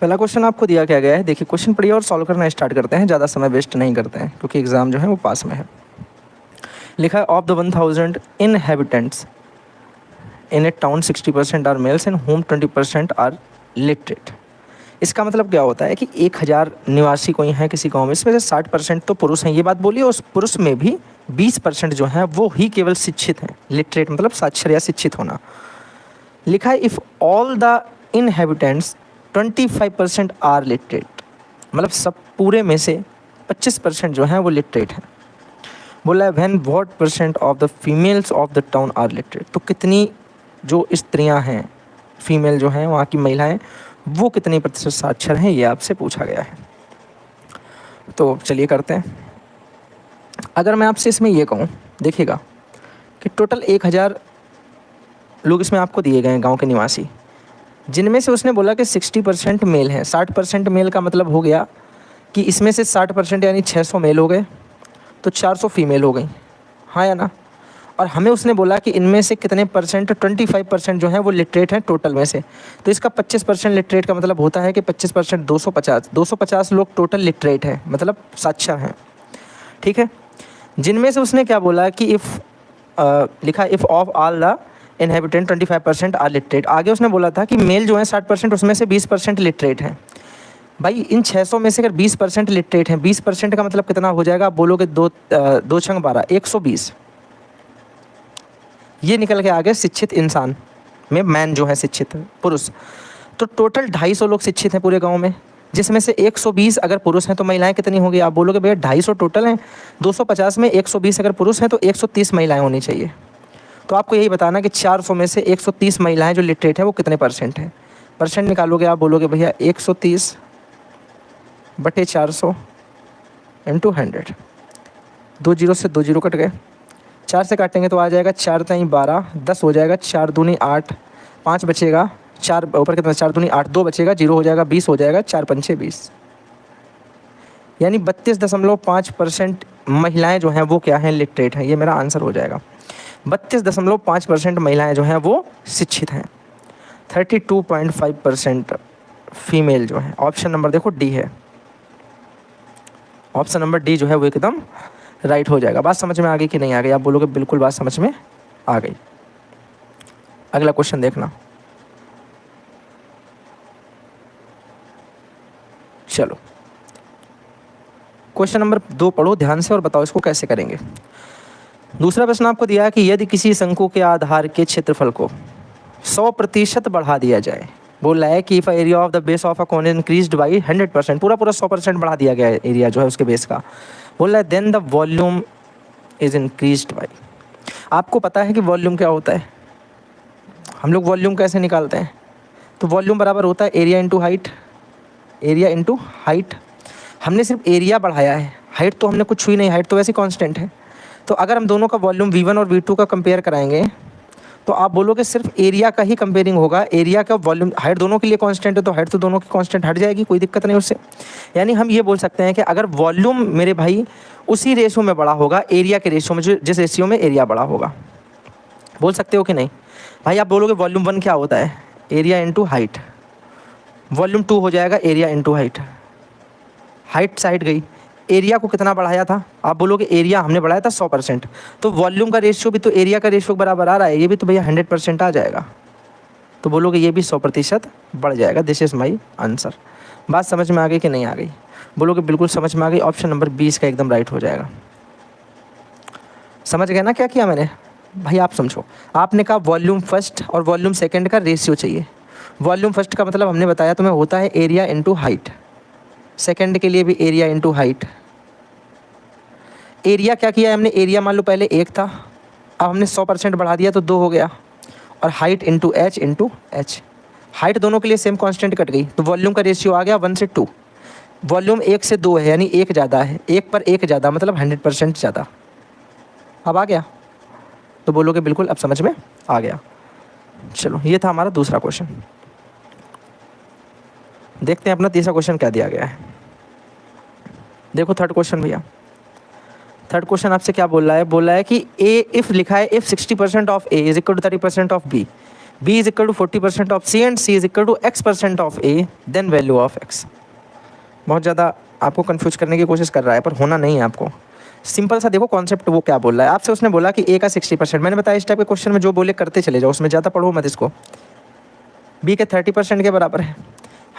पहला क्वेश्चन आपको दिया क्या गया है, देखिए क्वेश्चन पढ़िए और सॉल्व करना स्टार्ट करते हैं, ज़्यादा समय वेस्ट नहीं करते हैं क्योंकि एग्ज़ाम जो है वो पास में है। लिखा है of the 1000 inhabitants in a town 60% are males and whom 20% are literate. इसका मतलब क्या होता है कि 1000 निवासी कोई हैं किसी गांव में, इसमें से 60% तो पुरुष हैं, ये बात बोलिए। उस पुरुष में भी 20% जो हैं वो ही केवल शिक्षित हैं। लिटरेट मतलब साक्षर या शिक्षित होना। लिखा है if all the inhabitants 25% are literate, मतलब सब पूरे में से 25% जो हैं वो लिटरेट हैं। बोला है when what percent of the females of the town are literate, तो कितनी जो स्त्रियां हैं, फीमेल जो हैं वहाँ की महिलाएं, वो कितनी प्रतिशत साक्षर हैं, ये आपसे पूछा गया है। तो चलिए करते हैं। अगर मैं आपसे इसमें ये कहूँ, देखिएगा कि टोटल 1000 लोग इसमें आपको दिए गए हैं गांव के निवासी, जिनमें से उसने बोला कि 60% मेल हैं। 60% मेल का मतलब हो गया कि इसमें से 60% यानी 600 मेल हो गए, तो 400 फीमेल हो गई, हाँ या ना। और हमें उसने बोला कि इनमें से कितने परसेंट, 25% जो हैं वो लिटरेट हैं टोटल में से। तो इसका 25% लिटरेट का मतलब होता है कि 25% 250 लोग टोटल लिटरेट हैं, मतलब साक्षर हैं, ठीक है। जिनमें से उसने क्या बोला कि इफ़ लिखा if of all the inhabitant 25% are literate. आगे उसने बोला था कि मेल जो है 60%, उसमें से 20% लिटरेट हैं। भाई इन 600 में से अगर 20% लिटरेट हैं, 20% का मतलब कितना हो जाएगा, आप बोलोगे 2 छंग 12, 120। ये निकल के आगे शिक्षित इंसान में मैन जो है शिक्षित पुरुष, तो टोटल 250 लोग शिक्षित हैं पूरे गांव में, जिसमें से 120 अगर पुरुष हैं तो महिलाएं कितनी होंगी। आप बोलोगे भैया 250 टोटल हैं, 250 में 120 अगर पुरुष हैं तो 130 महिलाएं होनी चाहिए। तो आपको यही बताना कि 400 में से 130 महिलाएं जो लिटरेट हैं वो कितने परसेंट हैं। परसेंट निकालोगे, आप बोलोगे भैया 130/400 इंटू 100, 2 जीरो से 2 जीरो कट गए, 4 से काटेंगे तो आ जाएगा 4 ताई 12, 10 हो जाएगा, 4 दूनी 8, 5 बचेगा, 4 ऊपर कितना, 4 दूनी 8, 2 बचेगा, 0 हो जाएगा, 20 हो जाएगा, 4 पंचे 20, यानी 32.5% महिलाएं जो हैं वो क्या हैं, लिटरेट हैं। ये मेरा आंसर हो जाएगा। 32.5% महिलाएं जो हैं वो शिक्षित हैं। 32.5% फीमेल जो हैं। ऑप्शन नंबर देखो डी है, ऑप्शन नंबर डी जो है वो एकदम राइट हो जाएगा। बात समझ में आ गई कि नहीं आ गई, आप बोलोगे बिल्कुल बात समझ में आ गई। अगला क्वेश्चन देखना, चलो क्वेश्चन नंबर 2 पढ़ो ध्यान से और बताओ इसको कैसे करेंगे। दूसरा प्रश्न आपको दिया है कि यदि किसी शंकु के आधार के क्षेत्रफल को 100% बढ़ा दिया जाए, बोल रहा है कि if area of the base of a cone increased by 100%, पूरा 100% बढ़ा दिया गया है एरिया जो है उसके बेस का, बोल रहा है then the volume is increased by. आपको पता है कि वॉल्यूम क्या होता है, हम लोग वॉल्यूम कैसे निकालते हैं, तो वॉल्यूम बराबर होता है area into height, area into height. हमने सिर्फ एरिया बढ़ाया है, हाइट तो हमने कुछ छुई नहीं, हाइट तो वैसे कांस्टेंट है। तो अगर हम दोनों का वॉल्यूम V1 और V2 का कंपेयर कराएंगे तो आप बोलोगे सिर्फ एरिया का ही कंपेयरिंग होगा, एरिया का वॉल्यूम, हाइट दोनों के लिए कांस्टेंट है तो हाइट तो दोनों की कांस्टेंट हट जाएगी, कोई दिक्कत नहीं उससे। यानी हम ये बोल सकते हैं कि अगर वॉल्यूम मेरे भाई उसी रेशियो में बड़ा होगा एरिया के रेशियो में, जो जिस रेशियो में एरिया बड़ा होगा, बोल सकते हो कि नहीं भाई। आप बोलोगे वॉल्यूम 1 क्या होता है, एरिया इंटू हाइट, वॉल्यूम 2 हो जाएगा area into height, height side गई, एरिया को कितना बढ़ाया था, आप बोलोगे एरिया हमने बढ़ाया था 100%, तो वॉल्यूम का रेशियो भी तो एरिया का रेशियो बराबर आ रहा है, ये भी तो भैया 100% आ जाएगा, तो बोलोगे ये भी 100% बढ़ जाएगा। This is my answer. बात समझ में आ गई कि नहीं आ गई, बोलोगे बिल्कुल समझ में आ गई, ऑप्शन नंबर 20 का एकदम राइट हो जाएगा। समझ गए ना क्या किया मैंने भाई। आप समझो, आपने कहा वॉल्यूम फर्स्ट और वॉल्यूम सेकेंड का रेशियो चाहिए। वॉल्यूम फर्स्ट का मतलब हमने बताया तुम्हें होता है एरिया इंटू हाइट, सेकेंड के लिए भी एरिया इंटू हाइट। एरिया क्या किया है हमने, एरिया मान लो पहले 1 था, अब हमने 100% बढ़ा दिया तो 2 हो गया, और हाइट इंटू एच, हाइट दोनों के लिए सेम कांस्टेंट कट गई, तो वॉल्यूम का रेशियो आ गया 1 से 2। वॉल्यूम 1 से 2 है यानी 1 ज़्यादा है, 1 पर 1 ज़्यादा मतलब 100% ज़्यादा। अब आ गया, तो बोलोगे बिल्कुल अब समझ में आ गया। चलो ये था हमारा दूसरा क्वेश्चन। देखते हैं अपना तीसरा क्वेश्चन क्या दिया गया है। देखो थर्ड क्वेश्चन भैया, थर्ड क्वेश्चन आपसे क्या बोल रहा है, बोल रहा है कि ए इफ लिखा है if 60% of A is equal to 30% of B, B is equal to 40% of C and C is equal to X% of A, then value of X। बहुत ज़्यादा आपको कंफ्यूज करने की कोशिश कर रहा है, पर होना नहीं है आपको। सिंपल सा देखो कॉन्सेप्ट वो क्या बोल रहा है आपसे। उसने बोला कि A का 60%, मैंने बताया इस टाइप के क्वेश्चन में जो बोले करते चले जाओ, उसमें ज़्यादा पढ़ो मत इसको। B के 30% के बराबर है।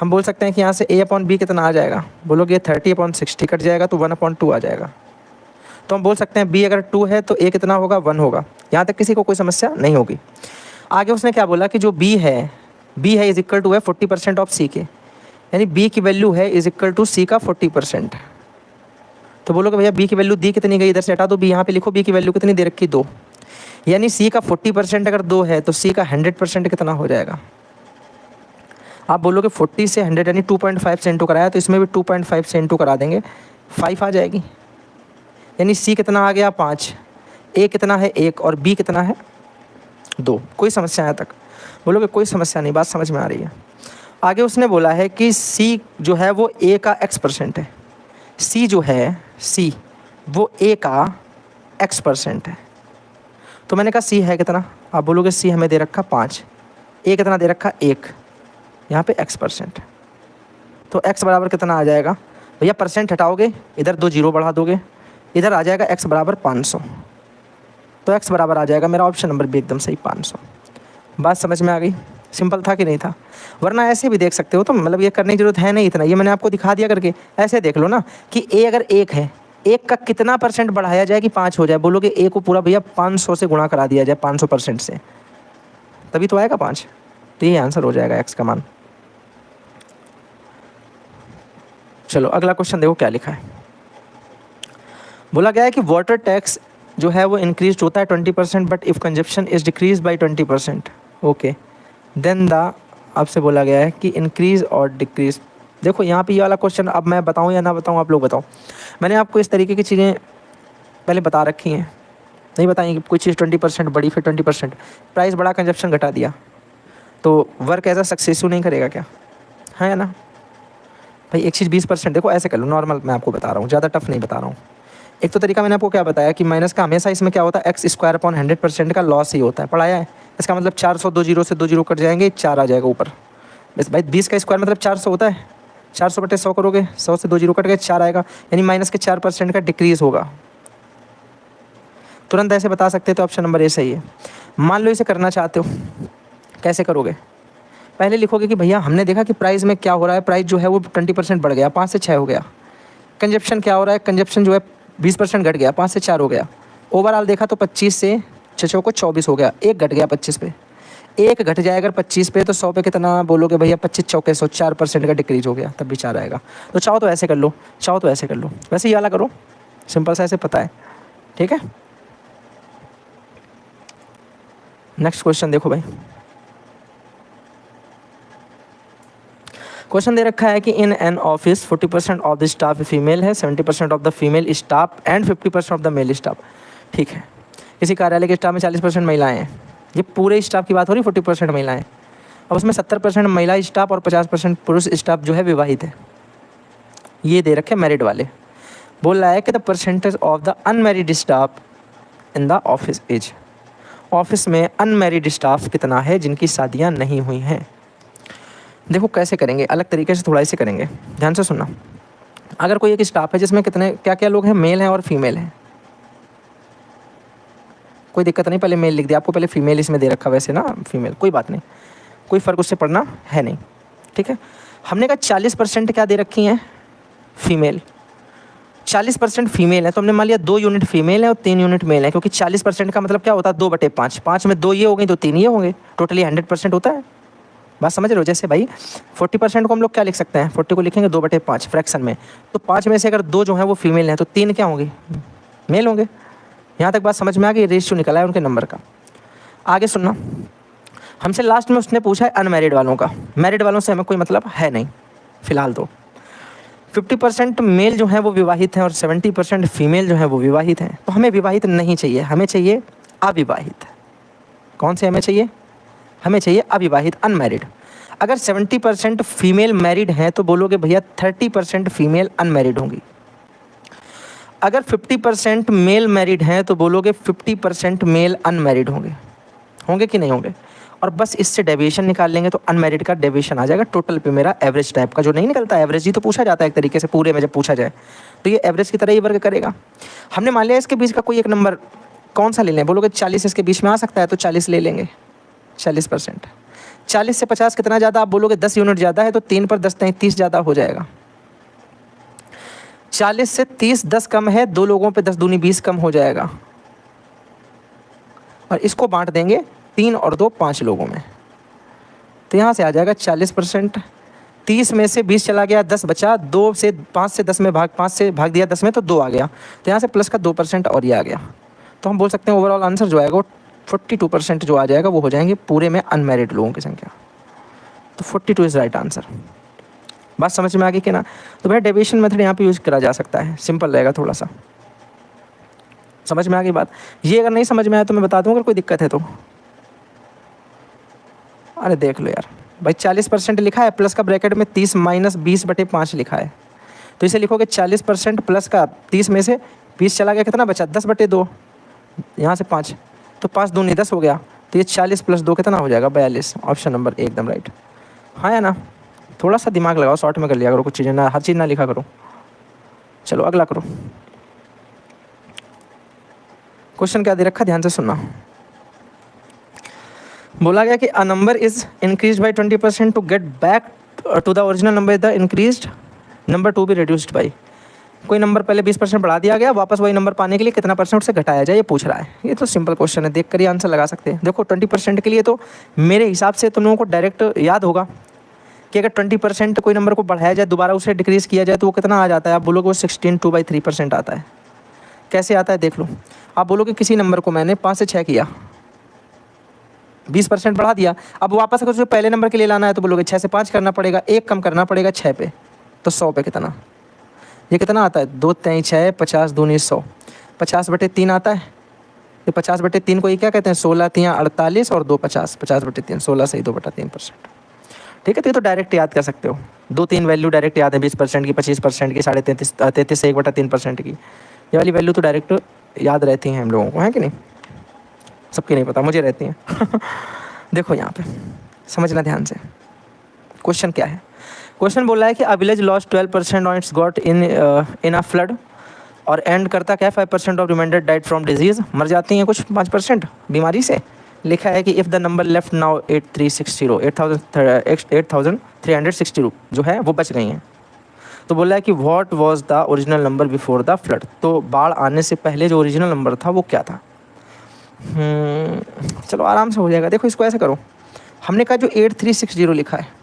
हम बोल सकते हैं कि यहाँ से A/B कितना आ जाएगा, बोलोगे 30/60 कट जाएगा तो 1/2 आ जाएगा। तो हम बोल सकते हैं B अगर 2 है तो A कितना होगा, 1 होगा। यहाँ तक किसी को कोई समस्या नहीं होगी। आगे उसने क्या बोला कि जो B है इज इक्वल टू है 40% ऑफ C के, यानी B की वैल्यू है इज इक्वल टू C का 40%। तो बोलोगे भैया B की वैल्यू दी कितनी गई, इधर से हटा दो, B यहाँ पे लिखो B की वैल्यू कितनी दे रखी, 2। यानी C का 40% अगर 2 है तो C का 100% कितना हो जाएगा। आप बोलोगे 40 से 100 यानी 2.5 से इंटू कराया, तो इसमें भी 2.5 से इंटू करा देंगे, 5 आ जाएगी। यानी C कितना आ गया, 5, A कितना है 1 और B कितना है 2। कोई समस्या यहाँ तक, बोलोगे कोई समस्या नहीं, बात समझ में आ रही है। आगे उसने बोला है कि C जो है वो A का X% है, C जो है C वो A का X% है। तो मैंने कहा C है कितना, आप बोलोगे C हमें दे रखा 5, A कितना दे रखा 1, यहाँ पे X%। तो X बराबर कितना आ जाएगा भैया, परसेंट हटाओगे इधर 2 जीरो बढ़ा दोगे, इधर आ जाएगा X बराबर 500। तो X बराबर आ जाएगा मेरा ऑप्शन नंबर बी एकदम सही, 500। बात समझ में आ गई, सिंपल था कि नहीं था। वरना ऐसे भी देख सकते हो, तो मतलब ये करने की जरूरत है नहीं इतना, ये मैंने आपको दिखा दिया करके। ऐसे देख लो ना कि A अगर 1 है, 1 का कितना परसेंट बढ़ाया जाए कि 5 हो जाए, बोलोगे A को पूरा भैया 500 से गुणा करा दिया जाए, 500% से, तभी तो आएगा 5। तो ये आंसर हो जाएगा X का मान। चलो अगला क्वेश्चन देखो क्या लिखा है। बोला गया है कि वाटर टैक्स जो है वो इंक्रीज होता है 20%, but if consumption is decrease by 20%, okay, then the, आपसे बोला गया है कि इंक्रीज और डिक्रीज। देखो यहाँ पे ये वाला क्वेश्चन अब मैं बताऊँ या ना बताऊँ, आप लोग बताओ। मैंने आपको इस तरीके की चीज़ें पहले बता रखी हैं, नहीं बताई कि कोई चीज़ 20% बढ़ी फिर 20%, प्राइस बढ़ा कंजप्शन घटा दिया, तो वर्क एज अ सक्सेसफुल नहीं करेगा क्या, है ना भाई। एक चीज़ 20%, देखो ऐसे कर लो, नॉर्मल मैं आपको बता रहा हूँ, ज़्यादा टफ नहीं बता रहा हूँ। एक तो तरीका मैंने आपको क्या बताया कि माइनस का हमेशा इसमें क्या होता है, X²/100% का लॉस ही होता है, पढ़ाया है। इसका मतलब 400, 2 जीरो से 2 जीरो कट जाएंगे, 4 आ जाएगा ऊपर। बस भाई 20 का स्क्वायर मतलब 400 होता है, 400/100 करोगे, 100 से 2 जीरो कट गए, 4 आएगा, यानी माइनस के 4% का डिक्रीज़ होगा। तुरंत ऐसे बता सकते तो ऑप्शन नंबर ए सही है। मान लो इसे करना चाहते हो, कैसे करोगे, पहले लिखोगे कि भैया हमने देखा कि प्राइस में क्या हो रहा है, प्राइस जो है वो 20% बढ़ गया, 5 से 6 हो गया। कंजप्शन क्या हो रहा है, कंजप्शन जो है 20% घट गया, 5 से 4 हो गया। ओवरऑल देखा तो 25 से 6 को 24 हो गया, एक घट गया 25 पे, एक घट जाए अगर 25 पे तो 100 पे कितना बोलोगे भैया, 25 चौके 100, 4% का डिक्रीज हो गया, तब भी 4 आएगा। तो चाहो तो ऐसे कर लो, चाहो तो ऐसे कर लो, वैसे ये वाला करो, सिंपल सा ऐसे पता है, ठीक है। नेक्स्ट क्वेश्चन देखो भाई, क्वेश्चन दे रखा है कि in an office 40% of the staff female है, 70% of the female staff and 50% of the mail staff. ठीक है, किसी कार्यालय के स्टाफ में 40% महिलाएं हैं, ये पूरे स्टाफ की बात हो रही, 40% महिलाएं, और उसमें 70% महिला स्टाफ और 50% पुरुष स्टाफ जो है विवाहित है। ये दे रखे मैरिड वाले। बोल रहा है कि the percentage of the unmarried staff in the office is, office में अनमैरिड स्टाफ कितना है जिनकी शादियां नहीं हुई हैं। देखो कैसे करेंगे, अलग तरीके से थोड़ा इसे करेंगे, ध्यान से सुनना। अगर कोई एक स्टाफ है जिसमें कितने क्या क्या लोग हैं, मेल हैं और फीमेल हैं, कोई दिक्कत नहीं, पहले मेल लिख दिया आपको, पहले फीमेल इसमें दे रखा वैसे ना, फीमेल कोई बात नहीं, कोई फ़र्क उससे पड़ना है नहीं, ठीक है। हमने कहा 40% क्या दे रखी हैं, फीमेल, 40% फीमेल है, तो हमने मान लिया 2 यूनिट फीमेल है और 3 यूनिट मेल है, क्योंकि 40% का मतलब क्या होता है, 2/5, 5 में 2 ये हो गई तो 3 ये होंगे, टोटली 100% होता है। बात समझ रहे हो, जैसे भाई 40% को हम लोग क्या लिख सकते हैं, 40 को लिखेंगे 2/5 फ्रैक्शन में, तो 5 में से अगर 2 जो हैं वो फीमेल हैं तो 3 क्या होंगे, मेल होंगे। यहाँ तक बात समझ में आ गई, रेशियो निकला है उनके नंबर का। आगे सुनना, हमसे लास्ट में उसने पूछा है अनमैरिड वालों का, मैरिड वालों से हमें कोई मतलब है नहीं फिलहाल। तो 50% मेल जो हैं वो विवाहित हैं और 70% फीमेल जो हैं वो विवाहित हैं, तो हमें विवाहित नहीं चाहिए, हमें चाहिए अविवाहित। कौन से हमें चाहिए, हमें चाहिए अविवाहित, अनमैरिड। अगर 70% फीमेल मैरिड हैं तो बोलोगे भैया 30% फीमेल अनमैरिड होंगी। अगर 50% मेल मैरिड हैं तो बोलोगे 50% मेल अनमैरिड होंगे, होंगे कि नहीं होंगे। और बस इससे डेविएशन निकाल लेंगे तो अनमेरिड का डेविएशन आ जाएगा टोटल पे मेरा एवरेज टाइप का जो नहीं निकलता, एवरेज ही तो पूछा जाता है एक तरीके से पूरे में जब पूछा जाए तो ये एवरेज की तरह ही वर्क करेगा। हमने मान लिया इसके बीच का कोई एक नंबर कौन सा ले लें, बोलोगे 40 इसके बीच में आ सकता है तो 40 ले लेंगे, 40%। 40 से 50 कितना ज़्यादा, आप बोलोगे 10 यूनिट ज़्यादा है तो 3 पर 10 नहीं 30 ज़्यादा हो जाएगा। 40 से 30 10 कम है, 2 लोगों पे 10 दूनी 20 कम हो जाएगा। और इसको बांट देंगे 3 और 2 5 लोगों में, तो यहाँ से आ जाएगा 40%। 30 में से 20 चला गया, 10 बचा, 2 से 5 से 10 में भाग 5 से भाग दिया 10 में तो 2 आ गया, तो यहाँ से प्लस का 2% और ये आ गया। तो हम बोल सकते हैं ओवरऑल आंसर जो आएगा वो 42% जो आ जाएगा वो हो जाएंगे पूरे में अनमैरिड लोगों की संख्या। तो 42 इज़ राइट आंसर। बात समझ में आ गई कि ना। तो भैया डेविएशन मेथड यहाँ पे यूज़ करा जा सकता है, सिंपल रहेगा थोड़ा सा। समझ में आ गई बात। ये अगर नहीं समझ में आया तो मैं बता दूँ अगर कोई दिक्कत है तो। अरे देख लो यार भाई, 40% लिखा है, प्लस का ब्रैकेट में 30 माइनस 20/5 लिखा है, तो इसे लिखोगे 40% प्लस का 30 में से 20 चला गया, कितना बचा 10/2, यहाँ से 5, तो 5 दूनी 10 हो गया, तो ये 40 + 2 कितना हो जाएगा 42। ऑप्शन नंबर एकदम राइट। हाँ या ना, थोड़ा सा दिमाग लगाओ, शॉर्ट में कर लिया करो कुछ चीज़ें ना, हर चीज़ ना लिखा करो। चलो अगला करो। क्वेश्चन क्या दे रखा, ध्यान से सुनना। बोला गया कि a number is increase by 20% to get back to the original number the increase number to be reduced by. कोई नंबर पहले 20% बढ़ा दिया गया, वापस वही नंबर पाने के लिए कितना परसेंट से घटाया जाए, ये पूछ रहा है। ये तो सिंपल क्वेश्चन है, देख कर ही आंसर लगा सकते हैं। देखो 20% के लिए तो मेरे हिसाब से तुम लोगों को डायरेक्ट याद होगा कि अगर 20% कोई नंबर को बढ़ाया जाए, दोबारा उसे डिक्रीज किया जाए तो वो कितना आ जाता है, आप बोलोगे वो 16 2/3% आता है। कैसे आता है देख लो। आप बोलोगे किसी नंबर को मैंने 5 से 6 किया, 20% बढ़ा दिया, अब वापस अगर उसे पहले नंबर के लिए लाना है तो बोलोगे 6 से 5 करना पड़ेगा, 1 कम करना पड़ेगा 6 पे, तो 100 पे कितना, ये कितना आता है 2 3 6 50 दूनी 100, 50/3 आता है। ये 50/3 को ये क्या कहते हैं, 16 3 48 और 2 50, 50/3 16 से 2/3%। ठीक है, तो ये तो डायरेक्ट याद कर सकते हो, 2-3 वैल्यू डायरेक्ट याद है, 20% की, 25% की, 33.33 से 1/3% की, ये वाली वैल्यू तो डायरेक्ट याद रहती हैं हम लोगों को, है कि नहीं। सबकी नहीं पता, मुझे रहती हैं। देखो यहाँ पे समझना ध्यान से, क्वेश्चन क्या है। क्वेश्चन बोल रहा है कि a village lost 12% on its got in a flood, और एंड करता क्या 5% of remainder died from disease, मर जाती हैं कुछ 5% बीमारी से। लिखा है कि if the number left now 8360 जो है वो बच गई हैं। तो बोला है कि what was the original number before the flood, तो बाढ़ आने से पहले जो ओरिजिनल नंबर था वो क्या था। चलो आराम से हो जाएगा। देखो इसको ऐसे करो, हमने कहा जो 8360 लिखा है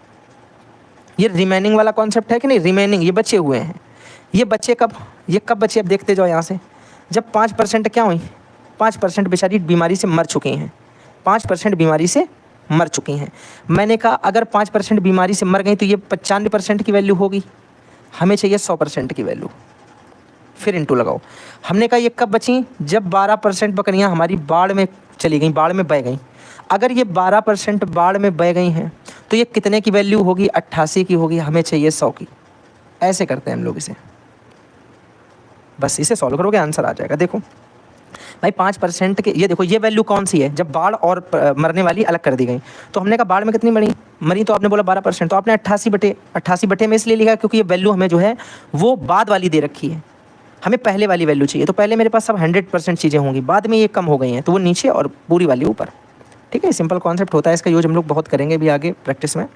ये रिमेनिंग वाला कॉन्सेप्ट है कि नहीं, रिमेनिंग ये बचे हुए हैं, ये बच्चे कब, ये कब बचे, अब देखते जाओ यहाँ से। जब 5% क्या हुई, 5% बेचारी बीमारी से मर चुकी हैं, 5% बीमारी से मर चुकी हैं। मैंने कहा अगर 5% बीमारी से मर गई तो ये 95% की वैल्यू होगी, हमें चाहिए 100% की वैल्यू, फिर इंटू लगाओ। हमने कहा ये कब बची, जब 12% बकरियां हमारी बाढ़ में चली गई, बाढ़ में बह गई। अगर ये 12% बाढ़ में बह गई हैं तो ये कितने की वैल्यू होगी, 88 की होगी, हमें चाहिए 100 की। ऐसे करते हैं हम लोग इसे, बस इसे सॉल्व करोगे आंसर आ जाएगा। देखो भाई 5% के, ये देखो ये वैल्यू कौन सी है, जब बाढ़ और मरने वाली अलग कर दी गई। तो हमने कहा बाढ़ में कितनी मरी, तो आपने बोला 12%, तो आपने 88 में इसलिए लिखा क्योंकि ये वैल्यू हमें जो है वो बाद वाली दे रखी है, हमें पहले वाली वैल्यू चाहिए। तो पहले मेरे पास सब 100% चीज़ें होंगी, बाद में ये कम हो गई हैं तो वो नीचे और पूरी वाली ऊपर। ठीक है, सिंपल कॉन्सेप्ट होता है, इसका यूज हम लोग बहुत करेंगे भी आगे प्रैक्टिस में।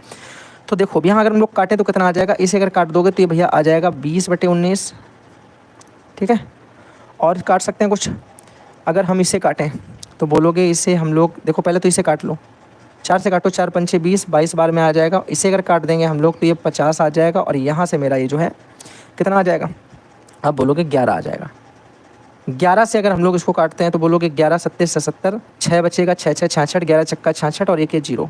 तो देखो यहाँ अगर हम लोग काटें तो कितना आ जाएगा, इसे अगर काट दोगे तो ये भैया आ जाएगा 20/19। ठीक है, और काट सकते हैं कुछ, अगर हम इसे काटें तो बोलोगे इसे हम लोग, देखो पहले तो इसे काट लो, 4 से काटो, 4 पंचे 20, 22 बार में आ जाएगा। इसे अगर काट देंगे हम लोग तो ये 50 आ जाएगा, और यहाँ से मेरा ये जो है कितना आ जाएगा, अब बोलोगे 11 आ जाएगा। 11 से अगर हम लोग इसको काटते हैं तो बोलोगे 11 7 से 70, 6 बचेगा, 6 6 66, 11 चक्का 66 और 1 1 0।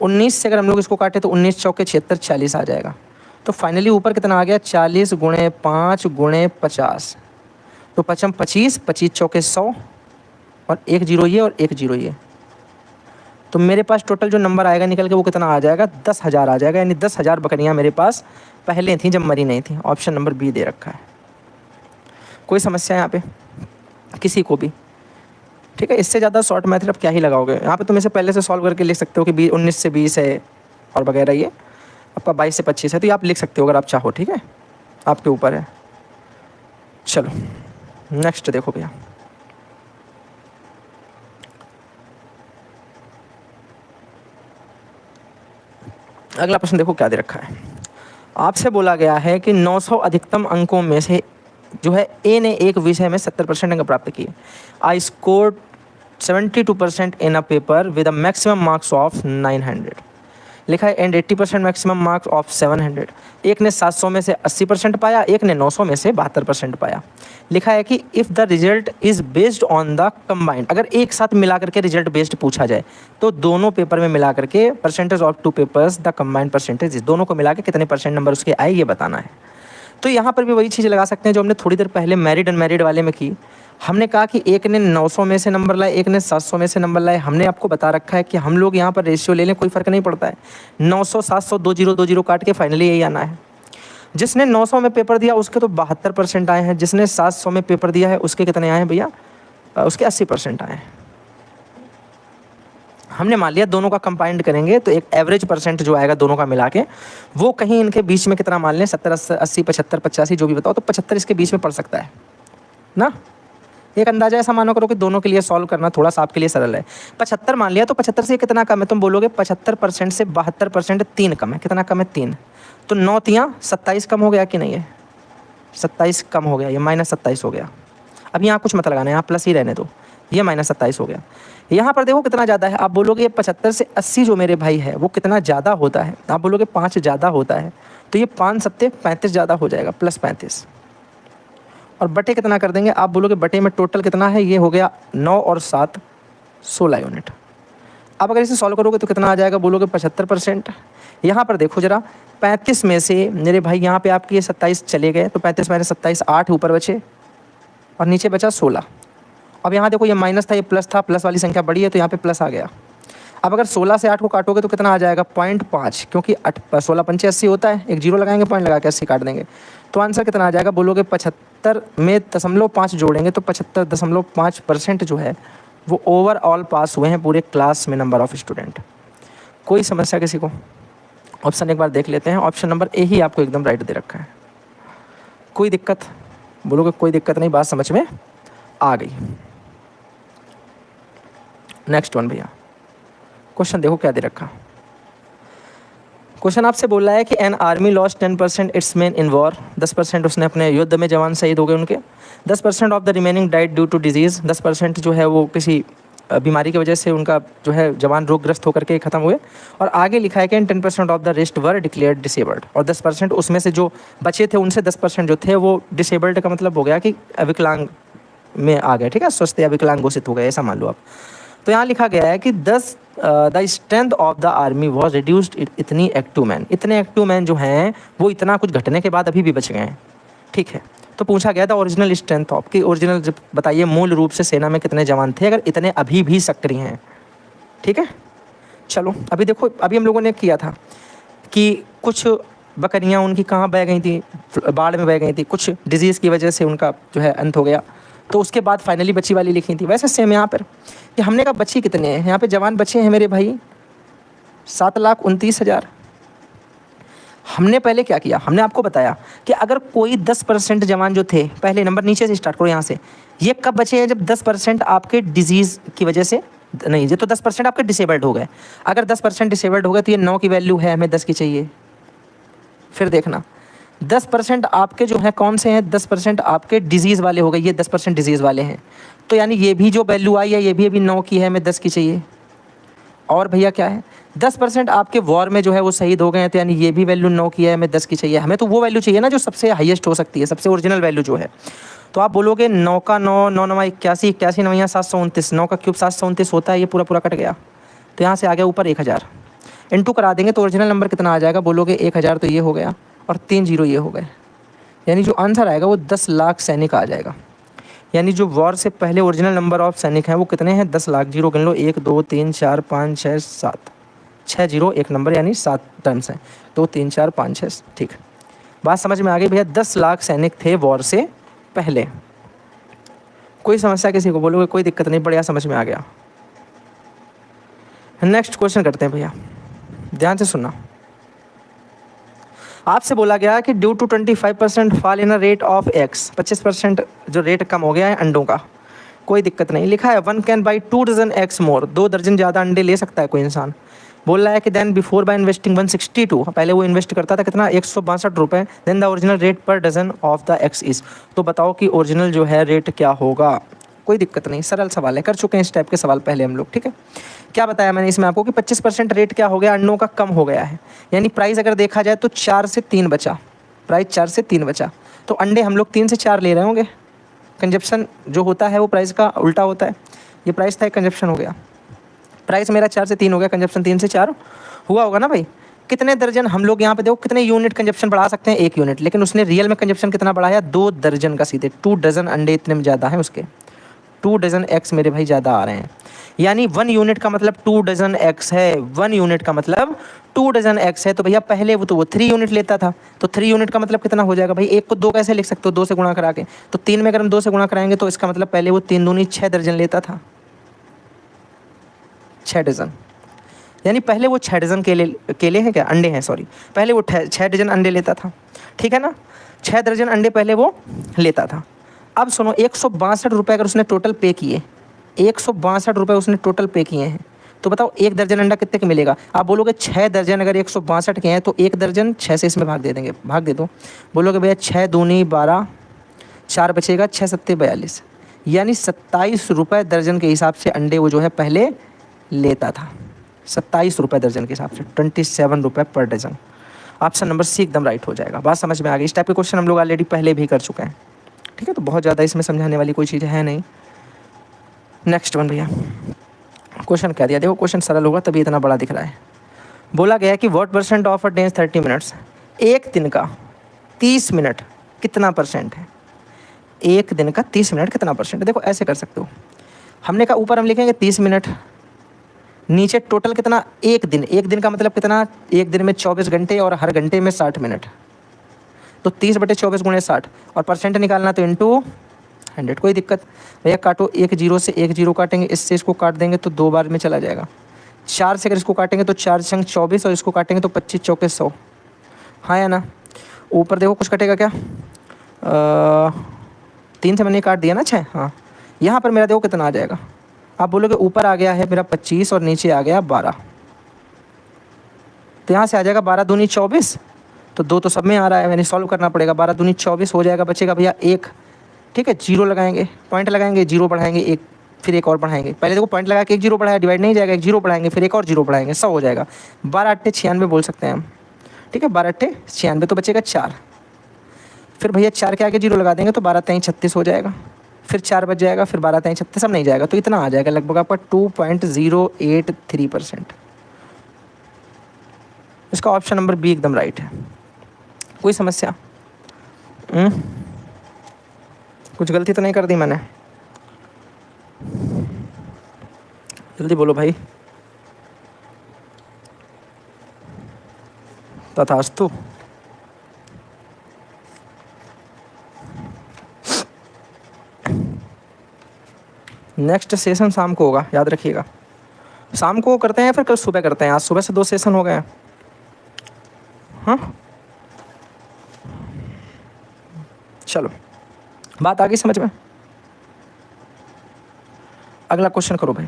19 से अगर हम लोग इसको काटें तो 19 चौके 76, 40 आ जाएगा। तो फाइनली ऊपर कितना आ गया, 40 × 5 × 50, तो 5 25, 25 चौके 100 और 1 0 ये और 1 0 ये। तो मेरे पास टोटल जो नंबर आएगा निकल के वो कितना आ जाएगा, 10,000 आ जाएगा। यानी 10,000 बकरियाँ मेरे पास पहले थी जब मरी नहीं थी। ऑप्शन नंबर बी दे रखा है। कोई समस्या यहाँ पे किसी को भी, ठीक है, इससे ज़्यादा शॉर्ट मेथड आप क्या ही लगाओगे। यहाँ पे तुम इसे पहले से सॉल्व करके लिख सकते हो कि 19 से 20 है और वगैरह, ये आपका 22 से 25 है, तो ये आप लिख सकते हो अगर आप चाहो। ठीक है, आपके ऊपर है। चलो नेक्स्ट देखो भैया, अगला प्रश्न देखो क्या दे रखा है। आपसे बोला गया है कि 900 अधिकतम अंकों में से जो है ए ने एक विषय में 70% अंक प्राप्त किए। I scored 72% in a paper with a maximum marks of 900, लिखा है, एंड 80% मैक्सिमम मार्क्स ऑफ 700। एक ने 700 में से 80% पाया, एक ने 900 में से 72% पाया। लिखा है कि if the result is based on the combined, अगर एक साथ मिला करके रिजल्ट बेस्ड पूछा जाए तो दोनों पेपर में मिला करके percentage of two papers the combined percentage, दोनों को मिला के कितने परसेंट नंबर उसके आए ये बताना है। तो यहाँ पर भी वही चीज़ लगा सकते हैं जो हमने थोड़ी देर पहले मैरिड अनमैरिड वाले में की। हमने कहा कि एक ने 900 में से नंबर लाए, एक ने 700 में से नंबर लाए। हमने आपको बता रखा है कि हम लोग यहाँ पर रेशियो ले लें, कोई फ़र्क नहीं पड़ता है। 900 700 2 0 काट के फाइनली यही आना है। जिसने 900 में पेपर दिया उसके तो 72% आए हैं, जिसने 700 में पेपर दिया है उसके कितने आए हैं भैया, उसके 80% आए हैं। हमने मान लिया दोनों का कंबाइंड करेंगे तो एक एवरेज परसेंट जो आएगा दोनों का मिला के, वो कहीं इनके बीच में कितना मान लें, 70 80 75 85 जो भी बताओ, तो 75 इसके बीच में पड़ सकता है ना। एक अंदाजा ऐसा मानो करो कि दोनों के लिए सॉल्व करना थोड़ा सा आपके लिए सरल है। 75 मान लिया तो 75 से कितना कम है, तुम बोलोगे 75% से 72% 3 कम है। कितना कम है, 3। तो 9 तियाँ 27 कम हो गया कि नहीं है, 27 कम हो गया, ये -27 हो गया। अब यहाँ कुछ मत लगाना, यहाँ प्लस ही रहने दो, ये -27 हो गया। यहाँ पर देखो कितना ज़्यादा है, आप बोलोगे 75 से 80 जो मेरे भाई है वो कितना ज़्यादा होता है, आप बोलोगे 5 ज़्यादा होता है, तो ये 5 सत्ते 35 ज़्यादा हो जाएगा, +35। और बटे कितना कर देंगे, आप बोलोगे बटे में टोटल कितना है, ये हो गया 9 और 7 16 यूनिट। अब अगर इसे सॉल्व करोगे तो कितना आ जाएगा, बोलोगे 75%। यहाँ पर देखो जरा, 35 में से मेरे भाई यहाँ पे आपके 27 चले गए, तो 35 में 27 8 ऊपर बचे और नीचे बचा 16। अब यहाँ देखो ये माइनस था, ये प्लस था, प्लस वाली संख्या बड़ी है तो यहाँ पे प्लस आ गया। अब अगर 16 से 8 को काटोगे तो कितना आ जाएगा, 0.5, क्योंकि 16 पंचे 80 होता है, एक जीरो लगाएंगे, पॉइंट लगा के 80 काट देंगे, तो आंसर कितना आ जाएगा, बोलोगे 75 में 0.5 जोड़ेंगे तो 75.5% जो है वो ओवरऑल पास हुए हैं पूरे क्लास में नंबर ऑफ स्टूडेंट। कोई समस्या किसी को? ऑप्शन एक बार देख लेते हैं, ऑप्शन नंबर ए ही आपको एकदम राइट दे रखा है। कोई दिक्कत? बोलोगे कोई दिक्कत नहीं, बात समझ में आ गई। नेक्स्ट वन भैया, क्वेश्चन देखो क्या दे रखा। क्वेश्चन आपसे बोल रहा है कि an army lost 10% it's main in war, 10% उसने अपने युद्ध में जवान शहीद हो गए उनके। 10% of the remaining died due to disease, 10% जो है वो किसी बीमारी की वजह से उनका जो है जवान रोगग्रस्त होकर के ख़त्म हुए। और आगे लिखा है कि 10% of the rest were declared disabled, और 10% उसमें से जो बचे थे उनसे 10% जो थे वो डिसेबल्ड का मतलब हो गया कि विकलांग में आ गए, ठीक है, स्वस्थ या विकलांग घोषित हो गए, ऐसा मान लो आप। तो यहाँ लिखा गया है कि the strength of the army was reduced, इतनी एक्टिव मैन, इतने एक्टिव मैन जो हैं वो इतना कुछ घटने के बाद अभी भी बच गए हैं, ठीक है। तो पूछा गया था ओरिजिनल स्ट्रेंथ ऑफ, कि ओरिजिनल जब बताइए मूल रूप से सेना में कितने जवान थे अगर इतने अभी भी सक्रिय हैं, ठीक है। चलो अभी देखो, अभी हम लोगों ने किया था कि कुछ बकरियां उनकी कहाँ बह गई थी, बाढ़ में बह गई थी, कुछ डिजीज़ की वजह से उनका जो है अंत हो गया, तो उसके बाद फाइनली बची वाली लिखी थी। वैसे सेम यहाँ पर कि हमने कहा बची कितने हैं, यहाँ पे जवान बचे हैं मेरे भाई 7,29,000। हमने पहले क्या किया, हमने आपको बताया कि अगर कोई 10% जवान जो थे, पहले नंबर नीचे से स्टार्ट करो यहाँ से, ये कब बचे हैं, जब 10% आपके डिजीज़ की वजह से नहीं, ये तो 10% आपके डिसेबल्ड हो गए। अगर 10% डिसेबल्ड हो गए तो ये 9 की वैल्यू है, हमें 10 की चाहिए। फिर देखना 10% आपके जो हैं कौन से हैं, 10% आपके डिजीज़ वाले हो गए, ये 10% डिजीज़ वाले हैं, तो यानी ये भी जो वैल्यू आई है ये भी अभी 9 की है, हमें 10 की चाहिए। और भैया क्या है, 10% आपके वॉर में जो है वो शहीद हो गए हैं, तो यानी ये भी वैल्यू 9 की है, हमें 10 की चाहिए। हमें तो वो वैल्यू चाहिए ना जो सबसे हाईएस्ट हो सकती है, सबसे ओरिजिनल वैल्यू जो है। तो आप बोलोगे 9 का 9, 9 9 81, 81 9 729, 9 का क्यूब 729 होता है, ये पूरा पूरा कट गया, तो यहाँ से आ गया ऊपर 1000। इंटू करा देंगे तो ओरिजिनल नंबर कितना आ जाएगा, बोलोगे 1000, तो ये हो गया और 3 0 ये हो गए, यानी जो आंसर आएगा वो 10 लाख सैनिक आ जाएगा। यानी जो वॉर से पहले ओरिजिनल नंबर ऑफ सैनिक हैं वो कितने हैं, 10 लाख। जीरो गिन लो, 1 2 3 4 5 6 7, 6 0 एक नंबर, यानी 7 टर्म्स हैं, 2 3 4 5 6, ठीक। बात समझ में आ गई भैया, 10 लाख सैनिक थे वॉर से पहले। कोई समस्या किसी को बोलोगे कोई दिक्कत नहीं, बढ़िया समझ में आ गया। नेक्स्ट क्वेश्चन करते हैं भैया, ध्यान से सुनना। आपसे बोला गया कि due to 25% fall in a rate of X, 25% जो रेट कम हो गया है अंडों का, कोई दिक्कत नहीं। लिखा है 1 कैन बाई 2 डजन एक्स मोर, 2 दर्जन ज़्यादा अंडे ले सकता है कोई इंसान। बोल रहा है कि देन बिफोर बाय इन्वेस्टिंग 162, पहले वो इन्वेस्ट करता था कितना, 162 रुपये, then the original rate per dozen of the X is, तो बताओ कि ओरिजिनल जो है रेट क्या होगा। कोई दिक्कत नहीं, सरल सवाल है, कर चुके हैं इस टाइप के सवाल पहले हम लोग, ठीक है। क्या बताया मैंने इसमें आपको कि 25% रेट क्या हो गया, अंडों का कम हो गया है, यानी प्राइस अगर देखा जाए तो 4 से 3 बचा, प्राइस 4 से 3 बचा, तो अंडे हम लोग 3 से 4 ले रहे होंगे। कंजप्शन जो होता है वो प्राइस का उल्टा होता है, ये प्राइस था, कंजप्शन हो गया, प्राइस मेरा 4 से 3 हो गया, कंजप्शन 3 से 4 हुआ होगा ना भाई। कितने दर्जन हम लोग यहाँ पे देखो कितने यूनिट कंजप्शन बढ़ा सकते हैं, 1 यूनिट, लेकिन उसने रियल में कंजप्शन कितना बढ़ाया, 2 दर्जन का सीधे, 2 डजन अंडे इतने में ज़्यादा हैं उसके, 2 डजन एक्स मेरे भाई ज़्यादा आ रहे हैं, यानी 1 यूनिट का मतलब 2 डजन एक्स है, 1 यूनिट का मतलब 2 डजन एक्स है। तो भैया पहले वो 3 यूनिट लेता था, तो 3 यूनिट का मतलब कितना हो जाएगा भाई, 1 को 2 कैसे लिख सकते हो, 2 से गुणा करा के, तो 3 में अगर हम 2 से गुणा कराएंगे तो इसका मतलब पहले वो 3 दूनी 6 दर्जन लेता था, 6 डजन, यानी पहले वो 6 डजन केले हैं क्या, अंडे हैं सॉरी, पहले वो 6 डजन अंडे लेता था, ठीक है ना, 6 दर्जन अंडे पहले वो लेता था। अब सुनो, 162 रुपये अगर उसने टोटल पे किए, 162 रुपये उसने टोटल पे किए हैं, तो बताओ 1 दर्जन अंडा कितने का मिलेगा। आप बोलोगे 6 दर्जन अगर 162 के हैं तो 1 दर्जन 6 से इसमें भाग दे देंगे, भाग दे दो, बोलोगे भैया 6 दूनी 12, 4 बचेगा, 6 सत्ते 42, यानी 27 रुपये दर्जन के हिसाब से अंडे वो जो है पहले लेता था, 27 रुपये दर्जन के हिसाब से, 27 रुपये पर डजन। ऑप्शन नंबर सी एकदम राइट हो जाएगा। बात समझ में आ गई। इस टाइप के क्वेश्चन हम लोग ऑलरेडी पहले भी कर चुके हैं, ठीक है, तो बहुत ज़्यादा इसमें समझाने वाली कोई चीज़ है नहीं। नेक्स्ट वन भैया, क्वेश्चन क्या दिया, देखो क्वेश्चन सरल होगा तभी इतना बड़ा दिख रहा है। बोला गया कि what percent of a day 30 minutes, एक दिन का 30 मिनट कितना परसेंट है, एक दिन का 30 मिनट कितना परसेंट है। देखो ऐसे कर सकते हो, हमने कहा ऊपर हम लिखेंगे 30 मिनट, नीचे टोटल कितना, एक दिन, एक दिन का मतलब कितना, एक दिन में 24 घंटे और हर घंटे में 60 मिनट, तो 30/24 गुणे 60, और परसेंट निकालना तो इंटू 100, कोई दिक्कत भैया। काटो, 1 0 से 1 0 काटेंगे, इससे इसको काट देंगे तो 2 बार में चला जाएगा, 4 से अगर इसको काटेंगे तो 4 संग 24, और इसको काटेंगे तो 25 चौके 100, हाँ या ना। ऊपर देखो कुछ कटेगा क्या, 3 से मैंने काट दिया ना 6, हाँ, यहाँ पर मेरा देखो कितना आ जाएगा। आप बोलोगे ऊपर आ गया है मेरा 25 और नीचे आ गया 12, तो यहाँ से आ जाएगा 12 दूनी 24, तो 2 तो सब में आ रहा है, मैंने सॉल्व करना पड़ेगा, 12 दूनी 24 हो जाएगा, बचेगा भैया 1, ठीक है, 0 लगाएंगे, पॉइंट लगाएंगे, 0 बढ़ाएंगे 1, फिर 1 और बढ़ाएंगे, पहले देखो पॉइंट लगा के 1 0 बढ़ाया, डिवाइड नहीं जाएगा, 1 0 बढ़ाएंगे, फिर 1 और 0 बढ़ाएंगे, 100 हो जाएगा, 12 8 96 बोल सकते हैं हम, ठीक है, 12 8 96, तो बचेगा 4, फिर भैया 4 के आगे 0 लगा देंगे तो 12 3 36 हो जाएगा, फिर 4 बच जाएगा, फिर 12 3 36, सब नहीं जाएगा, तो इतना आ जाएगा लगभग आपका 2.083%। इसका ऑप्शन नंबर बी एकदम राइट है। कोई समस्या, कुछ गलती तो नहीं कर दी मैंने, जल्दी बोलो भाई, तथास्तु। नेक्स्ट सेशन शाम को होगा, याद रखिएगा, शाम को करते हैं फिर कल सुबह करते हैं, आज सुबह से 2 सेशन हो गए हैं, हाँ चलो, बात आ गई समझ में। अगला क्वेश्चन करो भाई।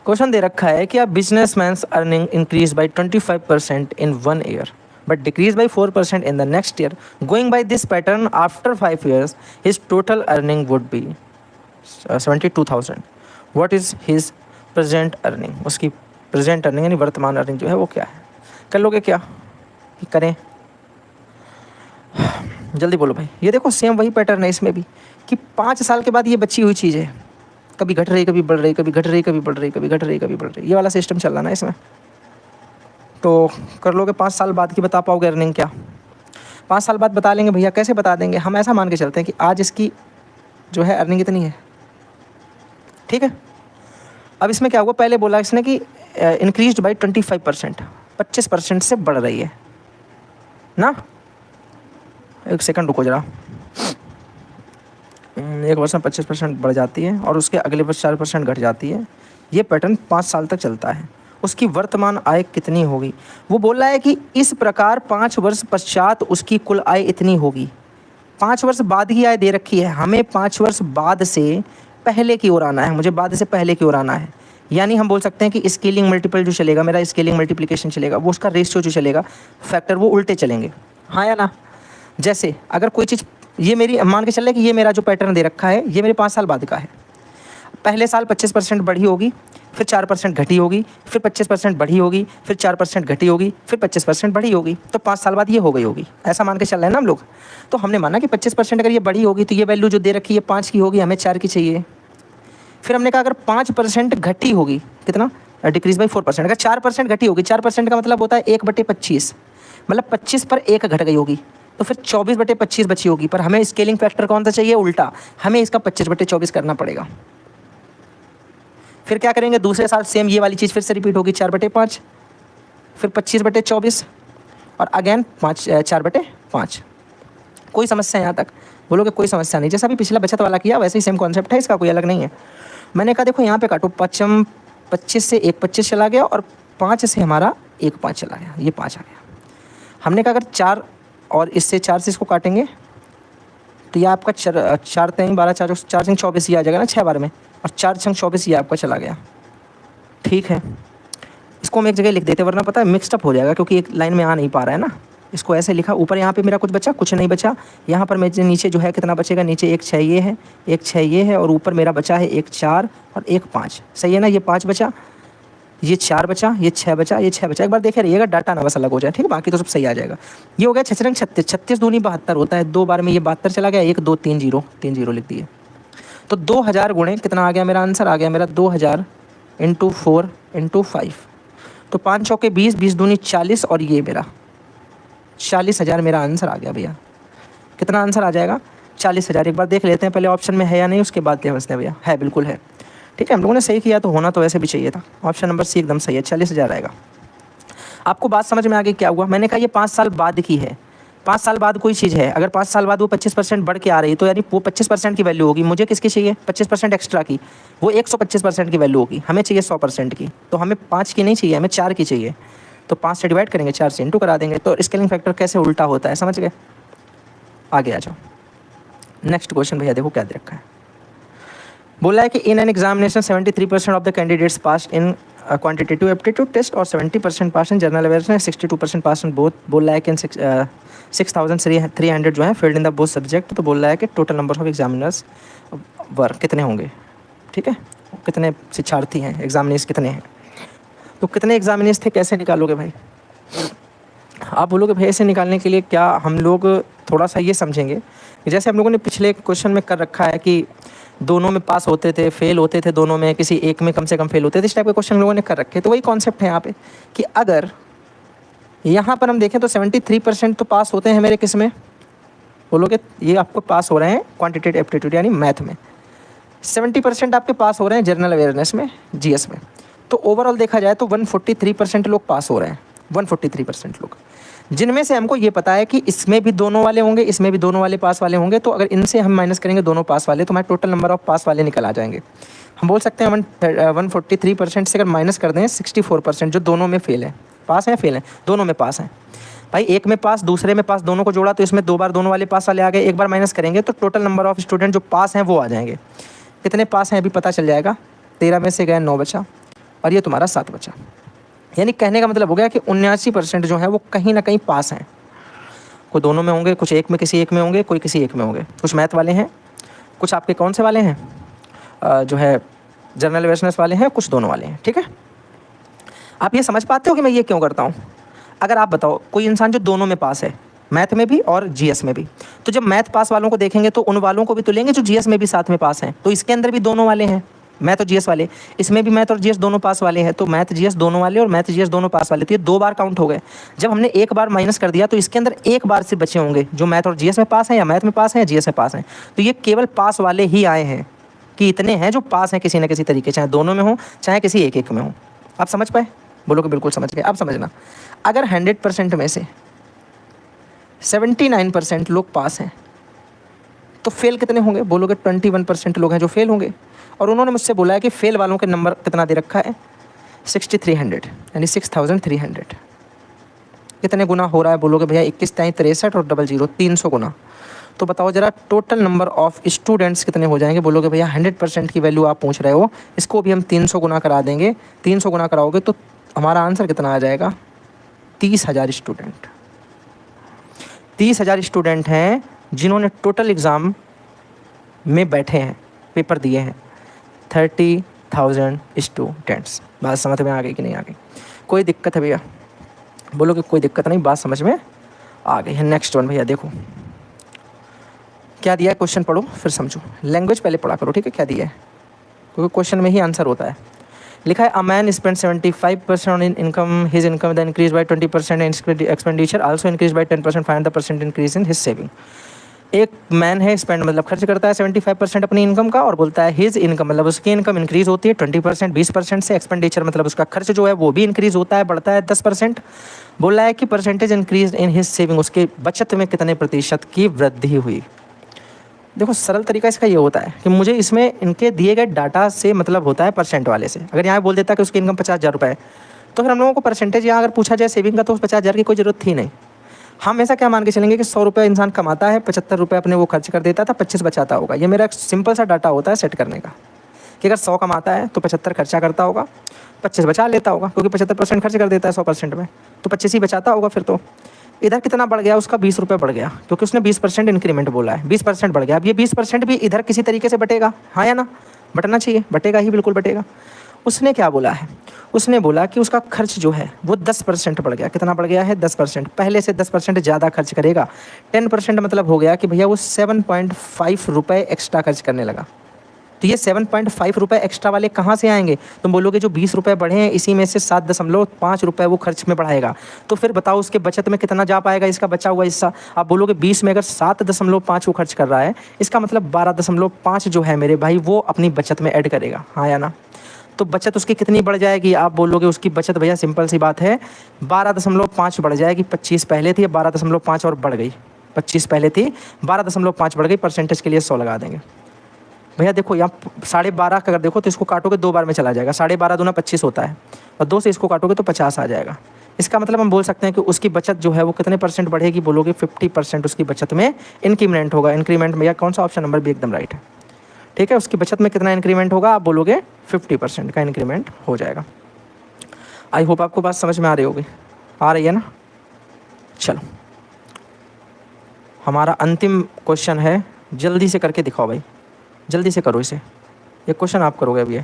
क्वेश्चन दे रखा है कि a businessman's earning increase by 25% in 1 year but decrease by 4% in the next year. Going by this pattern, after 5 years, his total earning would be 72,000. What is his present earning? उसकी present earning यानी वर्तमान earning जो है वो क्या है? कर लोगे क्या? करें? जल्दी बोलो भाई। ये देखो सेम वही पैटर्न है इसमें भी कि 5 साल के बाद ये बची हुई चीज़ है, कभी घट रही, कभी बढ़ रही, कभी घट रही, कभी बढ़ रही, कभी घट रही, कभी बढ़ रही, ये वाला सिस्टम चल रहा ना इसमें। तो कर लोगे 5 साल बाद की बता पाओगे अर्निंग क्या? 5 साल बाद बता लेंगे भैया, कैसे बता देंगे? हम ऐसा मान के चलते हैं कि आज इसकी जो है अर्निंग इतनी है, ठीक है। अब इसमें क्या हुआ, पहले बोला इसने कि इंक्रीज्ड बाई 25%, 25% से बढ़ रही है ना, एक सेकंड रुको जरा। एक वर्ष में 25% बढ़ जाती है और उसके अगले वर्ष 4% घट जाती है। ये पैटर्न 5 साल तक चलता है। उसकी वर्तमान आय कितनी होगी? वो बोल रहा है कि इस प्रकार 5 वर्ष पश्चात उसकी कुल आय इतनी होगी। 5 वर्ष बाद की आय दे रखी है, हमें 5 वर्ष बाद से पहले की ओर आना है, मुझे बाद से पहले की ओर आना है। यानी हम बोल सकते हैं कि स्केलिंग मल्टीपल जो चलेगा, मेरा स्केलिंग मल्टीप्लिकेशन चलेगा, वो उसका रेशियो जो चलेगा, फैक्टर वो उल्टे चलेंगे, हाँ या ना। जैसे अगर कोई चीज़, ये मेरी मान के चल रहा है कि ये मेरा जो पैटर्न दे रखा है ये मेरे 5 साल बाद का है। पहले साल 25% बढ़ी होगी, फिर 4% घटी होगी, फिर 25% बढ़ी होगी, फिर 4% घटी होगी, फिर 25% बढ़ी होगी, तो 5 साल बाद ये हो गई होगी। ऐसा मान के चल रहे हैं ना हम लोग। तो हमने माना कि 25% अगर ये बढ़ी होगी तो ये वैल्यू जो दे रखी है 5 की होगी, हमें 4 की चाहिए। फिर हमने कहा अगर 5% घटी होगी, कितना डिक्रीज बाई 4%, अगर 4% घटी होगी, 4% का मतलब होता है 1/25, मतलब 25 पर 1 घट गई होगी, तो फिर 24/25 बची होगी। पर हमें स्केलिंग फैक्टर कौन सा चाहिए? उल्टा, हमें इसका 25/24 करना पड़ेगा। फिर क्या करेंगे? दूसरे साल सेम ये वाली चीज़ फिर से रिपीट होगी, 4/5, फिर 25/24 और अगेन 4/5। कोई समस्या यहाँ तक? बोलोगे कोई समस्या नहीं। जैसा भी पिछला बचत वाला किया वैसे ही सेम कॉन्सेप्ट है, इसका कोई अलग नहीं है। मैंने कहा देखो यहाँ पे काटो, 25 से 1 25 चला गया और 5 से हमारा 1 5 चला गया, ये 5 आ गया। हमने कहा अगर 4 और इससे 4 से इसको काटेंगे तो ये आपका 4 3 12 4 4 24 ये आ जाएगा ना 6 बार में, और 4 6 24 ये आपका चला गया। ठीक है, इसको हम एक जगह लिख देते, वरना पता है मिक्सअप हो जाएगा, क्योंकि एक लाइन में आ नहीं पा रहा है ना। इसको ऐसे लिखा, ऊपर यहाँ पे मेरा कुछ बचा, कुछ नहीं बचा। यहाँ पर मेरे नीचे जो है कितना बचेगा? नीचे 1 6 ये है, 1 6 ये है, और ऊपर मेरा बचा है 1 4 और 1 5। सही है ना? ये 5 बचा, ये 4 बचा, ये 6 बचा, ये 6 बचा। एक बार देखे रहिएगा, डाटा ना बस अलग हो जाए, ठीक है? बाकी तो सब सही आ जाएगा। ये हो गया 6 6 36, 36 दूनी 72 होता है। 2 बार में ये 72 चला गया, 1 2 3 0 3 0 लिख दिए। तो 2000 गुणे कितना आ गया? मेरा आंसर आ गया मेरा 2000 × 4 × 5। तो 5 चौके 20, 20 दूनी 40, और ये मेरा 40,000 मेरा आंसर आ गया भैया। कितना आंसर आ जाएगा? 40,000। एक बार देख लेते हैं पहले ऑप्शन में है या नहीं, उसके बाद समझते हैं भैया। है, बिल्कुल है। ठीक है, हम लोगों ने सही किया, तो होना तो वैसे भी चाहिए था। ऑप्शन नंबर सी एकदम सही है, 40,000 आएगा। आपको बात समझ में आ गई क्या हुआ? मैंने कहा ये 5 साल बाद की है। 5 साल बाद कोई चीज़ है, अगर 5 साल बाद वो 25% बढ़ के आ रही है, तो यानी वो 25% की वैल्यू होगी। मुझे किसकी चाहिए? 25% एक्स्ट्रा की, वो 125% की वैल्यू होगी। हमें चाहिए 100% की, तो हमें 5 की नहीं चाहिए, हमें 4 की चाहिए। तो 5 से डिवाइड करेंगे, 4 से इंटू करा देंगे। तो स्केलिंग फैक्टर कैसे उल्टा होता है, समझ गए? आगे आ जाओ। नेक्स्ट क्वेश्चन भैया देखो क्या दे रखा है। बोला है कि in an examination 73% of the candidates pass in quantitative aptitude test और 70% pass in general awareness, 62% pass in both. बोल रहा है कि इन 6,300 जो है failed in the both subject. तो बोल रहा है कि total number of examiners were कितने होंगे, ठीक है? कितने शिक्षार्थी हैं, एग्जामिनेस कितने हैं। तो कितने एग्जामिनेस थे, कैसे निकालोगे भाई? आप बोलोगे भाई ऐसे निकालने के लिए क्या हम लोग थोड़ा सा ये समझेंगे कि जैसे हम लोगों ने पिछले क्वेश्चन में कर रखा है कि दोनों में पास होते थे, फेल होते थे दोनों में, किसी एक में कम से कम फेल होते थे। इस टाइप के क्वेश्चन लोगों ने कर रखे। तो वही कॉन्सेप्ट है यहाँ पे कि अगर यहाँ पर हम देखें तो 73% तो पास होते हैं मेरे किस में? बोलोगे ये आपको पास हो रहे हैं क्वांटिटेटिव एप्टीट्यूड यानी मैथ में। 70% आपके पास हो रहे हैं जनरल अवेयरनेस में, जीएस में। तो ओवरऑल देखा जाए तो 143% लोग पास हो रहे हैं, 143% लोग, जिनमें से हमको ये पता है कि इसमें भी दोनों वाले होंगे, इसमें भी दोनों वाले पास वाले होंगे। तो अगर इनसे हम माइनस करेंगे दोनों पास वाले, तो हमारे टोटल नंबर ऑफ पास वाले निकल आ जाएंगे। हम बोल सकते हैं 143% से अगर माइनस कर दें 64% जो दोनों में फेल है, पास हैं फेल हैं, दोनों में पास हैं। भाई एक में पास दूसरे में पास, दोनों को जोड़ा तो इसमें 2 बार दोनों वाले पास वाले आ गए। एक बार माइनस करेंगे तो टोटल नंबर ऑफ स्टूडेंट जो पास हैं वो आ जाएंगे। कितने पास हैं अभी पता चल जाएगा। 13 में से गए 9 बचा, और ये तुम्हारा 7 बचा। यानी कहने का मतलब हो गया कि 79% जो है वो कहीं ना कहीं पास हैं। कोई दोनों में होंगे, कुछ एक में, किसी एक में होंगे, कोई किसी एक में होंगे। कुछ मैथ वाले हैं, कुछ आपके कौन से वाले हैं जो है जनरल अवेयरनेस वाले हैं, कुछ दोनों वाले हैं। ठीक है, आप ये समझ पाते हो कि मैं ये क्यों करता हूँ? अगर आप बताओ कोई इंसान जो दोनों में पास है, मैथ में भी और जीएस में भी, तो जब मैथ पास वालों को देखेंगे तो उन वालों को भी तो लेंगे जो जीएस में भी साथ में पास हैं। तो इसके अंदर भी दोनों वाले हैं, मैथ और जीएस वाले। इसमें भी मैथ और जीएस दोनों पास वाले हैं। तो मैथ जीएस दोनों वाले और मैथ जीएस दोनों पास वाले, तो ये 2 बार काउंट हो गए। जब हमने एक बार माइनस कर दिया तो इसके अंदर एक बार से बचे होंगे जो मैथ और जीएस में पास हैं, या मैथ में पास हैं या जीएस में पास हैं। तो ये केवल पास वाले ही आए हैं कि इतने हैं जो पास हैं किसी न किसी तरीके, चाहे दोनों में हो चाहे किसी एक एक में हो। आप समझ पाए? बोलो कि बिल्कुल समझ गए। अब समझना, अगर 100% में से 79% लोग पास हैं, तो फेल कितने होंगे? बोलोगे 21% लोग हैं जो फेल होंगे। और उन्होंने मुझसे बोला है कि फेल वालों के नंबर कितना दे रखा है? 6300, यानी 6300। कितने गुना हो रहा है? बोलोगे भैया 21 ताई 63 और 00 300 गुना। तो बताओ जरा टोटल नंबर ऑफ स्टूडेंट्स कितने हो जाएंगे? बोलोगे भैया 100% की वैल्यू आप पूछ रहे हो, इसको भी हम 300 गुना करा देंगे। 300 गुना कराओगे तो हमारा आंसर कितना आ जाएगा? 30,000 स्टूडेंट। 30,000 स्टूडेंट हैं जिन्होंने टोटल एग्ज़ाम में बैठे हैं, पेपर दिए हैं। 30,000 स्टूडेंट्स। बात समझ में आ गई कि नहीं आ गई? कोई दिक्कत है भैया? बोलोगे कोई दिक्कत नहीं, बात समझ में आ गई है। नेक्स्ट वन भैया देखो क्या दिया है, क्वेश्चन पढ़ो फिर समझो। लैंग्वेज पहले पढ़ा करो, ठीक है? क्या दिया है, क्योंकि क्वेश्चन में ही आंसर होता है। लिखा है a man spend 75% on income, his income than increase by 20% and expenditure also increase by 10%, find the percent increase in his saving. एक मैन है, स्पेंड मतलब खर्च करता है 75% अपनी इनकम का, और बोलता है हिज इनकम मतलब उसकी इनकम इंक्रीज होती है 20%, 20% से। एक्सपेंडिचर मतलब उसका खर्च जो है वो भी इंक्रीज होता है, बढ़ता है 10%। बोल रहा है कि percentage increase in his saving, उसके बचत में कितने प्रतिशत की वृद्धि हुई। देखो सरल तरीका इसका ये होता है कि मुझे इसमें इनके दिए गए डाटा से मतलब होता है परसेंट वाले से। अगर यहाँ बोल देता कि उसकी इनकम 50,000 रुपये है, तो फिर हम लोगों को परसेंटेज यहाँ अगर पूछा जाए सेविंग का, तो उस 50,000 की कोई ज़रूरत थी नहीं। हम ऐसा क्या मान के चलेंगे कि 100 रुपये इंसान कमाता है, 75 रुपये अपने वो खर्च कर देता था, 25 बचाता होगा। ये मेरा एक सिंपल सा डाटा होता है सेट करने का, कि अगर 100 कमाता है तो 75 खर्चा करता होगा, 25 बचा लेता होगा, क्योंकि 75% खर्च कर देता है 100% में, तो 25 ही बचाता होगा। फिर तो इधर कितना बढ़ गया उसका? 20 रुपये बढ़ गया, क्योंकि उसने 20% इंक्रीमेंट बोला है, 20% बढ़ गया। अब ये 20% भी इधर किसी तरीके से बटेगा, हाँ या ना? बटना चाहिए, बटेगा ही, बिल्कुल बटेगा। उसने क्या बोला है? उसने बोला कि उसका खर्च जो है वो 10% बढ़ गया। कितना बढ़ गया है? 10%। पहले से 10% ज़्यादा खर्च करेगा। 10% मतलब हो गया कि भैया वो 7.5 रुपये एक्स्ट्रा खर्च करने लगा। तो ये 7.5 रुपये एक्स्ट्रा वाले कहाँ से आएंगे? तुम बोलोगे जो 20 रुपये बढ़े हैं इसी में से 7.5 रुपये वो खर्च में बढ़ाएगा। तो फिर बताओ उसके बचत में कितना जा पाएगा इसका बचा हुआ हिस्सा? आप बोलोगे 20 में अगर 7.5 वो खर्च कर रहा है, इसका मतलब 12.5 जो है मेरे भाई वो अपनी बचत में ऐड करेगा, हाँ या ना? तो बचत उसकी कितनी बढ़ जाएगी? आप बोलोगे उसकी बचत भैया सिंपल सी बात है 12.5 बढ़ जाएगी। 25 पहले थी, 12.5 और बढ़ गई। 25 पहले थी, 12.5 बढ़ गई। परसेंटेज के लिए 100 लगा देंगे भैया। देखो यहाँ 12.5 का अगर देखो तो इसको काटोगे 2 बार में चला जाएगा। 12.5 दूना 25 होता है, और 2 से इसको काटोगे तो 50 आ जाएगा। इसका मतलब हम बोल सकते हैं कि उसकी बचत जो है वो कितने परसेंट बढ़ेगी? बोलोगे 50% उसकी बचत में इंक्रीमेंट होगा। इंक्रीमेंट भैया कौन सा ऑप्शन नंबर भी एकदम राइट है, ठीक है? उसकी बचत में कितना इंक्रीमेंट होगा? आप बोलोगे 50% का इंक्रीमेंट हो जाएगा। आई होप आपको बात समझ में आ रही होगी, आ रही है ना? चलो हमारा अंतिम क्वेश्चन है, जल्दी से करके दिखाओ भाई, जल्दी से करो इसे। ये क्वेश्चन आप करोगे अभी। ये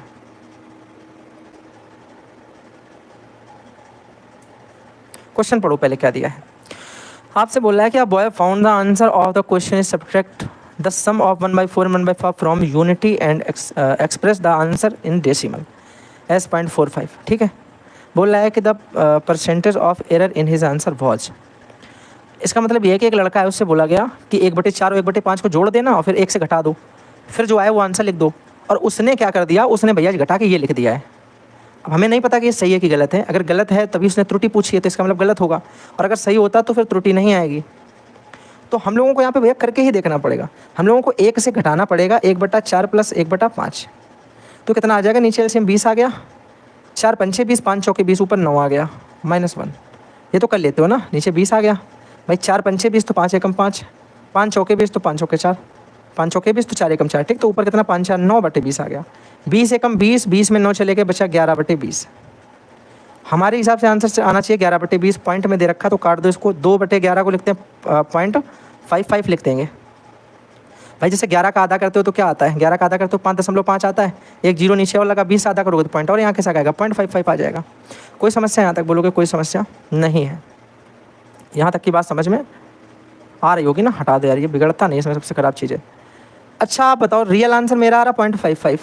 क्वेश्चन पढ़ो पहले क्या दिया है। आपसे बोल रहा है कि a boy found the answer of the question is subtract the sum of 1/4 and 1/5 from unity and express the answer in decimal as 0.45। ठीक है, बोल रहा है कि the percentage of error in his answer was. इसका मतलब ये है कि एक लड़का है, उससे बोला गया कि 1/4 और 1/5 को जोड़ देना और फिर 1 से घटा दो, फिर जो आए वो आंसर लिख दो। और उसने क्या कर दिया? उसने भैया घटा के ये लिख दिया है। अब हमें नहीं पता कि ये सही है कि गलत है। अगर गलत है तभी उसने त्रुटि पूछी है, तो इसका मतलब गलत होगा, और अगर सही होता तो फिर त्रुटि नहीं आएगी। तो हम लोगों को यहाँ पे भैया करके ही देखना पड़ेगा। हम लोगों को 1 से घटाना पड़ेगा, 1/4 प्लस 1/5, तो कितना आ जाएगा? नीचे एलसीएम 20 आ गया, 4 पंचे 20, 5 चौके 20, ऊपर 9 आ गया, -1। ये तो कर लेते हो ना, नीचे 20 आ गया भाई, 4 पंचे 20 तो 5 एकम 5, 5 चौके 20 तो 5 चौके 4, 5 चौके 20 तो 4 एकम 4, ठीक। तो ऊपर कितना? 5 4 9/20 आ गया। 20 एकम 20, 20 में 9 चले गए, बचा 11/20। हमारे हिसाब से आंसर आना चाहिए 11/20। पॉइंट में दे रखा तो काट दो इसको। 2/11 को लिखते हैं 0.55 लिख देंगे भाई। जैसे 11 का आधा करते हो तो क्या आता है? 11 का आधा करते हो 5.5 आता है, एक जीरो नीचे और लगा, 20 आधा करोगे तो पॉइंट और यहाँ कैसा आएगा? 0.55 आ जाएगा। कोई समस्या यहाँ तक? बोलोगे कोई समस्या नहीं है। यहाँ तक की बात समझ में आ रही होगी ना? हटा दो यार, ये बिगड़ता नहीं, इसमें सबसे ख़राब चीज़ है। अच्छा आप बताओ, रियल आंसर मेरा आ रहा 0.55,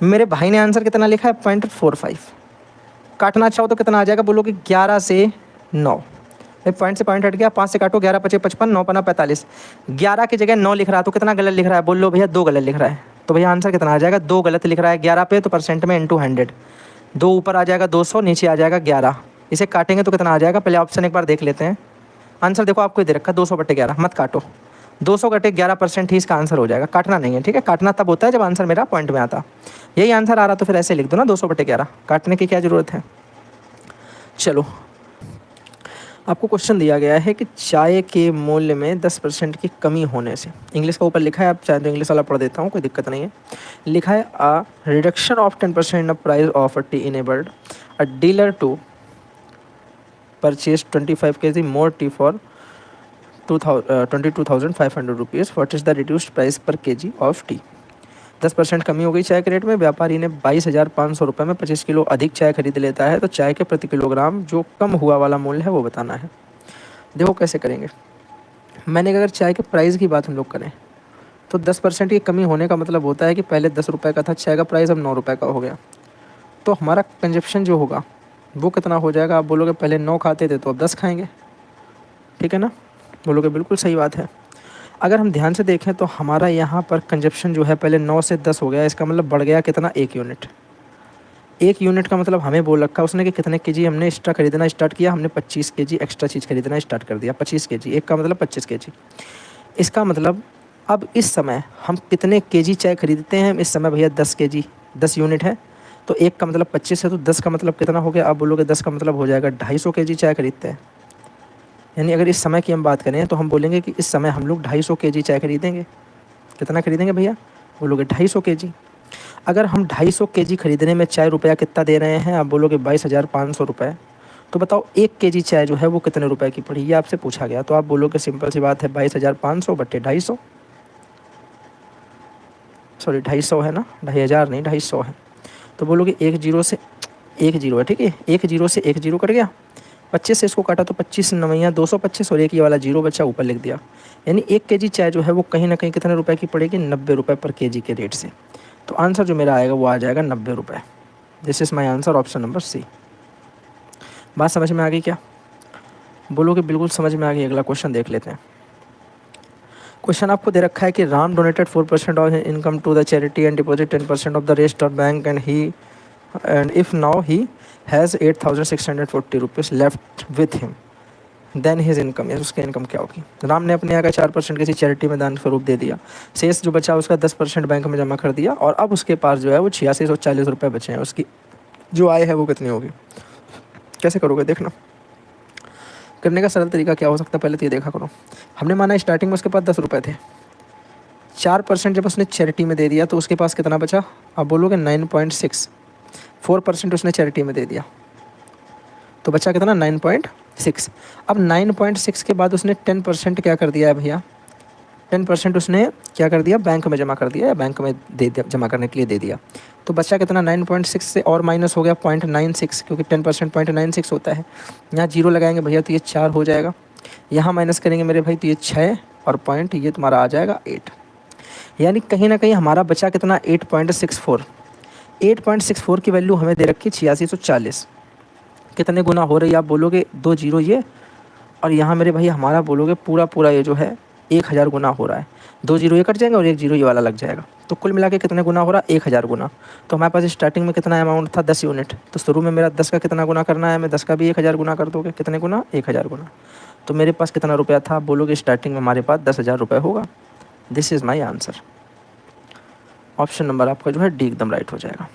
मेरे भाई ने आंसर कितना लिखा है? 0.45। काटना चाहो तो कितना आ जाएगा? बोलोगे 11 से 9। पॉइंट से पॉइंट हट गया, 5 से काटो, 11 पचे 55, 9 पना 45। 11 की जगह 9 लिख रहा है तो कितना गलत लिख रहा है? बोल लो भैया 2 गलत लिख रहा है। तो भैया आंसर कितना आ जाएगा? 2 गलत लिख रहा है 11 पे, तो परसेंट में इंटू 100, 2 ऊपर आ जाएगा 200, नीचे आ जाएगा 11। इसे काटेंगे तो कितना आ जाएगा? पहले ऑप्शन एक बार देख लेते हैं। आंसर देखो आपको दे रखा है 200/11, मत काटो, 200/11% ही इसका आंसर हो जाएगा, काटना नहीं है, ठीक है। काटना तब होता है जब आंसर मेरा पॉइंट में आता। यही आंसर आ रहा तो फिर ऐसे लिख दो ना 200/11, काटने की क्या ज़रूरत है। चलो, आपको क्वेश्चन दिया गया है कि चाय के मूल्य में 10% की कमी होने से, इंग्लिश का ऊपर लिखा है, आप चाहे तो इंग्लिश वाला पढ़ देता हूँ, कोई दिक्कत नहीं है। लिखा है a reduction of 10% in the price of a tea enabled a dealer to purchase 25 kg more tea for 22,500 rupees. What is the reduced price per KG of tea. 10% कमी हो गई चाय के रेट में, व्यापारी ने 22,500 रुपये में 25 किलो अधिक चाय खरीद लेता है, तो चाय के प्रति किलोग्राम जो कम हुआ वाला मूल्य है वो बताना है। देखो कैसे करेंगे। मैंने अगर चाय के प्राइस की बात हम लोग करें तो 10% की कमी होने का मतलब होता है कि पहले 10 रुपये का था चाय का प्राइस, अब 9 रुपये का हो गया, तो हमारा कंजप्शन जो होगा वो कितना हो जाएगा। आप बोलोगे पहले 9 खाते थे तो अब 10 खाएंगे, ठीक है ना, बोलोगे बिल्कुल सही बात है। अगर हम ध्यान से देखें तो हमारा यहाँ पर कंजप्शन जो है पहले 9 से 10 हो गया, इसका मतलब बढ़ गया कितना, 1 यूनिट। 1 यूनिट का मतलब हमें बोल रखा उसने कि कितने केजी हमने एक्स्ट्रा खरीदना स्टार्ट किया, हमने 25 केजी एक्स्ट्रा चीज़ खरीदना स्टार्ट कर दिया। 25 केजी, एक का मतलब 25 केजी। इसका मतलब अब इस समय हम कितने केजी चाय खरीदते हैं, इस समय भैया 10 केजी, 10 यूनिट है, तो एक का मतलब 25 है, तो 10 का मतलब कितना हो गया। आप बोलोगे 10 का मतलब हो जाएगा 250 केजी चाय खरीदते हैं। यानी अगर इस समय की हम बात करें तो हम बोलेंगे कि इस समय हम लोग 250 केजी चाय खरीदेंगे। कितना खरीदेंगे भैया, बोलोगे 250 केजी। अगर हम 250 केजी खरीदने में चाय रुपया कितना दे रहे हैं, आप बोलोगे 22,500 रुपये, तो बताओ 1 केजी चाय जो है वो कितने रुपए की पड़ी, ये आपसे पूछा गया। तो आप बोलोगे सिंपल सी बात है 22,500 बट्टे 250, सॉरी 250 है ना, 2,500 नहीं 250 है। तो बोलोगे 1 जीरो से 1 जीरो है, ठीक है, 1 जीरो से 1 जीरो कट गया, 25 से इसको काटा तो 25 नवैया 225 और एक ये वाला जीरो बचा ऊपर लिख दिया। यानी 1 केजी चाय जो है वो कहीं ना कहीं कितने रुपए की पड़ेगी, 90 रुपये पर केजी के रेट से। तो आंसर जो मेरा आएगा वो आ जाएगा 90 रुपये। This is my answer, option number C. बात समझ में आ गई क्या, बोलोगे बिल्कुल समझ में आ गई। अगला क्वेश्चन देख लेते हैं। क्वेश्चन आपको दे रखा है कि Ram donated 4% of income to the charity and deposit 10% of the rest of bank and if now he has 8,640 rupees left with him, then his income, या उसकी इनकम क्या होगी। राम ने अपने यहाँ का 4% किसी चैरिटी में दान स्वरूप दे दिया, शेष जो बचा उसका 10% बैंक में जमा कर दिया, और अब उसके पास जो है वो 8640 रुपये बचे हैं। उसकी जो आय है वो कितनी होगी। कैसे करोगे देखना। करने का सरल तरीका क्या हो सकता है, पहले तो ये देखा करो। हमने माना स्टार्टिंग में उसके पास 10 रुपये थे, 4% जब उसने चैरिटी में दे दिया तो उसके पास कितना बचा, आप बोलोगे 9.6। 4% उसने चैरिटी में दे दिया तो बचा कितना, 9.6। अब 9.6 के बाद उसने 10% क्या कर दिया है भैया, 10% उसने क्या कर दिया, बैंक में जमा कर दिया, या बैंक में दे दिया, जमा करने के लिए दे दिया। तो बच्चा कितना, 9.6 से और माइनस हो गया 0.96, क्योंकि 10% 0.96 होता है। यहाँ जीरो लगाएंगे भैया तो ये 4 हो जाएगा, यहाँ माइनस करेंगे मेरे भाई तो ये 6, और पॉइंट ये तुम्हारा आ जाएगा 8। यानी कहीं ना कहीं हमारा बचा कितना, 8.64। 8.64 की वैल्यू हमें दे रखी 8640। कितने गुना हो रही है, आप बोलोगे 2 जीरो ये, और यहाँ मेरे भाई हमारा बोलोगे पूरा पूरा ये जो है 1000 गुना हो रहा है। 2 जीरो ये कट जाएंगे और 1 जीरो ये वाला लग जाएगा, तो कुल मिला के कितने गुना हो रहा है, 1000 गुना। तो हमारे पास स्टार्टिंग में कितना अमाउंट था, 10 यूनिट, तो शुरू में मेरा 10 का कितना गुना करना है, मैं 10 का भी 1000 गुना कर दोगे, कितने गुना, 1000 गुना। तो मेरे पास कितना रुपया था, आप बोलोगे स्टार्टिंग में हमारे पास 10,000 रुपये होगा। This is my answer. Option number आपका जो है डी एकदम राइट हो जाएगा।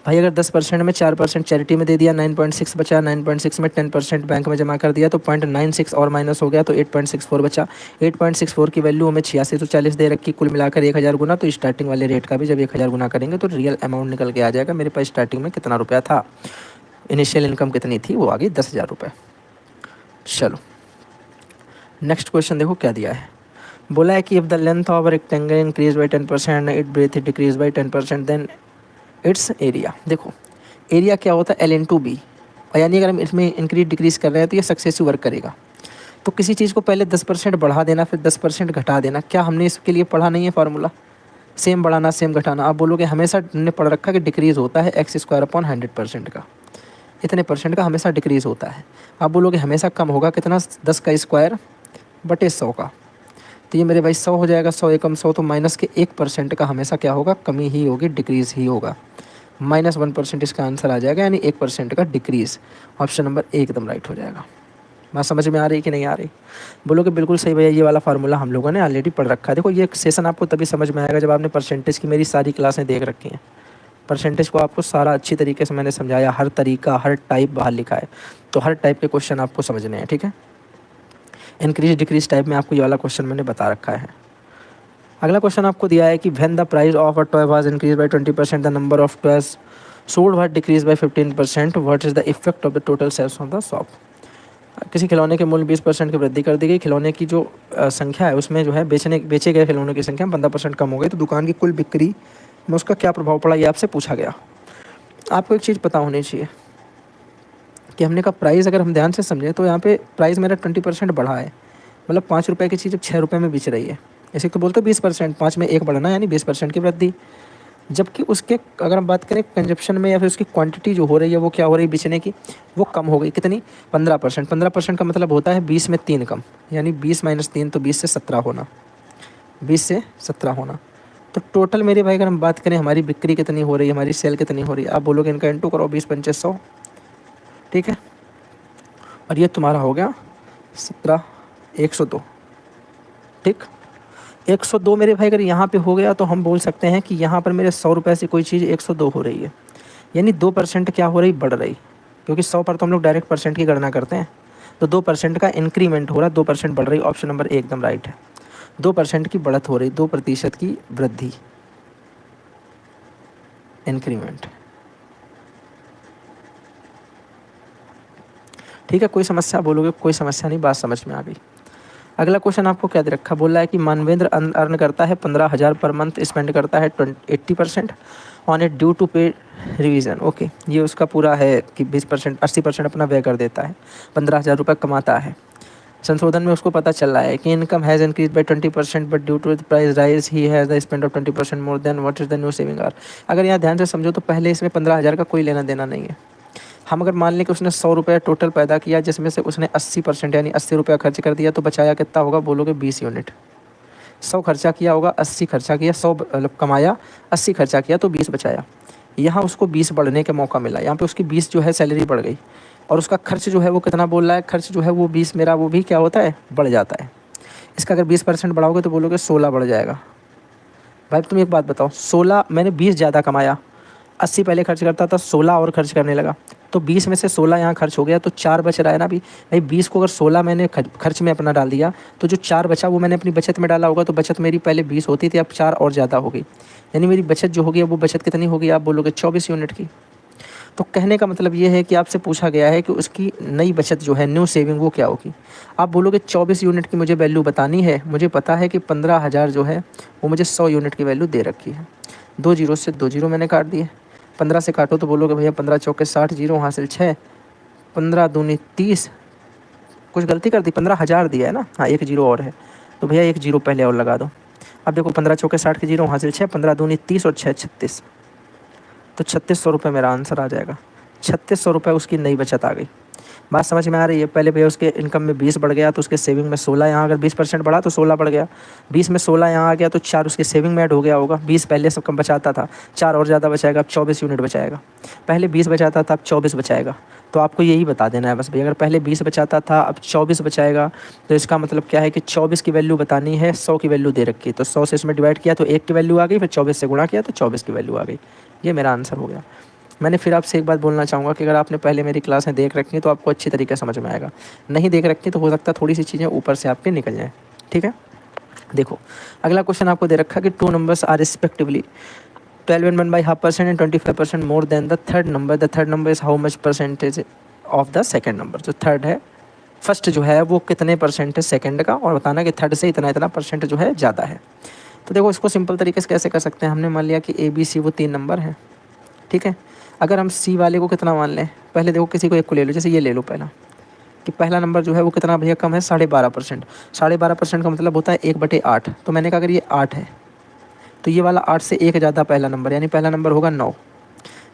भाई अगर 10% में 4% चैरिटी में दे दिया, 9.6 बचा, 9.6 में 10% बैंक में जमा कर दिया तो 0.96 और माइनस हो गया तो 8.64 बचा। 8.64 की वैल्यू हमें 8640 दे रखी, कुल मिलाकर 1000 गुना। तो स्टार्टिंग वाले रेट का भी जब 1000 गुना करेंगे तो रियल अमाउंट निकल के आ जाएगा। मेरे पास स्टार्टिंग में कितना रुपया था, इनिशियल इनकम कितनी थी, वो आ गई 10,000 रुपये। चलो नेक्स्ट क्वेश्चन देखो क्या दिया है। बोला है कि if the length of rectangle increase by 10% it breadth decrease by 10% then its area. देखो एरिया क्या होता है, L/B, और यानी अगर हम इसमें इंक्रीज डिक्रीज कर रहे हैं तो ये सक्सेसिव वर्क करेगा। तो किसी चीज़ को पहले 10% बढ़ा देना फिर 10% घटा देना, क्या हमने इसके लिए पढ़ा नहीं है फार्मूला, सेम बढ़ाना सेम घटाना। आप बोलोगे हमेशा हमने पढ़ रखा कि डिक्रीज़ होता है x² / 100% का, इतने परसेंट का हमेशा डिक्रीज़ होता है। आप बोलोगे हमेशा कम होगा कितना, 10 का स्क्वायर बटे 100 का, तो ये मेरे भाई 100 हो जाएगा, 100 एकम 100, तो माइनस के 1% का हमेशा क्या होगा, कमी ही होगी, डिक्रीज़ ही होगा। -1% इसका आंसर आ जाएगा, यानी 1% का डिक्रीज़। ऑप्शन नंबर ए एकदम राइट हो जाएगा। बात समझ में आ रही कि नहीं आ रही? बोलोगे बिल्कुल सही भैया, ये वाला फार्मूला हम लोगों ने ऑलरेडी पढ़ रखा है। देखो ये सेशन आपको तभी समझ में आएगा जब आपने परसेंटेज की मेरी सारी क्लासें देख रखी हैं। परसेंटेज को आपको सारा अच्छी तरीके से मैंने समझाया, हर तरीका हर टाइप बाहर लिखा है, तो हर टाइप के क्वेश्चन आपको समझने हैं, ठीक है। इंक्रीज डिक्रीज टाइप में आपको ये वाला क्वेश्चन मैंने बता रखा है। अगला क्वेश्चन आपको दिया है कि when the price of a toy was increase by 20%, the number of toys sold was decrease by 15%, what is the effect of the total sales of the shop. किसी खिलौने के मूल्य 20% की वृद्धि कर दी गई, खिलौने की जो संख्या है उसमें जो है बेचे गए खिलौनों की संख्या 15% कम हो गई, तो दुकान की कुल बिक्री में उसका क्या प्रभाव पड़ा, ये आपसे पूछा गया। आपको एक चीज़ पता होनी चाहिए कि हमने कहा प्राइस अगर हम ध्यान से समझें तो यहाँ पे प्राइस मेरा 20% बढ़ा है, मतलब 5 रुपये की चीज़ अब 6 रुपये में बिच रही है। ऐसे तो बोलते 20%, 5 में 1 बढ़ना यानी 20% की वृद्धि। जबकि उसके अगर हम बात करें कंजप्शन में या फिर उसकी क्वांटिटी जो हो रही है वो क्या हो रही है बिचने की, वो कम हो गई। कितनी? 15%। 15% का मतलब होता है 20 में 3 कम, यानी 20 - 3 तो 20 से 17 होना, 20 से 17 होना। तो टोटल मेरे भाई अगर हम बात करें हमारी बिक्री कितनी हो रही है, हमारी सेल कितनी हो रही है, आप बोलोगे इनका इंटू करो 20 पंचे 100, ठीक है। और ये तुम्हारा हो गया 17 102, ठीक। 102 मेरे भाई अगर यहाँ पे हो गया तो हम बोल सकते हैं कि यहाँ पर मेरे 100 रुपये से कोई चीज़ 102 हो रही है, यानी 2% क्या हो रही, बढ़ रही। क्योंकि 100 पर तो हम लोग डायरेक्ट परसेंट की गणना करते हैं, तो 2% का इंक्रीमेंट हो रहा है, 2% बढ़ रही। ऑप्शन नंबर एकदम राइट है, 2% की बढ़त हो रही, 2% की वृद्धि, इंक्रीमेंट, ठीक है। कोई समस्या? बोलोगे कोई समस्या नहीं, बात समझ में आ गई। अगला क्वेश्चन आपको क्या दे रखा, बोल रहा है कि मानवेंद्र अर्न करता है 15,000 पर मंथ, स्पेंड करता है 80% ऑन ए ड्यू टू पे रिवीजन। ओके, ये उसका पूरा है कि 20% 80% अपना व्यय कर देता है, 15,000 रुपये कमाता है। संशोधन में उसको पता चल रहा है कि income has increase by 20% but due to the price rise he has the spend of 20% more then what is the new saving are. अगर यहाँ ध्यान से समझो तो पहले इसमें 15,000 का कोई लेना देना नहीं है। हम अगर मान लें कि उसने 100 रुपये टोटल पैदा किया, जिसमें से उसने 80% यानी 80 रुपया खर्च कर दिया, तो बचाया कितना होगा, बोलोगे 20 यूनिट। 100 खर्चा किया होगा, 80 खर्चा किया, 100 मतलब कमाया, 80 खर्चा किया तो 20 बचाया। यहाँ उसको 20 बढ़ने का मौका मिला, यहाँ पे उसकी 20 जो है सैलरी बढ़ गई, और उसका खर्च जो है वो कितना बोल रहा है, खर्च जो है वो 20 मेरा वो भी क्या होता है, बढ़ जाता है। इसका अगर 20% बढ़ाओगे तो बोलोगे 16 बढ़ जाएगा। भाई तुम एक बात बताओ, 16 मैंने 20 ज़्यादा कमाया, 80 पहले खर्च करता था, 16 और खर्च करने लगा, तो 20 में से 16 यहाँ खर्च हो गया, तो 4 बच रहा है ना भाई 20 को अगर 16 मैंने खर्च में अपना डाल दिया, तो जो 4 बचा वो मैंने अपनी बचत में डाला होगा, तो बचत मेरी पहले 20 होती थी, अब 4 और ज़्यादा हो गई, यानी मेरी बचत जो होगी वो बचत कितनी होगी, आप बोलोगे 24 यूनिट की। तो कहने का मतलब ये है कि आपसे पूछा गया है कि उसकी नई बचत जो है, न्यू सेविंग, वो क्या होगी। आप बोलोगे 24 यूनिट की मुझे वैल्यू बतानी है, मुझे पता है कि 15,000 जो है वो मुझे 100 यूनिट की वैल्यू दे रखी है। 2 जीरो से 2 जीरो मैंने काट दिए, 15 से काटो तो बोलोगे भैया 15 चौके 60, जीरो हासिल 6, 15 दूनी 30, कुछ गलती कर दी, 15,000 दिया है ना, हाँ 1 जीरो और है, तो भैया 1 जीरो पहले और लगा दो। अब देखो 15 चौके 60 के जीरो हासिल 6, 15 दूनी 30 और 6 36, तो 3600 रुपये मेरा आंसर आ जाएगा। 3600 रुपये उसकी नई बचत आ गई। बात समझ में आ रही है। पहले भैया उसके इनकम में 20 बढ़ गया, तो उसके सेविंग में 16, यहाँ अगर 20% बढ़ा तो 16 बढ़ गया, 20 में 16 यहाँ आ गया, तो 4 उसके सेविंग में ऐड हो गया होगा। 20 पहले सब कम बचाता था, 4 और ज़्यादा बचाएगा, अब 24 यूनिट बचाएगा। पहले 20 बचाता था, अब 24 बचाएगा। तो आपको यही बता देना है बस भैया, अगर पहले 20 बचाता था अब 24 बचाएगा, तो इसका मतलब क्या है कि 24 की वैल्यू बतानी है, 100 की वैल्यू दे रखी है, तो 100 से इसमें डिवाइड किया तो 1 की वैल्यू आ गई, फिर 24 से गुणा किया तो 24 की वैल्यू आ गई। ये मेरा आंसर हो गया। मैंने फिर आपसे एक बात बोलना चाहूँगा कि अगर आपने पहले मेरी क्लासें देख रखी हैं तो आपको अच्छी तरीके से समझ में आएगा, नहीं देख रखी तो हो सकता है थोड़ी सी चीज़ें ऊपर से आपके निकल जाएँ, ठीक है। देखो अगला क्वेश्चन आपको दे रखा कि 2 numbers are respectively 12 and 1/2% and 25% more than the third number. The third number is how much percentage of the second number. जो थर्ड है, फर्स्ट जो है वो कितने परसेंट है सेकेंड का, और बताना कि थर्ड से इतना इतना परसेंट जो है ज़्यादा है। तो देखो इसको सिंपल तरीके से कैसे कर सकते हैं, हमने मान लिया कि ABC वो 3 नंबर हैं, ठीक है। अगर हम C वाले को कितना मान लें, पहले देखो किसी को एक को ले लो, जैसे ये ले लो पहला, कि पहला नंबर जो है वो कितना भैया कम है, 12.5%। 12.5% का मतलब होता है 1/8। तो मैंने कहा अगर ये 8 है तो ये वाला 8 से 1 ज़्यादा पहला नंबर, यानी पहला नंबर होगा 9।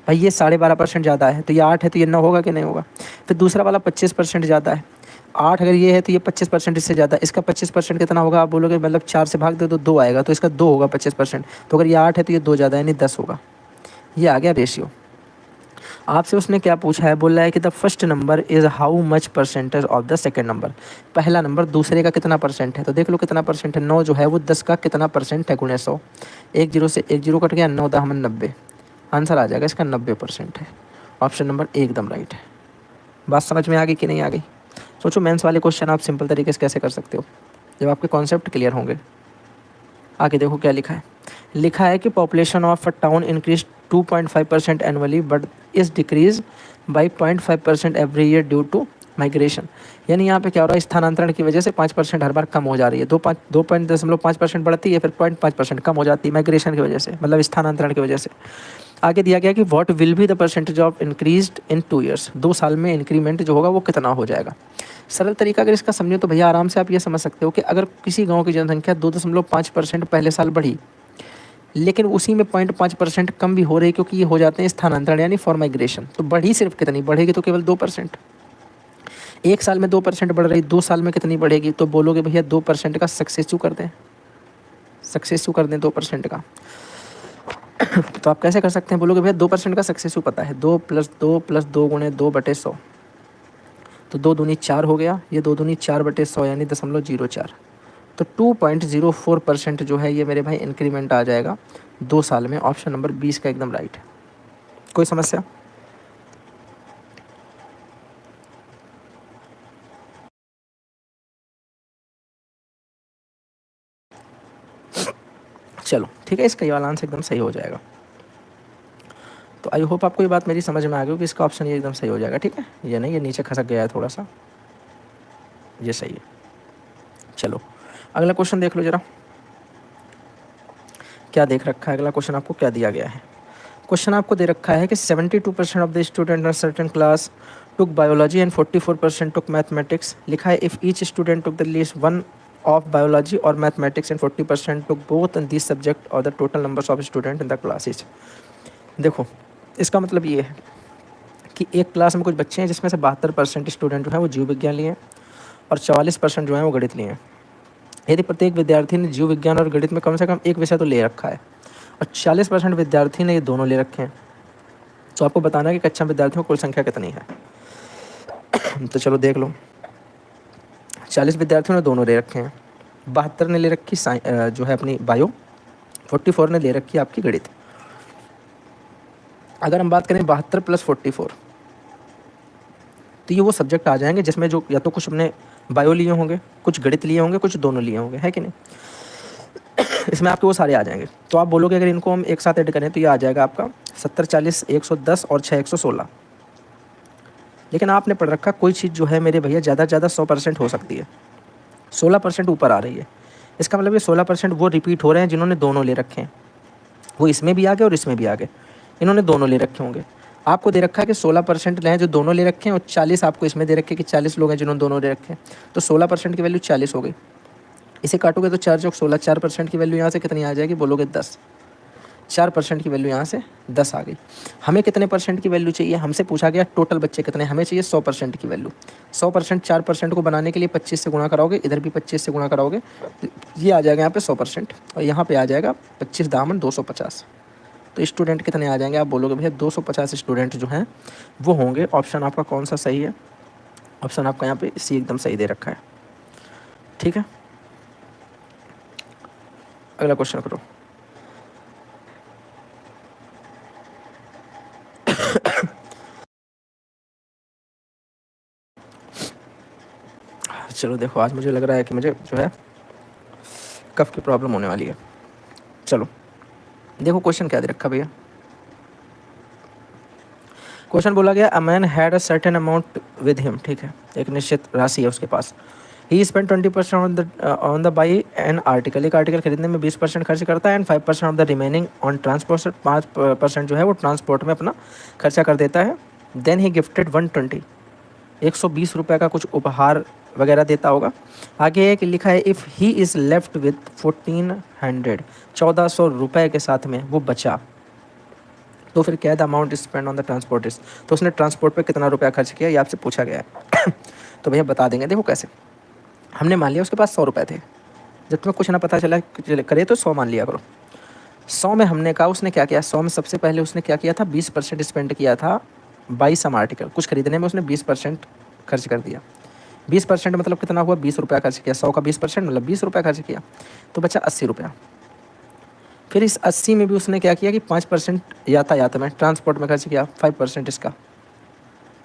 भाई ये 12.5% ज़्यादा है, तो ये 8 है तो ये 9 होगा कि नहीं होगा। फिर दूसरा वाला 25% ज़्यादा है, 8 अगर ये है तो ये 25% इससे ज़्यादा, इसका 25% कितना होगा, आप बोलोगे मतलब 4 से भाग दो तो 2 आएगा, तो इसका 2 होगा 25%। तो अगर ये 8 है तो ये 2 ज़्यादा यानी 10 होगा। ये आ गया रेशियो। आपसे उसने क्या पूछा है, बोल रहा है कि the first number is how much percentage of the second number, पहला नंबर दूसरे का कितना परसेंट है। तो देख लो कितना परसेंट है, 9 जो है वो 10 का कितना परसेंट है गुणे 100, एक जीरो से एक जीरो कट गया, 9 10 हम 90, आंसर आ जाएगा इसका 90% है। ऑप्शन नंबर एकदम राइट है। बात समझ में आ गई कि नहीं आ गई? सोचो मेंस वाले क्वेश्चन आप सिंपल तरीके से कैसे कर सकते हो जब आपके कॉन्सेप्ट क्लियर होंगे। आगे देखो क्या लिखा है, लिखा है कि population of a town increase 2.5% annually but is decrease by 0.5% every year due to migration. यानी यहाँ पे क्या हो रहा है, स्थानांतरण की वजह से 5% हर बार कम हो जा रही है, 2.5% बढ़ती है फिर 0.5% कम हो जाती है माइग्रेशन की वजह से, मतलब स्थानांतरण की वजह से। आगे दिया गया कि what will be the percentage of increased in 2 years, 2 साल में इंक्रीमेंट जो होगा वो कितना हो जाएगा। सरल तरीका अगर इसका समझो तो भैया आराम से आप ये समझ सकते हो कि अगर किसी गांव की जनसंख्या 2.5% पहले साल बढ़ी, लेकिन उसी में 0.5% कम भी हो रही क्योंकि ये हो जाते हैं स्थानांतरण यानी फॉर माइग्रेशन, तो बढ़ी सिर्फ कितनी बढ़ेगी, तो केवल 2%। एक साल में 2% बढ़ रही, 2 साल में कितनी बढ़ेगी, तो बोलोगे भैया 2% का सक्सेसिव कर दें, सक्सेसिव कर दें 2% का। तो आप कैसे कर सकते हैं, बोलोगे भैया 2% का सक्सेसिव पता है, 2 + 2 + 2 गुणे 2/100, तो 2 दूनी 4 हो गया, ये 2 दूनी 4/100 यानी 0.04। तो 2.04% जो है ये मेरे भाई इंक्रीमेंट आ जाएगा 2 साल में। ऑप्शन नंबर 20 का एकदम राइट है। कोई समस्या? चलो ठीक है, इसका ये वाला आंसर एकदम सही हो जाएगा। तो आई होप आपको ये बात मेरी समझ में आ गई कि इसका ऑप्शन ये एकदम सही हो जाएगा। ठीक है, ये नहीं, ये नीचे खसक गया है थोड़ा सा, ये सही है। चलो अगला क्वेश्चन देख लो जरा, क्या देख रखा है अगला क्वेश्चन, आपको क्या दिया गया है। क्वेश्चन आपको दे रखा है कि 72% of the student in certain class took biology and 44% took mathematics. लिखा है if each student took the least one of biology और mathematics and 40% took both in this subject और the total numbers of student in the classes. देखो इसका मतलब ये है कि एक क्लास में कुछ बच्चे हैं जिसमें से 72% स्टूडेंट जो है वो जीव विज्ञान लिए हैं और 44% जो है वो गणित लिए हैं। यदि प्रत्येक विद्यार्थी ने जीव विज्ञान और गणित में कम से कम एक विषय तो ले रखा है और 40% विद्यार्थी ने ये दोनों ले रखे हैं, तो आपको बताना है कि कक्षा विद्यार्थियों की कुल संख्या कितनी है। तो चलो देख लो, 40 विद्यार्थियों ने दोनों ले रखे हैं, 72 ने ले रखी जो है अपनी बायो, 44 ने ले रखी आपकी गणित। अगर हम बात करें 72 + 44, तो ये वो सब्जेक्ट आ जाएंगे जिसमें जो या तो कुछ अपने बायो लिए होंगे, कुछ गणित लिए होंगे, कुछ दोनों लिए होंगे, है कि नहीं। इसमें आपके वो सारे आ जाएंगे। तो आप बोलोगे अगर इनको हम एक साथ ऐड करें तो ये आ जाएगा आपका 70 40 110 और 6 116। लेकिन आपने पढ़ रखा कोई चीज़ जो है मेरे भैया ज़्यादा से ज़्यादा 100% हो सकती है, 16% ऊपर आ रही है। इसका मतलब ये 16% वो रिपीट हो रहे हैं जिन्होंने दोनों ले रखे हैं, वो इसमें भी आ गए और इसमें भी आ गए, इन्होंने दोनों ले रखे होंगे। आपको दे रखा है कि 16% लें जो दोनों ले रखे हैं और 40 आपको इसमें दे रखे हैं कि 40 लोग हैं जिन्होंने दोनों ले रखे हैं, तो 16% की वैल्यू 40 हो गई। इसे काटोगे तो 4 चौक 16, 4% की वैल्यू यहाँ से कितनी आ जाएगी, बोलोगे 10, 4% की वैल्यू यहाँ से 10 आ गई। हमें कितने परसेंट की वैल्यू चाहिए, हमसे पूछा गया टोटल बच्चे कितने, हमें चाहिए 100% की वैल्यू। 100% 4% को बनाने के लिए 25 से गुणा कराओगे, इधर भी 25 से गुणा कराओगे, ये आ जाएगा यहाँ पे 100% और यहाँ पे आ जाएगा 25 दामन 250। तो स्टूडेंट कितने आ जाएंगे, आप बोलोगे भैया 250 स्टूडेंट जो हैं वो होंगे। ऑप्शन आपका कौन सा सही है, ऑप्शन आपका यहाँ पे सी एकदम सही दे रखा है। ठीक है, अगला क्वेश्चन करो। चलो देखो आज मुझे लग रहा है कि मुझे जो है कफ की प्रॉब्लम होने वाली है। चलो देखो क्वेश्चन क्या दे रखा भैया। क्वेश्चन बोला गया a man had a certain amount with him, ठीक है, एक निश्चित राशि है उसके पास। He spend 20% on the buy an article, एक आर्टिकल खरीदने में 20% खर्च करता है and 5% of the remaining on transport, 5% जो है वो ट्रांसपोर्ट में अपना खर्चा कर देता है। देन ही गिफ्टेड 120 रुपये का कुछ उपहार वगैरह देता होगा। आगे एक लिखा है if he is left with 1400 रुपये के साथ में वो बचा, तो फिर क्या the amount spend on the transport is, तो उसने ट्रांसपोर्ट पे कितना रुपया खर्च किया ये आपसे पूछा गया है। तो भैया बता देंगे, देखो कैसे। हमने मान लिया उसके पास 100 रुपये थे, जब तुम्हें कुछ ना पता चला करे तो 100 मान लिया करो। 100 में हमने कहा उसने क्या किया, 100 में सबसे पहले उसने क्या किया था, 20% स्पेंड किया था बाई सम आर्टिकल, कुछ खरीदने में उसने 20% खर्च कर दिया। 20% मतलब कितना हुआ, 20 रुपया खर्च किया। 100 का 20% मतलब 20 रुपया खर्च किया, तो बचा 80 रुपया। फिर इस 80 में भी उसने क्या किया कि 5% यातायात में, ट्रांसपोर्ट में खर्च किया, 5% इसका।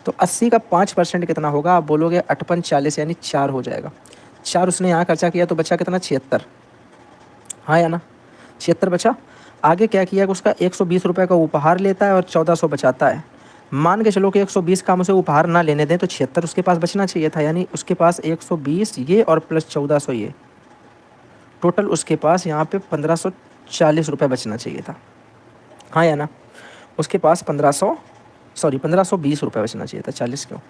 तो 80 का 5% कितना होगा, आप बोलोगे 8 40 यानी 4 हो जाएगा। 4 उसने यहाँ खर्चा किया, तो बचा कितना, 76। हाँ या ना, 76 बचा। आगे क्या किया कि उसका 120 रुपये का उपहार लेता है और 1400 बचाता है। मान के चलो कि 120 का हम उसे उपहार ना लेने दें, तो 76 उसके पास बचना चाहिए था, यानी उसके पास 120 ये और प्लस 1400 ये, टोटल उसके पास यहाँ पे 1540 रुपये बचना चाहिए था। हाँ या ना, उसके पास 1520 रुपये बचना चाहिए था, 40 क्यों,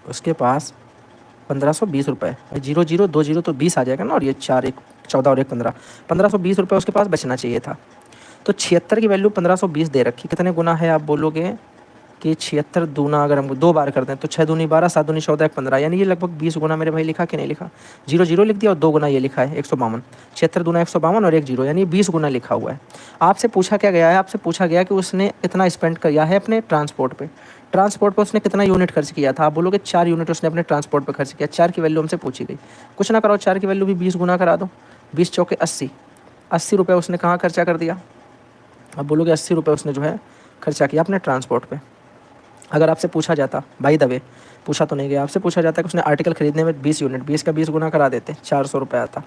उसके पास 1520 रुपये, 0 0 2 0 तो 20 आ जाएगा ना, और ये 4 1 14 और 1 15, 1520 रुपये उसके पास बचना चाहिए था। तो 76 की वैल्यू 1520 दे रखी, कितने गुना है, आप बोलोगे कि 76 दूना अगर हम 2 बार करते हैं तो 6 दूनी 12, 7 दूनी 14, 1 15, यानी ये लगभग 20 गुना मेरे भाई लिखा कि नहीं लिखा। 0 0 लिख दिया और 2 गुना ये लिखा है 152, 76 दूना 152 और 1 0, यानी 20 गुना लिखा हुआ है। आपसे पूछा क्या गया है, आपसे पूछा गया कि उसने कितना स्पेंड किया है अपने ट्रांसपोर्ट पे। ट्रांसपोर्ट पर उसने कितना यूनिट खर्च किया था, आप बोलोगे 4 यूनिट उसने अपने ट्रांसपोर्ट पर खर्च किया। 4 की वैल्यू हमसे पूछी गई, कुछ ना कराओ, 4 की वैल्यू भी 20 गुना करा दो, 20 चौके 80, 80 रुपये उसने कहाँ खर्चा कर दिया, अब बोलोगे 80 रुपये उसने जो है खर्चा किया अपने ट्रांसपोर्ट पे। अगर आपसे पूछा जाता, भाई दबे पूछा तो नहीं गया, आपसे पूछा जाता कि उसने आर्टिकल खरीदने में 20 यूनिट, 20 का 20 गुना करा देते 400 रुपये आता।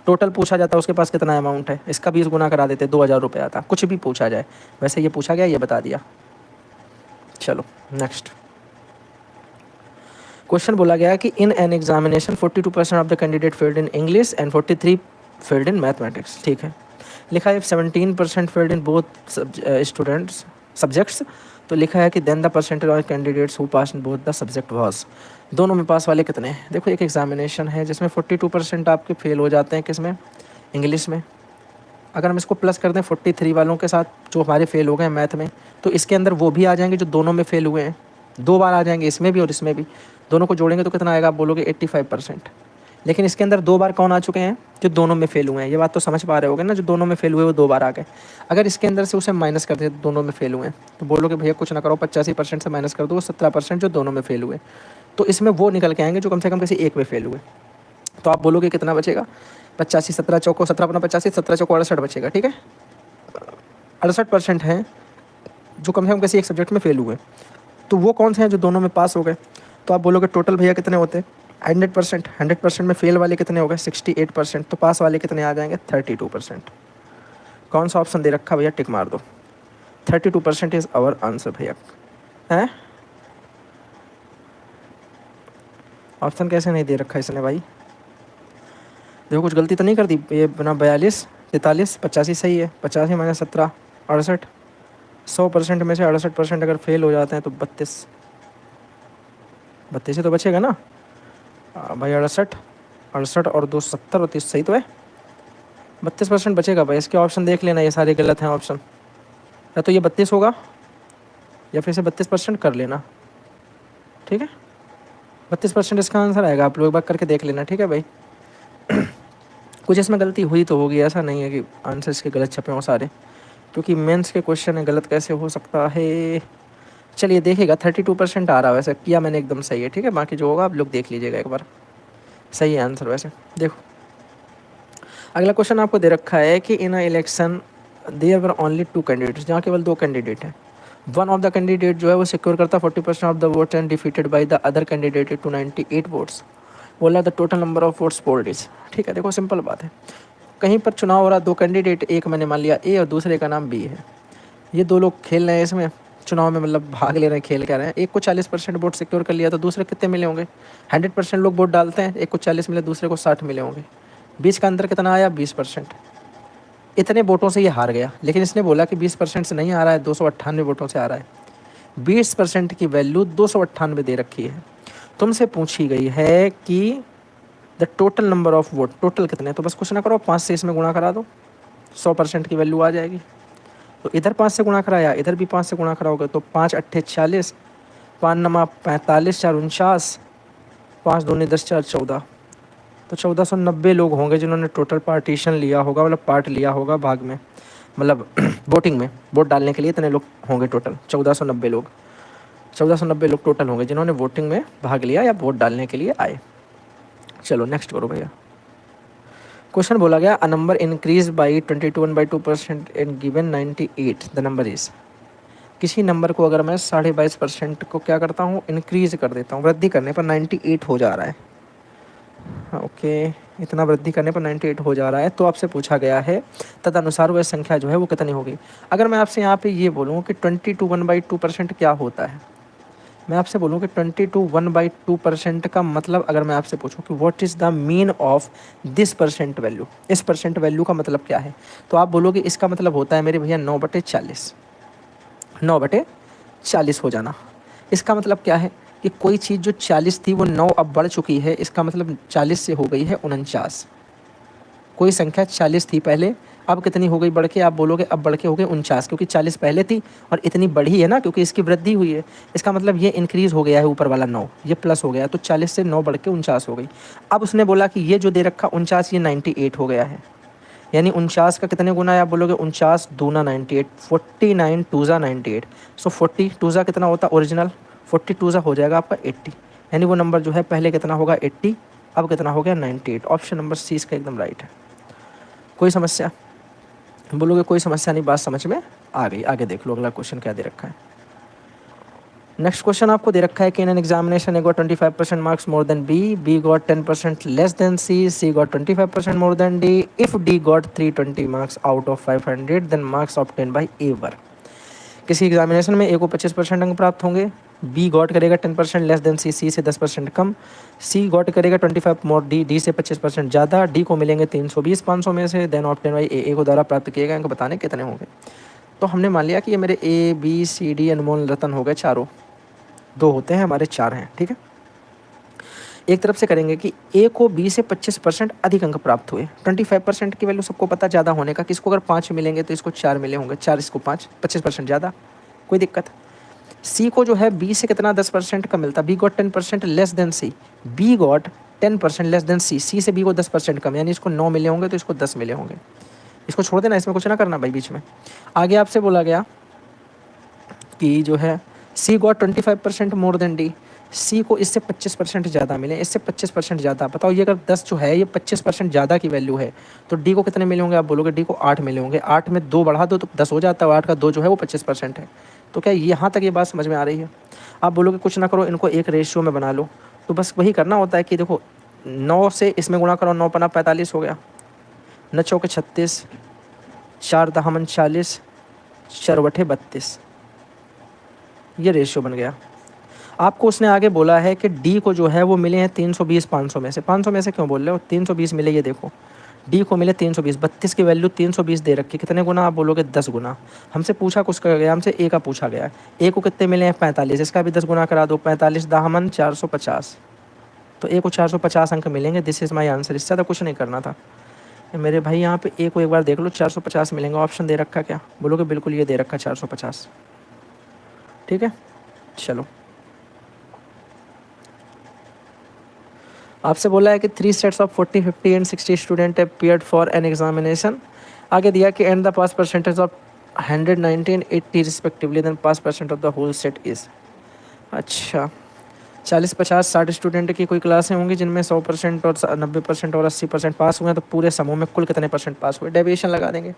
टोटल पूछा जाता उसके पास कितना अमाउंट है, इसका 20 गुना करा देते 2000 रुपये आता। कुछ भी पूछा जाए, वैसे ये पूछा गया, ये बता दिया। चलो नेक्स्ट क्वेश्चन बोला गया कि in an examination 42% of the candidate failed in English and 43 failed in mathematics. ठीक है, लिखा है 17% failed in both students subjects, तो लिखा है कि then the percentage of candidates who pass in both the subject was, दोनों में पास वाले कितने हैं। देखो एक एग्जामिनेशन है जिसमें 42% आपके फेल हो जाते हैं, किसमें, इंग्लिश में। अगर हम इसको प्लस कर दें 43 वालों के साथ जो हमारे फेल हो गए हैं मैथ में, तो इसके अंदर वो भी आ जाएंगे जो दोनों में फेल हुए हैं, 2 बार आ जाएंगे, इसमें भी और इसमें भी। दोनों को जोड़ेंगे तो कितना आएगा, आप बोलोगे 85%। लेकिन इसके अंदर 2 बार कौन आ चुके हैं, जो दोनों में फेल हुए हैं। ये बात तो समझ पा रहे होगे ना, जो दोनों में फेल हुए वो 2 बार आ गए। अगर इसके अंदर से उसे माइनस कर दे दोनों में फेल हुए हैं, तो बोलोगे भैया कुछ ना करो, 85% से माइनस कर दो 17% जो दोनों में फेल हुए, तो इसमें वो निकल के आएंगे जो कम से कम किसी एक में फेल हुए। तो आप बोलोगे कितना बचेगा, 85, 17 चौको 17 अपना 85, 17 चौको 68 बचेगा। ठीक है, 68% हैं जो कम से कम किसी एक सब्जेक्ट में फेल हुए, तो वो कौन से हैं जो दोनों में पास हो गए। तो आप बोलोगे टोटल भैया कितने होते हैं, 100%, 100% में फेल वाले कितने हो गए 68%, तो पास वाले कितने आ जाएंगे 32%। कौन सा ऑप्शन दे रखा भैया, टिक मार दो, 32% इज आवर आंसर भैया। हैं, ऑप्शन कैसे नहीं दे रखा इसने भाई, देखो कुछ गलती तो नहीं कर दी। ये बना 42, 43, 85 सही है, 85 माइनस 17 68, 100% में से 68% अगर फेल हो जाते हैं तो 32 ही तो बचेगा ना भाई। 68 और 2 70 और 30 सही तो है, 32% बचेगा भाई। इसके ऑप्शन देख लेना, ये सारे गलत हैं ऑप्शन, या तो ये 32 होगा या फिर से 32% कर लेना। ठीक है, 32% इसका आंसर आएगा, आप लोग एक बार करके देख लेना। ठीक है भाई, कुछ इसमें गलती हुई तो होगी, ऐसा नहीं है कि आंसर इसके गलत छपे हों सारे, क्योंकि मेंस के क्वेश्चन है, गलत कैसे हो सकता है। चलिए देखिएगा 32% आ रहा है, वैसे किया मैंने एकदम सही है। ठीक है, बाकी जो होगा आप लोग देख लीजिएगा एक बार, सही है आंसर वैसे। देखो अगला क्वेश्चन आपको दे रखा है कि in a election there were only 2 candidates, जहाँ केवल 2 कैंडिडेट हैं। वन ऑफ द कैंडिडेट जो है वो सिक्योर करता 40% of the votes and defeated by the other candidate to 98 votes. बोला the total number of votes polled is. ठीक है, देखो सिंपल बात है, कहीं पर चुनाव हो रहा, 2 कैंडिडेट, एक मैंने मान लिया ए और दूसरे का नाम बी है। ये 2 लोग खेल रहे हैं इसमें चुनाव में, मतलब भाग ले रहे हैं, खेल कर रहे हैं। एक को 40% वोट सिक्योर कर लिया, तो दूसरे कितने मिले होंगे, 100% लोग वोट डालते हैं, एक को 40 मिले, दूसरे को 60 मिले होंगे। बीच का अंतर कितना आया, 20%। इतने वोटों से ये हार गया, लेकिन इसने बोला कि 20% से नहीं आ रहा है, 298 वोटों से आ रहा है। 20% की वैल्यू 298 दे रखी है। तुमसे पूछी गई है कि the total number of vote, total कितने, तो बस कुछ ना करो, 5 से इसमें गुणा करा दो, 100% की वैल्यू आ जाएगी। तो इधर 5 से गुणा कराया, इधर भी 5 से गुणा कराओगे, तो 5 अट्ठे 40, 5 नमा 45, 4 49, 5 दूनी 10, 4 14, तो 1490 लोग होंगे जिन्होंने टोटल पार्टीशन लिया होगा, मतलब पार्ट लिया होगा भाग में। मतलब वोटिंग में वोट डालने के लिए इतने लोग होंगे टोटल, 1490 लोग, 1490 लोग टोटल होंगे जिन्होंने वोटिंग में भाग लिया या वोट डालने के लिए आए। चलो नेक्स्ट करो भैया। क्वेश्चन बोला गया a number increase by 22 in given 98 the number is. किसी नंबर को अगर मैं 22.5% को क्या करता हूँ, इंक्रीज कर देता हूँ, वृद्धि करने पर 98 हो जा रहा है। ओके, इतना वृद्धि करने पर 98 हो जा रहा है, तो आपसे पूछा गया है तदनुसार वह संख्या जो है वो कितनी होगी। अगर मैं आपसे यहाँ पे ये बोलूँ कि 22 1/2% क्या होता है, मैं आपसे बोलूँ कि 22 1/2% का मतलब, अगर मैं आपसे पूछूँ कि what is the mean of this percent value, इस परसेंट वैल्यू का मतलब क्या है, तो आप बोलोगे इसका मतलब होता है मेरे भैया 9/40, 9/40 हो जाना। इसका मतलब क्या है कि कोई चीज़ जो 40 थी वो 9 अब बढ़ चुकी है, इसका मतलब 40 से हो गई है 49। कोई संख्या 40 थी पहले, अब कितनी हो गई बढ़ के, आप बोलोगे अब बढ़ के हो गई 49, क्योंकि 40 पहले थी और इतनी बढ़ी है ना, क्योंकि इसकी वृद्धि हुई है। इसका मतलब ये इंक्रीज़ हो गया है, ऊपर वाला 9 ये प्लस हो गया, तो 40 से 9 बढ़ के 49 हो गई। अब उसने बोला कि ये जो दे रखा 49 ये 98 हो गया है, यानी 49 का कितने गुना है, आप बोलोगे 49 दूना 98, 49 टूज़ा 98। सो 40 टूज़ा कितना होता ओरिजिनल, 40 टूज़ा हो जाएगा आपका 80, यानी वो नंबर जो है पहले कितना होगा 80, अब कितना हो गया 98। ऑप्शन नंबर सी इसका एकदम राइट है। कोई समस्या, बोलोगे कोई समस्या नहीं, बात समझ में आ गई। आगे देख लो अगला क्वेश्चन क्या दे रखा है। नेक्स्ट क्वेश्चन आपको दे रखा है कि in an examination A got 25% marks more than B got 10% less than C got 25% more than D, if D got 320 marks out of 500 then marks obtain by A were. किसी examination में ए को 25% अंक प्राप्त होंगे, बी गॉट करेगा 10% less than सी से 10% कम, सी got करेगा 25 मोर D से 25% ज़्यादा, डी को मिलेंगे 320 500 में से, देन ऑब्टेन बाई ए को द्वारा प्राप्त किए गए अंक बताने कितने होंगे। तो हमने मान लिया कि ये मेरे ए बी सी डी अनमोल रतन हो गए चारों, दो होते हैं हमारे चार हैं, ठीक है। एक तरफ से करेंगे कि ए को बी से 25% अधिक अंक प्राप्त हुए, 25% की वैल्यू सबको पता ज़्यादा होने का, किसको अगर 5 मिलेंगे तो इसको 4 मिले होंगे, 4 इसको 5, 25% ज़्यादा, कोई दिक्कत। सी को जो है बी से कितना 10% का मिलता, बी गॉट 10% लेस देन सी, बी गॉट 10% लेस देन सी से बी को 10% कम, यानी इसको 9 मिले होंगे तो इसको 10 मिले होंगे। इसको छोड़ देना, इसमें कुछ ना करना भाई बीच में। आगे आपसे बोला गया कि जो है सी गॉट 25% मोर देन डी, सी को इससे 25% ज़्यादा मिले, इससे 25% ज़्यादा। बताओ ये अगर 10 जो है ये 25% ज़्यादा की वैल्यू है तो डी को कितने मिले होंगे, आप बोलोगे डी को 8 मिले होंगे, 8 में 2 बढ़ा दो तो 10 हो जाता है, 8 का 2 जो है वो 25% है। तो क्या यहाँ तक ये बात समझ में आ रही है। आप बोलोगे कुछ ना करो, इनको एक रेशियो में बना लो, तो बस वही करना होता है कि देखो 9 से इसमें गुणा करो, 9 पना 45 हो गया, 9 चौके 36, 4 दहामन 40, 4 बटे 32, ये रेशियो बन गया। आपको उसने आगे बोला है कि डी को जो है वो मिले हैं 320 500 में से, 500 में से क्यों बोल रहे हो, 320 मिले, ये देखो डी को मिले 320, 32 की वैल्यू 320 दे रखी, कितने गुना, आप बोलोगे 10 गुना। हमसे पूछा कुछ कर गया, हमसे ए का पूछा गया है, ए को कितने मिले हैं 45, इसका भी 10 गुना करा दो, 45 दामन 450, तो ए को 450 अंक मिलेंगे। दिस इज़ माई आंसर, इससे ज़्यादा कुछ नहीं करना था मेरे भाई। यहाँ पे ए को एक बार देख लो, 450 मिलेंगे, ऑप्शन दे रखा क्या, बोलोगे बिल्कुल ये दे रखा 450, ठीक है। चलो आपसे बोला है कि 3 sets of 40 50 and 60 student appeared for an examination. आगे दिया कि and the pass percentage of 190 and 80 respectively, then pass percent of the whole set is. अच्छा 40 50 60 स्टूडेंट की कोई क्लासें होंगी जिनमें 100% और 90% और 80% पास हुए हैं, तो पूरे समूह में कुल कितने परसेंट पास हुए, डेविएशन लगा देंगे,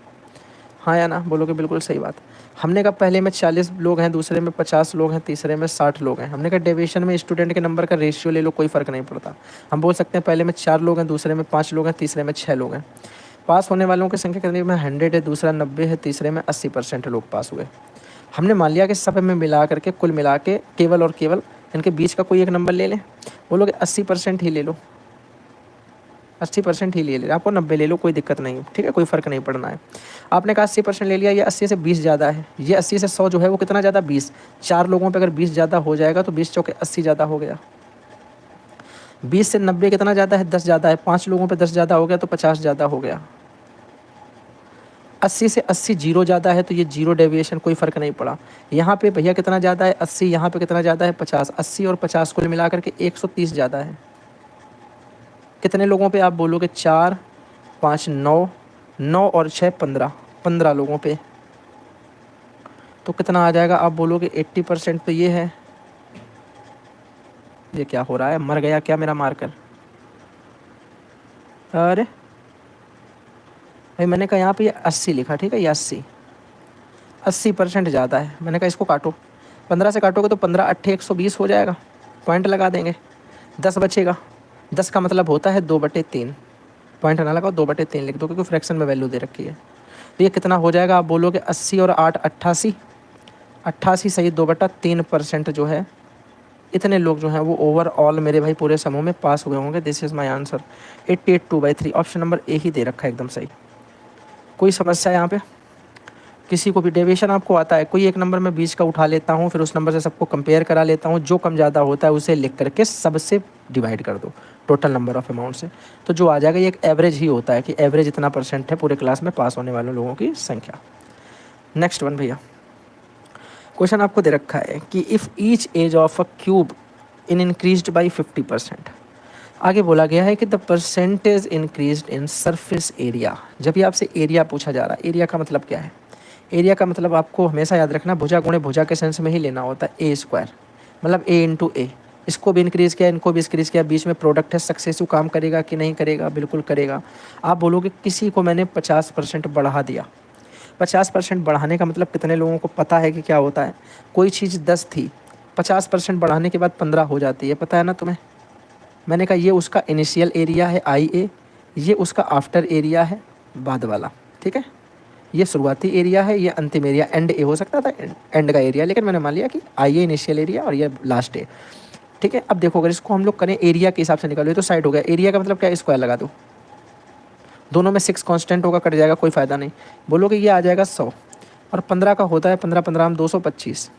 हाँ या ना, बोलोगे बिल्कुल सही बात। हमने कहा पहले में 40 लोग हैं, दूसरे में 50 लोग हैं, तीसरे में 60 लोग हैं। हमने कहा डेविएशन में स्टूडेंट के नंबर का रेशियो ले लो, कोई फ़र्क नहीं पड़ता। हम बोल सकते हैं पहले में 4 लोग हैं, दूसरे में 5 लोग हैं, तीसरे में 6 लोग हैं। पास होने वालों की संख्या कितनी में 100 है, दूसरा 90 है, तीसरे में 80% लोग पास हुए। हमने मान लिया कि सब में मिला करके कुल मिला के केवल और केवल इनके बीच का कोई एक नंबर ले लें, बोलोगे 80% ही ले लो, 80% ही ले आपको 90 ले लो, कोई दिक्कत नहीं, ठीक है, कोई फ़र्क नहीं पड़ना है। आपने कहा 80% ले लिया, ये 80 से 20 ज़्यादा है, ये 80 से 100 जो है वो कितना ज़्यादा 20, 4 लोगों पे अगर 20 ज़्यादा हो जाएगा तो 20 चौके 80 ज़्यादा हो गया। 20 से 90 कितना ज़्यादा है, 10 ज़्यादा है, 5 लोगों पे 10 ज़्यादा हो गया तो 50 ज़्यादा हो गया। 80 से 80 जीरो ज़्यादा है तो ये जीरो डेविएशन, कोई फ़र्क नहीं पड़ा। यहाँ पे भैया कितना ज़्यादा है 80, यहाँ पे कितना ज़्यादा है 50, 80 और 50 कुल मिलाकर के 130 ज़्यादा है। कितने लोगों पे, आप बोलोगे 4 5 9, 9 और 6 15, 15 लोगों पे, तो कितना आ जाएगा? आप बोलोगे 80% तो ये है। ये क्या हो रहा है, मर गया क्या मेरा मार्कर? अरे भाई मैंने कहा यहाँ पे 80 लिखा, ठीक है, ये 80% ज़्यादा है। मैंने कहा इसको काटो, 15 से काटोगे तो 15 अट्ठे 120 हो जाएगा, पॉइंट लगा देंगे, 10 बचेगा। 10 का मतलब होता है 2/3, पॉइंट ना लगाओ, 2/3 लिख दो क्योंकि फ्रैक्शन में वैल्यू दे रखी है। तो ये कितना हो जाएगा? आप बोलोगे 80 और 8 88, 88 सही 2/3% जो है, इतने लोग जो हैं वो ओवरऑल मेरे भाई पूरे समूह में पास हुए होंगे। This is my answer 88 2/3। Option number A ही दे रखा है एकदम सही। कोई समस्या यहाँ पे? किसी को भी डेविएशन आपको आता है? कोई एक नंबर में 20 का उठा लेता हूँ, फिर उस नंबर से सबको कंपेयर करा लेता हूँ, जो कम ज़्यादा होता है उसे लिख करके सबसे डिवाइड कर दो टोटल नंबर ऑफ अमाउंट से, तो जो आ जाएगा ये एक एवरेज ही होता है कि एवरेज इतना % है पूरे क्लास में पास होने वाले लोगों की संख्या। नेक्स्ट वन भैया, क्वेश्चन आपको दे रखा है कि if each edge of a cube in increased by 50%, आगे बोला गया है कि the percentage increased in surface area. जब भी आपसे एरिया पूछा जा रहा है, एरिया का मतलब क्या है? एरिया का मतलब आपको हमेशा याद रखना भुजा गुणे भुजा के सेंस में ही लेना होता है, ए स्क्वायर मतलब ए इंटू ए। इसको भी इंक्रीज़ किया, इनको भी इंक्रीज़ किया, बीच में प्रोडक्ट है, सक्सेसिव काम करेगा कि नहीं करेगा? बिल्कुल करेगा। आप बोलोगे किसी को मैंने 50% बढ़ा दिया, 50% बढ़ाने का मतलब कितने लोगों को पता है कि क्या होता है? कोई चीज़ 10 थी, 50% बढ़ाने के बाद 15 हो जाती है, पता है ना तुम्हें? मैंने कहा ये उसका इनिशियल एरिया है आई ए, ये उसका आफ्टर एरिया है बाद वाला, ठीक है, ये शुरुआती एरिया है, ये अंतिम एरिया एंड ए हो सकता था, एंड का एरिया, लेकिन मैंने मान लिया कि आई ए इनिशियल एरिया और ये लास्ट ए, ठीक है। अब देखो अगर इसको हम लोग करें एरिया के हिसाब से निकालो तो साइड हो गया, एरिया का मतलब क्या है? स्क्वायर लगा दो, दोनों में 6 कांस्टेंट होगा, कट जाएगा, कोई फ़ायदा नहीं। बोलोगे ये आ जाएगा 100 और 15 का होता है, 15 15 हम 225।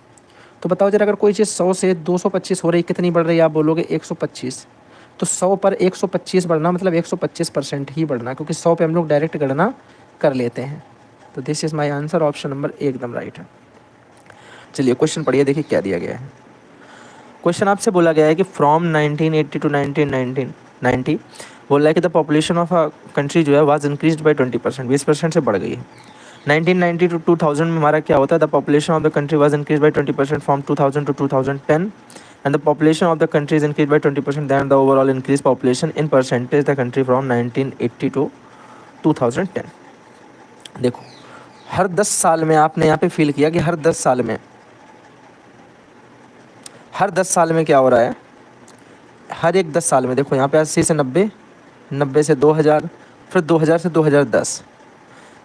तो बताओ जरा अगर कोई चीज़ 100 से 225 हो रही, कितनी बढ़ रही है? आप बोलोगे 125। तो 100 पर 125 बढ़ना मतलब 125% ही बढ़ना, क्योंकि 100 पे हम लोग डायरेक्ट गणना कर लेते हैं। तो this is my answer, option number ए एकदम राइट है। चलिए क्वेश्चन पढ़िए, देखिए क्या दिया गया है। क्वेश्चन आपसे बोला गया है कि फ्रॉम 1980 टू 1990 बोला है कि the population of a country जो है वाज इंक्रीज्ड बाय 20%, 20% से बढ़ गई है। 1990 टू 2000 में हमारा क्या होता है? The population of the country was increase by 20% from 2000 to 2010 and the population of the country is increased by 20% than the overall increased population in percentage the country from 1980 to 2010। देखो हर 10 साल में आपने यहाँ पे फील किया कि हर 10 साल में क्या हो रहा है? हर एक 10 साल में देखो यहाँ पे 80 से 90, 90 से 2000, फिर 2000 से 2010।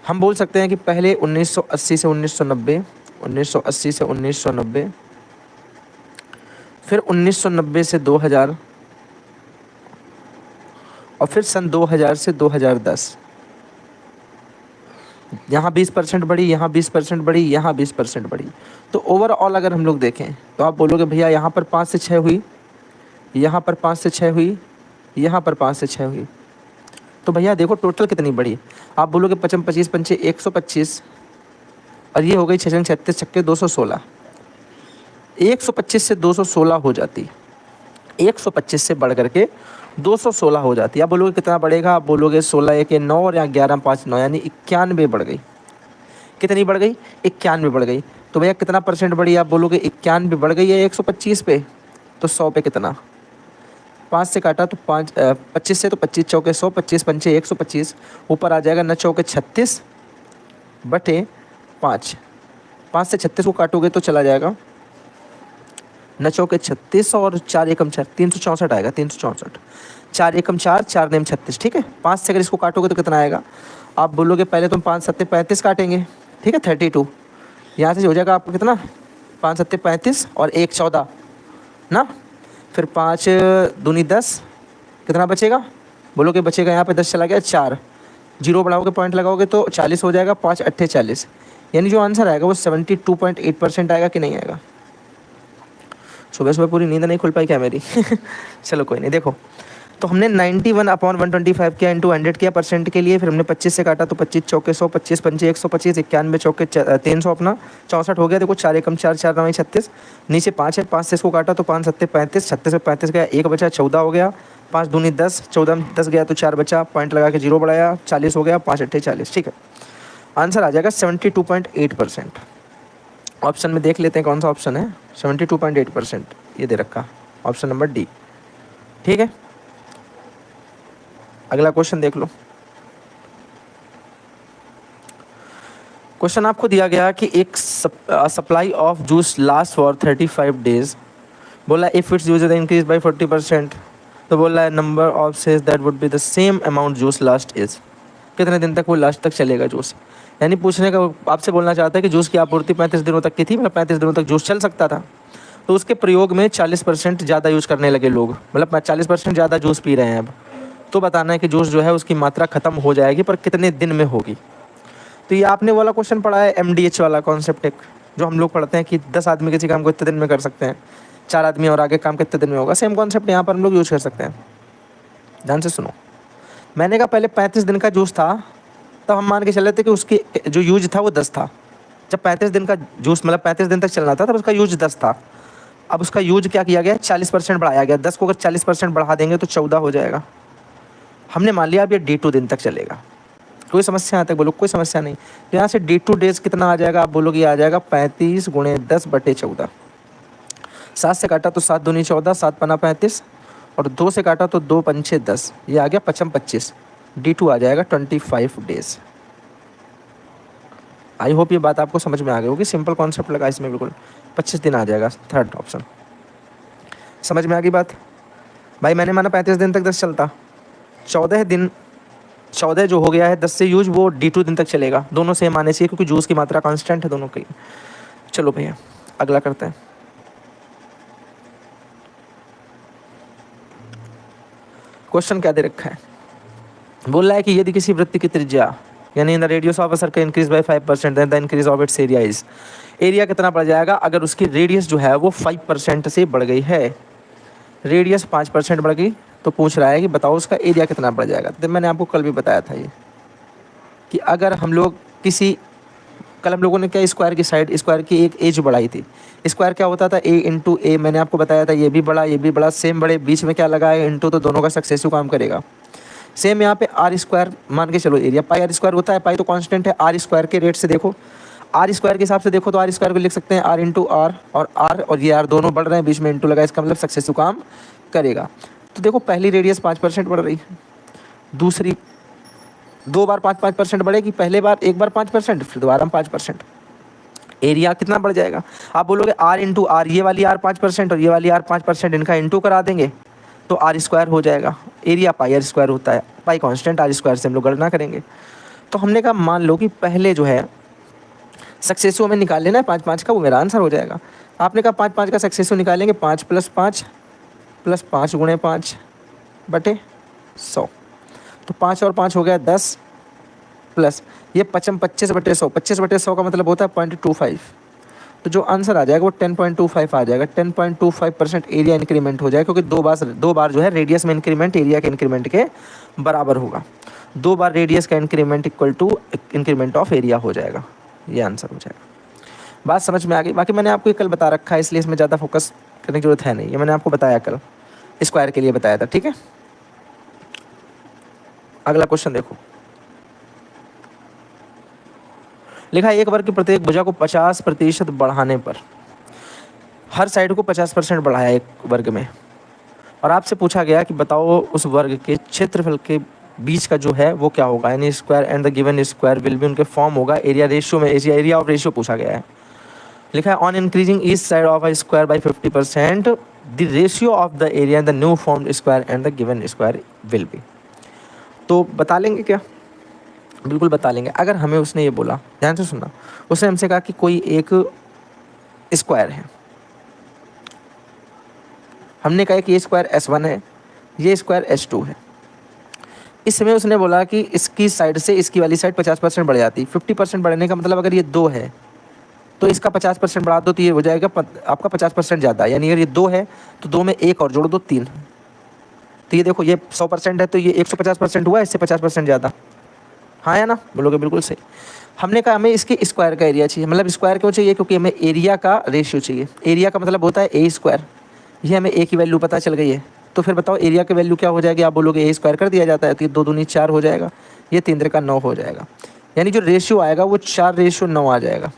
हम बोल सकते हैं कि पहले 1980 से 1990, 1980 से 1990, फिर 1990 से 2000 और फिर सन 2000 से 2010। यहाँ 20% बढ़ी, यहाँ 20% बढ़ी, यहाँ 20% बढ़ी। तो ओवरऑल अगर हम लोग देखें तो आप बोलोगे भैया यहाँ पर 5 से 6 हुई, यहाँ पर 5 से 6 हुई, यहाँ पर 5 से 6 हुई, तो भैया देखो टोटल कितनी बढ़ी। आप बोलोगे 55 25 पंचे 125 और ये हो गई 6 36 छक्के 216, 125 से 216 हो जाती, 125 से बढ़ करके 216 हो जाती है। आप बोलोगे कितना बढ़ेगा? आप बोलोगे 16 1 9 और यहाँ 11 5 9 यानी 91 बढ़ गई। कितनी बढ़ गई? 91 बढ़ गई। तो भैया कितना % बढ़ी? आप बोलोगे 91 बढ़ गई है 125 पे, तो 100 पे कितना? 5 से काटा तो 5 25 से, तो 25 चौके 100, 25 पंचे 125, ऊपर आ जाएगा 9 चौके 36 बटे 5। 5 से 36 को काटोगे तो चला जाएगा 9 चौके 36 और 4 एकम 4, 364 आएगा, 364, 4 एकम 4, 4 नेम 36, ठीक है। 5 से अगर इसको काटोगे तो कितना आएगा? आप बोलोगे पहले तुम 5 7 35 काटेंगे, ठीक है, 32, यहाँ से हो जाएगा आपको कितना? 5 7 35 और 1 14 ना, फिर 5 दूनी 10, कितना बचेगा? बोलोगे बचेगा यहाँ पे 10 चला गया 4, जीरो बढ़ाओगे पॉइंट लगाओगे तो 40 हो जाएगा, 5 8 40, यानी जो आंसर आएगा वो 72.8% आएगा कि नहीं आएगा? सुबह सुबह पूरी नींद नहीं खुल पाई क्या मेरी? चलो कोई नहीं। देखो तो हमने 91/125 किया इंटू 100 किया % के लिए, फिर हमने 25 से काटा तो 25 चौके 100, 25 पंचे 125, 91 चौके 300 अपना 64 हो गया। देखो 4 एकम 4, 4 9 36, नीचे 5 है, 5 से इसको काटा तो 5 7 35, 36 में 35 गया, 1 बचा 14 हो गया, 5 दूनी 10, 14 में 10 गया तो 4 बचा, पॉइंट लगा के जीरो बढ़ाया, 40 हो गया, 5 8 40, ठीक है। आंसर आ जाएगा 72.8%। ऑप्शन में देख लेते हैं कौन सा ऑप्शन है। 72.8% ये दे रखा, ऑप्शन नंबर डी। ठीक है, अगला क्वेश्चन देख लो। क्वेश्चन आपको दिया गया कि एक supply of juice last for 35 days. बोला if its use increase by 40%, तो बोला है number of days that would be the same amount juice last is. कितने दिन तक वो लास्ट तक चलेगा जूस, यानी पूछने का आपसे बोलना चाहता है कि जूस की आपूर्ति 35 दिनों तक की थी, मतलब 35 दिनों तक जूस चल सकता था। तो उसके प्रयोग में 40% ज़्यादा यूज़ करने लगे लोग, मतलब 40% ज़्यादा जूस पी रहे हैं अब। तो बताना है कि जूस जो है उसकी मात्रा ख़त्म हो जाएगी, पर कितने दिन में होगी। तो ये आपने वाला क्वेश्चन पढ़ा है, MDH वाला कॉन्सेप्ट एक, जो हम लोग पढ़ते हैं कि 10 आदमी किसी काम को इतने दिन में कर सकते हैं, 4 आदमी और आगे काम कितने दिन में होगा। सेम कॉन्सेप्ट यहाँ पर हम लोग यूज़ कर सकते हैं। ध्यान से सुनो, मैंने कहा पहले 35 दिन का जूस था, तब हम मान के चल रहे थे कि उसकी जो यूज था वो 10 था। जब 35 दिन का जूस मतलब 35 दिन तक चलना था, तब उसका यूज 10 था। अब उसका यूज क्या किया गया, 40% बढ़ाया गया। 10 को अगर 40% बढ़ा देंगे तो 14 हो जाएगा। हमने मान लिया अब ये D2 दिन तक चलेगा। कोई समस्या आता है बोलो, कोई समस्या नहीं। तो यहाँ से D2 डेज कितना आ जाएगा, आप बोलोगे आ जाएगा 35 गुणे 10/14। 7 से काटा तो 7 दूनी 14, 7 पना 35, और 2 से काटा तो 2 पंचे 10, ये आ गया 25। D2 आ जाएगा 25 डेज। आई होप ये बात आपको समझ में आ गई होगी। सिंपल कॉन्सेप्ट लगा इसमें, बिल्कुल 25 दिन आ जाएगा। थर्ड ऑप्शन समझ में आ गई बात भाई। मैंने माना 35 दिन तक 10 चलता, 14 दिन 14 जो हो गया है 10 से यूज, वो D2 दिन तक चलेगा। दोनों सेम आने चाहिए क्योंकि जूस की मात्रा कांस्टेंट है दोनों की। चलो भैया अगला करते हैं। क्वेश्चन क्या दे रखा है, बोल रहा है कि यदि किसी वृत्त की त्रिज्या यानी in the radius of a circle increase by 5%, then the increase of its area is. Area कितना बढ़ जाएगा अगर उसकी रेडियस जो है वो 5% से बढ़ गई है। रेडियस 5% बढ़ गई, तो पूछ रहा है कि बताओ उसका एरिया कितना बढ़ जाएगा। तो मैंने आपको कल भी बताया था ये कि अगर हम लोग कल हम लोगों ने क्या स्क्वायर की एक एज बढ़ाई थी। स्क्वायर क्या होता था, A×A। मैंने आपको बताया था ये भी बड़ा ये भी बड़ा सेम बड़े, बीच में क्या लगा है इंटू, तो दोनों का सक्सेसिव काम करेगा। सेम यहाँ पे R² मान के चलो एरिया, πr² होता है, पाई तो कांस्टेंट है। R² के रेट से देखो, R² के हिसाब से देखो तो R² को लिख सकते हैं R×R, और R और ये R दोनों बढ़ रहे हैं, बीच में इंटू लगा, इसका मतलब सक्सेसिव काम करेगा। तो देखो पहली रेडियस 5% बढ़ रही है, दूसरी 2 बार 5% बढ़ेगी, पहले बार एक बार 5%, फिर दोबारा 5%। एरिया कितना बढ़ जाएगा, आप बोलोगे R×R, ये वाली R 5% और ये वाली R 5%, इनका इंटू करा देंगे तो R² हो जाएगा। एरिया πr² होता है, पाई कांस्टेंट, R² से हम लोग गणना करेंगे। तो हमने कहा मान लो कि पहले जो है सक्सेसिव में निकाल लेना है 5×5 का, वो मेरा आंसर हो जाएगा। आपने कहा 5×5 का सक्सेसिव निकालेंगे, 5 + 5 + 5 × 5/100, तो 5 और 5 हो गया 10, प्लस ये 25/100, 25/100 का मतलब होता है 0.25। तो जो आंसर आ जाएगा वो 10.25 आ जाएगा। 10.25% एरिया इंक्रीमेंट हो जाएगा, क्योंकि दो बार जो है रेडियस में इंक्रीमेंट एरिया के इंक्रीमेंट के बराबर होगा। 2 बार रेडियस का increment equal to increment of area हो जाएगा, ये आंसर हो जाएगा। बात समझ में आ गई। बाकी मैंने आपको कल बता रखा है, इसलिए इसमें ज़्यादा फोकस करने की जरूरत है नहीं, ये मैंने आपको बताया कल, स्क्वायर के लिए बताया था। ठीक है, अगला क्वेश्चन देखो। लिखा है एक वर्ग की प्रत्येक भुजा को 50% बढ़ाने पर, हर साइड को 50% बढ़ाया एक वर्ग में, और आपसे पूछा गया कि बताओ उस वर्ग के क्षेत्रफल के बीच का जो है वो क्या होगा, यानी square and the given square will be, उनके फॉर्म होगा एरिया रेशियो में, एरिया ऑफ रेशियो पूछा गया है। लिखा है on increasing each side of a square by 50%, the ratio of the area in the new formed square and the given square will be. तो बता लेंगे क्या, बिल्कुल बता लेंगे। अगर हमें उसने ये बोला, ध्यान से सुनना, उसने हमसे कहा कि कोई एक स्क्वायर है, हमने कहा कि ये स्क्वायर S1 है, ये स्क्वायर S2 है। इस समय उसने बोला कि इसकी साइड से इसकी वाली साइड 50% बढ़ जाती। 50% बढ़ने का मतलब अगर ये 2 है तो इसका 50% बढ़ा दो तो ये हो जाएगा आपका 50% ज़्यादा, यानी अगर ये 2 है तो 2 में 1 और जोड़ दो 3। तो ये देखो ये 100% है तो ये 150% हुआ, इससे 50% ज़्यादा। हाँ या ना, बोलोगे बिल्कुल सही। हमने कहा हमें इसके स्क्वायर का एरिया चाहिए, मतलब स्क्वायर क्यों चाहिए, क्योंकि हमें एरिया का रेशियो चाहिए। एरिया का मतलब होता है A², ये हमें A की वैल्यू पता चल गई है। तो फिर बताओ एरिया की वैल्यू क्या हो जाएगी, आप बोलोगे A² कर दिया जाता है, तो ये 2 दूनी 4 हो जाएगा, ये 3 का 9 हो जाएगा। यानी जो रेशियो आएगा वो 4:9 आ जाएगा।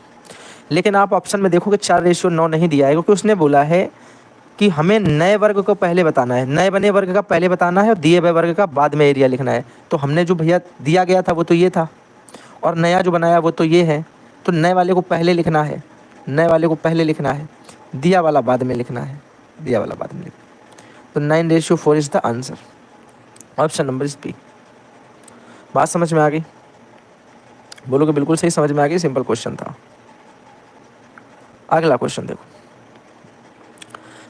लेकिन आप ऑप्शन में देखोगे 4:9 नहीं दिया है, क्योंकि उसने बोला है कि हमें नए वर्ग को पहले बताना है, नए बने वर्ग का पहले बताना है और दिए हुए वर्ग का बाद में एरिया लिखना है। तो हमने जो भैया दिया गया था वो तो ये था, और नया जो बनाया वो तो ये है। तो नए वाले को पहले लिखना है, नए वाले को पहले लिखना है, दिया वाला बाद में लिखना है, दिया वाला बाद में लिखना है। तो 9:4 is the answer. Option number is B. बात समझ में आ गई? बोलोगे बिल्कुल सही समझ में आ गई, सिंपल क्वेश्चन था। अगला क्वेश्चन देखो।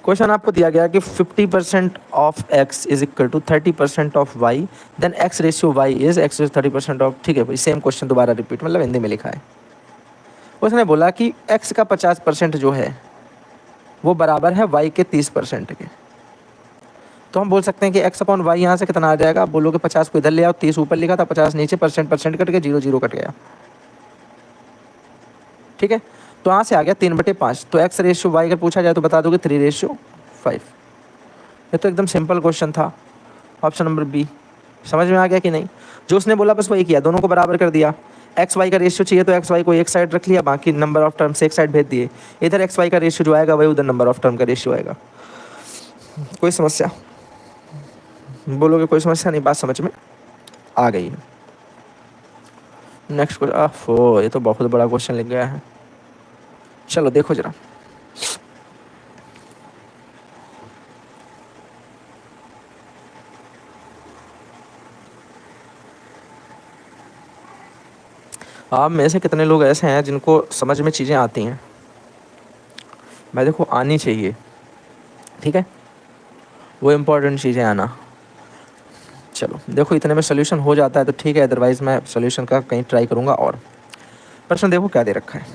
क्वेश्चन आपको दिया गया कि 50% of x is equal to 30% of y, then x ratio y is x 30% of. ठीक है भाई, सेम क्वेश्चन दोबारा रिपीट, मतलब हिंदी में लिखा है। उसने बोला कि x का 50% जो है वो बराबर है y के 30% के। तो हम बोल सकते हैं कि x अपॉन वाई यहाँ से कितना आ जाएगा। आप बोलोगे 50 को इधर ले आओ, 30 ऊपर लिखा था, 50 नीचे, परसेंट कट गया, 0 कट गया। ठीक है, तो यहाँ से आ गया 3/5। तो x रेशियो y अगर पूछा जाए तो बता दोगे 3:5। ये तो एकदम सिंपल क्वेश्चन था। Option number B. समझ में आ गया कि नहीं? जो उसने बोला बस वही किया, दोनों को बराबर कर दिया। एक्स वाई का रेशियो चाहिए तो एक्स वाई को एक साइड रख लिया, बाकी नंबर ऑफ टर्म से एक साइड भेज दिए। इधर एक्स वाई का रेशियो जो आएगा वही उधर नंबर ऑफ टर्म का रेशियो आएगा। कोई समस्या? बोलोगे कोई समस्या नहीं? बात समझ में आ गई है? Next question. ये तो बहुत बड़ा क्वेश्चन लिख गया है। चलो देखो जरा। आप में से कितने लोग ऐसे हैं जिनको समझ में चीज़ें आती हैं? मैं देखो आनी चाहिए, ठीक है, वो इम्पोर्टेंट चीज़ें आना। चलो देखो, इतने में सोल्यूशन हो जाता है तो ठीक है, अदरवाइज़ मैं सोल्यूशन का कहीं ट्राई करूँगा। और प्रश्न देखो क्या दे रखा है।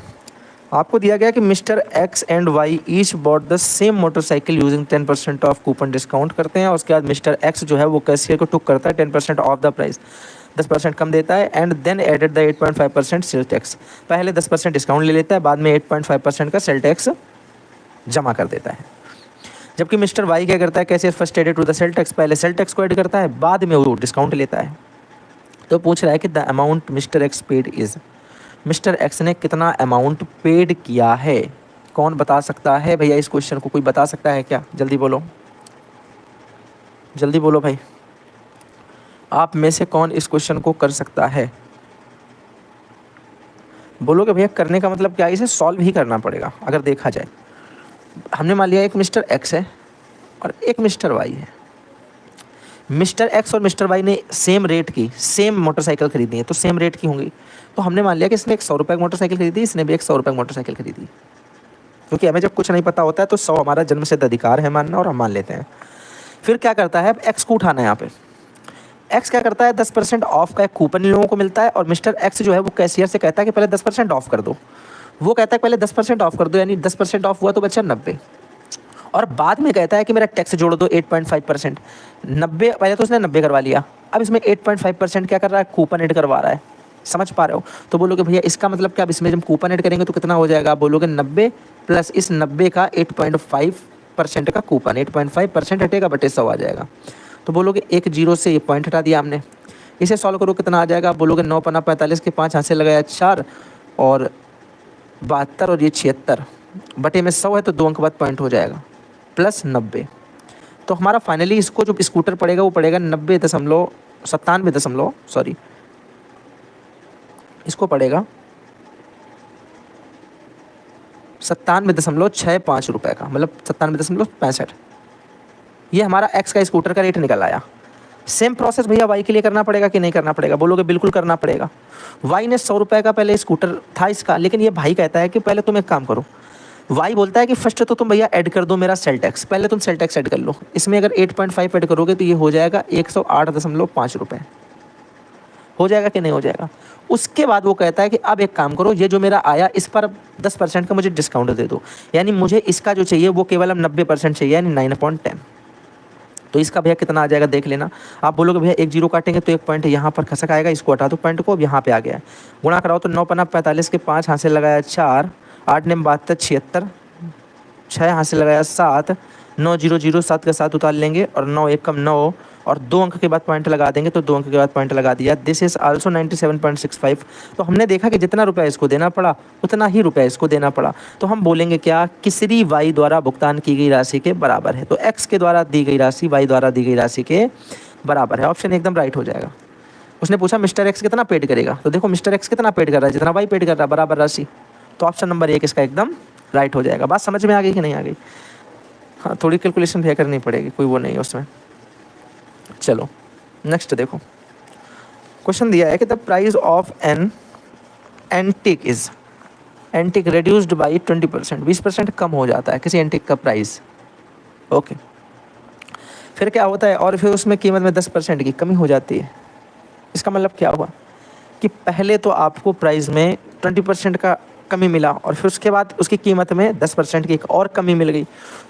आपको दिया गया कि mister X and Y each bought the same motorcycle using 10% of coupon discount करते हैं। और उसके बाद मिस्टर एक्स जो है वो कैशियर को टुक करता है 10% ऑफ द प्राइस, 10% कम देता है, and then added the 8.5% sale tax. पहले 10% डिस्काउंट ले लेता है, बाद में 8.5% का सेल टैक्स जमा कर देता है। जबकि मिस्टर वाई क्या करता है, cashier first added to the sale tax, पहले सेल टैक्स को ऐड करता है, बाद में वो डिस्काउंट लेता है। तो पूछ रहा है कि the amount mister x paid is, mister x ने कितना अमाउंट पेड किया है। कौन बता सकता है भैया इस क्वेश्चन को? कोई बता सकता है क्या? जल्दी बोलो, जल्दी बोलो भाई। आप में से कौन इस क्वेश्चन को कर सकता है? बोलोगे भैया करने का मतलब क्या? इसे सॉल्व ही करना पड़ेगा। अगर देखा जाए, हमने मान लिया एक मिस्टर एक्स है और एक मिस्टर वाई है। मिस्टर एक्स और मिस्टर वाई ने सेम रेट की सेम मोटरसाइकिल खरीदी है, तो सेम रेट की होंगी। तो हमने मान लिया कि इसने एक 100 रुपये की मोटरसाइकिल खरीदी, इसने भी एक 100 रुपये की मोटरसाइकिल खरीदी। क्योंकि हमें जब कुछ नहीं पता होता है तो 100 हमारा जन्मसिद्ध अधिकार है मानना, और हम मान लेते हैं। फिर क्या करता है, अब एक्स को उठाना है यहाँ पे। एक्स क्या करता है, 10% ऑफ का एक कूपन इन लोगों को मिलता है, और मिस्टर एक्स जो है वो कैशियर से कहता है कि पहले 10% ऑफ कर दो। वो कहता है पहले 10% ऑफ कर दो, यानी 10% ऑफ हुआ तो बचा 90, और बाद में कहता है कि मेरा टैक्स जोड़ दो 8.5%। 90 पहले तो उसने 90 करवा लिया, अब इसमें 8.5% क्या कर रहा है, कूपन ऐड करवा रहा है। समझ पा रहे हो? तो बोलोगे भैया इसका मतलब क्या, अब इसमें जब कूपन ऐड करेंगे तो कितना हो जाएगा? आप बोलोगे 90 प्लस इस 90 का 8.5% का कूपन, 8.5% हटेगा बटे 100 आ जाएगा। तो बोलोगे एक जीरो से ये पॉइंट हटा दिया हमने। इसे सॉल्व करो, कितना आ जाएगा? आप बोलोगे 9 पन्ना 45 के 5 हाथ से लगाया 4 और 72 और ये 76 बटे में 100 है, तो 2 अंक बाद पॉइंट हो जाएगा प्लस 90। तो हमारा फाइनली इसको जो स्कूटर पड़ेगा वो पड़ेगा 97 सॉरी, इसको पड़ेगा 97.65 रुपये का, मतलब 97.65। ये हमारा एक्स का स्कूटर का रेट निकल आया। सेम प्रोसेस भैया वाई के लिए करना पड़ेगा कि नहीं करना पड़ेगा? बोलोगे बिल्कुल करना पड़ेगा। वाई ने 100 रुपये का पहले स्कूटर था इसका, लेकिन ये भाई कहता है कि पहले तुम एक काम करो। वाई बोलता है कि फर्स्ट तो तुम भैया ऐड कर दो मेरा सेल टैक्स, पहले तुम सेल टैक्स ऐड कर लो। इसमें अगर 8.5 ऐड करोगे तो ये हो जाएगा 108.5 रुपये। हो जाएगा कि नहीं हो जाएगा? उसके बाद वो कहता है कि अब एक काम करो, ये जो मेरा आया इस पर 10% का मुझे डिस्काउंट दे दो, यानी मुझे इसका जो चाहिए वो केवल अब 90% चाहिए, यानी 9/10। तो इसका भैया कितना आ जाएगा देख लेना। आप बोलोगे भैया एक जीरो काटेंगे तो एक पॉइंट यहाँ पर खसक आएगा, इसको हटा दो पॉइंट को, अब यहाँ पे आ गया। गुणा कराओ तो 9 पन्ना 45 के 5 हाथ से लगाया 4, 8 ने 72 76, 6 हाथ से लगाया 7, 9 0 0 7 का 7 उतार लेंगे और 9 1 कम 9, और 2 अंक के बाद पॉइंट लगा देंगे तो 2 अंक के बाद पॉइंट लगा दिया। This is also 97.65। तो हमने देखा कि जितना रुपया इसको देना पड़ा उतना ही रुपया इसको देना पड़ा। तो हम बोलेंगे क्या, किसी y द्वारा भुगतान की गई राशि के बराबर है। तो x के द्वारा दी गई राशि y द्वारा दी गई राशि के बराबर है। ऑप्शन एकदम राइट हो जाएगा। उसने पूछा मिस्टर एक्स कितना पेड करेगा, तो देखो मिस्टर एक्स कितना पेड कर रहा है, जितना y पेड कर रहा है बराबर राशि। तो ऑप्शन नंबर 1 इसका एकदम राइट हो जाएगा। बात समझ में आ गई कि नहीं आ गई? हाँ, थोड़ी कैलकुलेशन भी करनी पड़ेगी, कोई वो नहीं है उसमें। चलो नेक्स्ट देखो, क्वेश्चन दिया है कि the price of an antique is, antique reduced by 20%, 20% कम हो जाता है किसी एंटिक का प्राइस। ओके, फिर क्या होता है, और फिर उसमें कीमत में 10% की कमी हो जाती है। इसका मतलब क्या हुआ कि पहले तो आपको प्राइस में 20% का कमी मिला और फिर उसके बाद उसकी कीमत में 10% की एक और कमी मिल गई।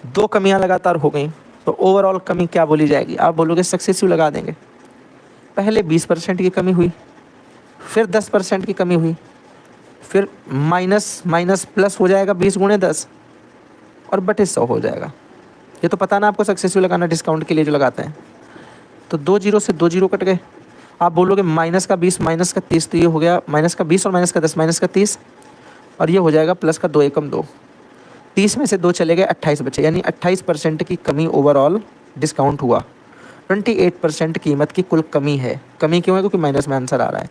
2 कमियां लगातार हो गई, तो ओवरऑल कमी क्या बोली जाएगी? आप बोलोगे सक्सेसिव लगा देंगे। पहले 20% की कमी हुई, फिर 10% की कमी हुई, फिर माइनस माइनस प्लस हो जाएगा 20 गुणे 10 और बटे 100 हो जाएगा। ये तो पता ना आपको सक्सेसिव लगाना डिस्काउंट के लिए जो लगाते हैं। तो 2 जीरो से 2 जीरो कट गए। आप बोलोगे माइनस का 20 माइनस का 30, तो ये हो गया माइनस का 20 और माइनस का 10 माइनस का 30, और ये हो जाएगा प्लस का 2 एकम 2। 30 में से 2 चले गए, 28 बचे, यानी 28% की कमी ओवरऑल डिस्काउंट हुआ। 28% कीमत की कुल कमी है। कमी क्यों है? क्योंकि माइनस में आंसर आ रहा है।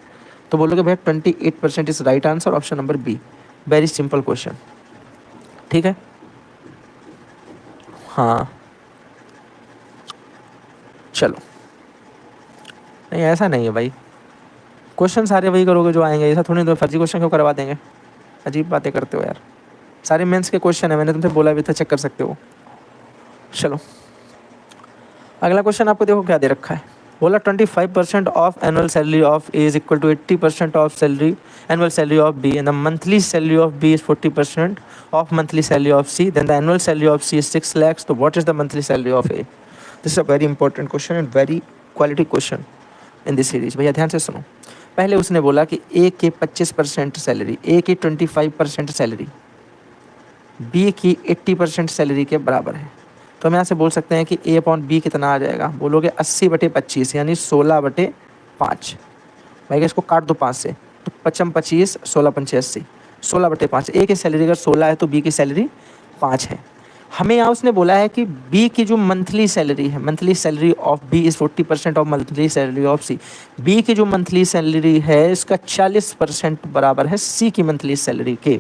तो बोलोगे भैया 28% is right answer, option number B. Very simple question, ठीक है। हाँ चलो, नहीं ऐसा नहीं है भाई, क्वेश्चन सारे वही करोगे जो आएंगे, ऐसा थोड़ी तो फर्जी क्वेश्चन क्यों करवा देंगे? अजीब बातें करते हो यार। सारे मेंस के क्वेश्चन है, मैंने तुमसे बोला भी था चेक कर सकते हो। चलो अगला क्वेश्चन आपको देखो क्या दे रखा है। बोला 25% of annual salary of A is equal to 80% of salary annual salary of B and the monthly salary of B is 40% of monthly salary of C, then the annual salary of C is 6 lakhs। तो what is the monthly salary of A? This is a very important question and very quality question in this series. भैया ध्यान से सुनो। पहले उसने बोला कि ए के 25% सैलरी, ए की 25% सैलरी बी की 80% सैलरी के बराबर है। तो हम यहाँ से बोल सकते हैं कि ए अपॉन बी कितना आ जाएगा? बोलोगे 80/25 यानी 16/5। भाई इसको काट दो 5 से, तो 55 16 पंचे 80, 16/5। ए की सैलरी अगर 16 है तो बी की सैलरी 5 है। हमें यहाँ उसने बोला है कि बी की जो मंथली सैलरी है, monthly salary of B is 40% of monthly salary of C. B की जो मंथली सैलरी है इसका 40% बराबर है सी की मंथली सैलरी के,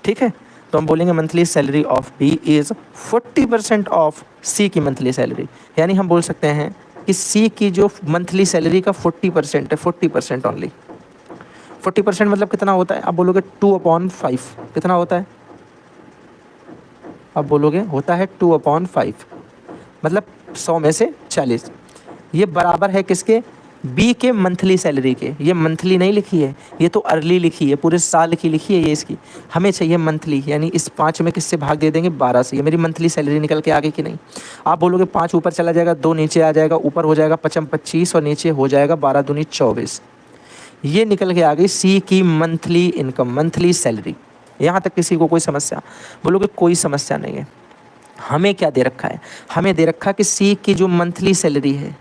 ठीक है। तो हम बोलेंगे monthly salary of B is 40% of C की मंथली सैलरी, यानी हम बोल सकते हैं कि सी की जो मंथली सैलरी का 40% है, 40% ओनली। 40% मतलब कितना होता है? आप बोलोगे 2/5। कितना होता है? आप बोलोगे होता है 2/5, मतलब 100 में से 40। ये बराबर है किसके? बी के मंथली सैलरी के। ये मंथली नहीं लिखी है, ये तो अर्ली लिखी है, पूरे साल की लिखी है ये इसकी। हमें चाहिए मंथली, यानी इस 5 में किससे भाग दे देंगे? 12 से। ये मेरी मंथली सैलरी निकल के आ गई कि नहीं? आप बोलोगे 5 ऊपर चला जाएगा, 2 नीचे आ जाएगा, ऊपर हो जाएगा 25 और नीचे हो जाएगा 12 दूनी 24। ये निकल के आ गई सी की मंथली इनकम, मंथली सैलरी। यहाँ तक किसी को कोई समस्या? बोलोगे कोई समस्या नहीं है। हमें क्या दे रखा है? हमें दे रखा कि सी की जो मंथली सैलरी है,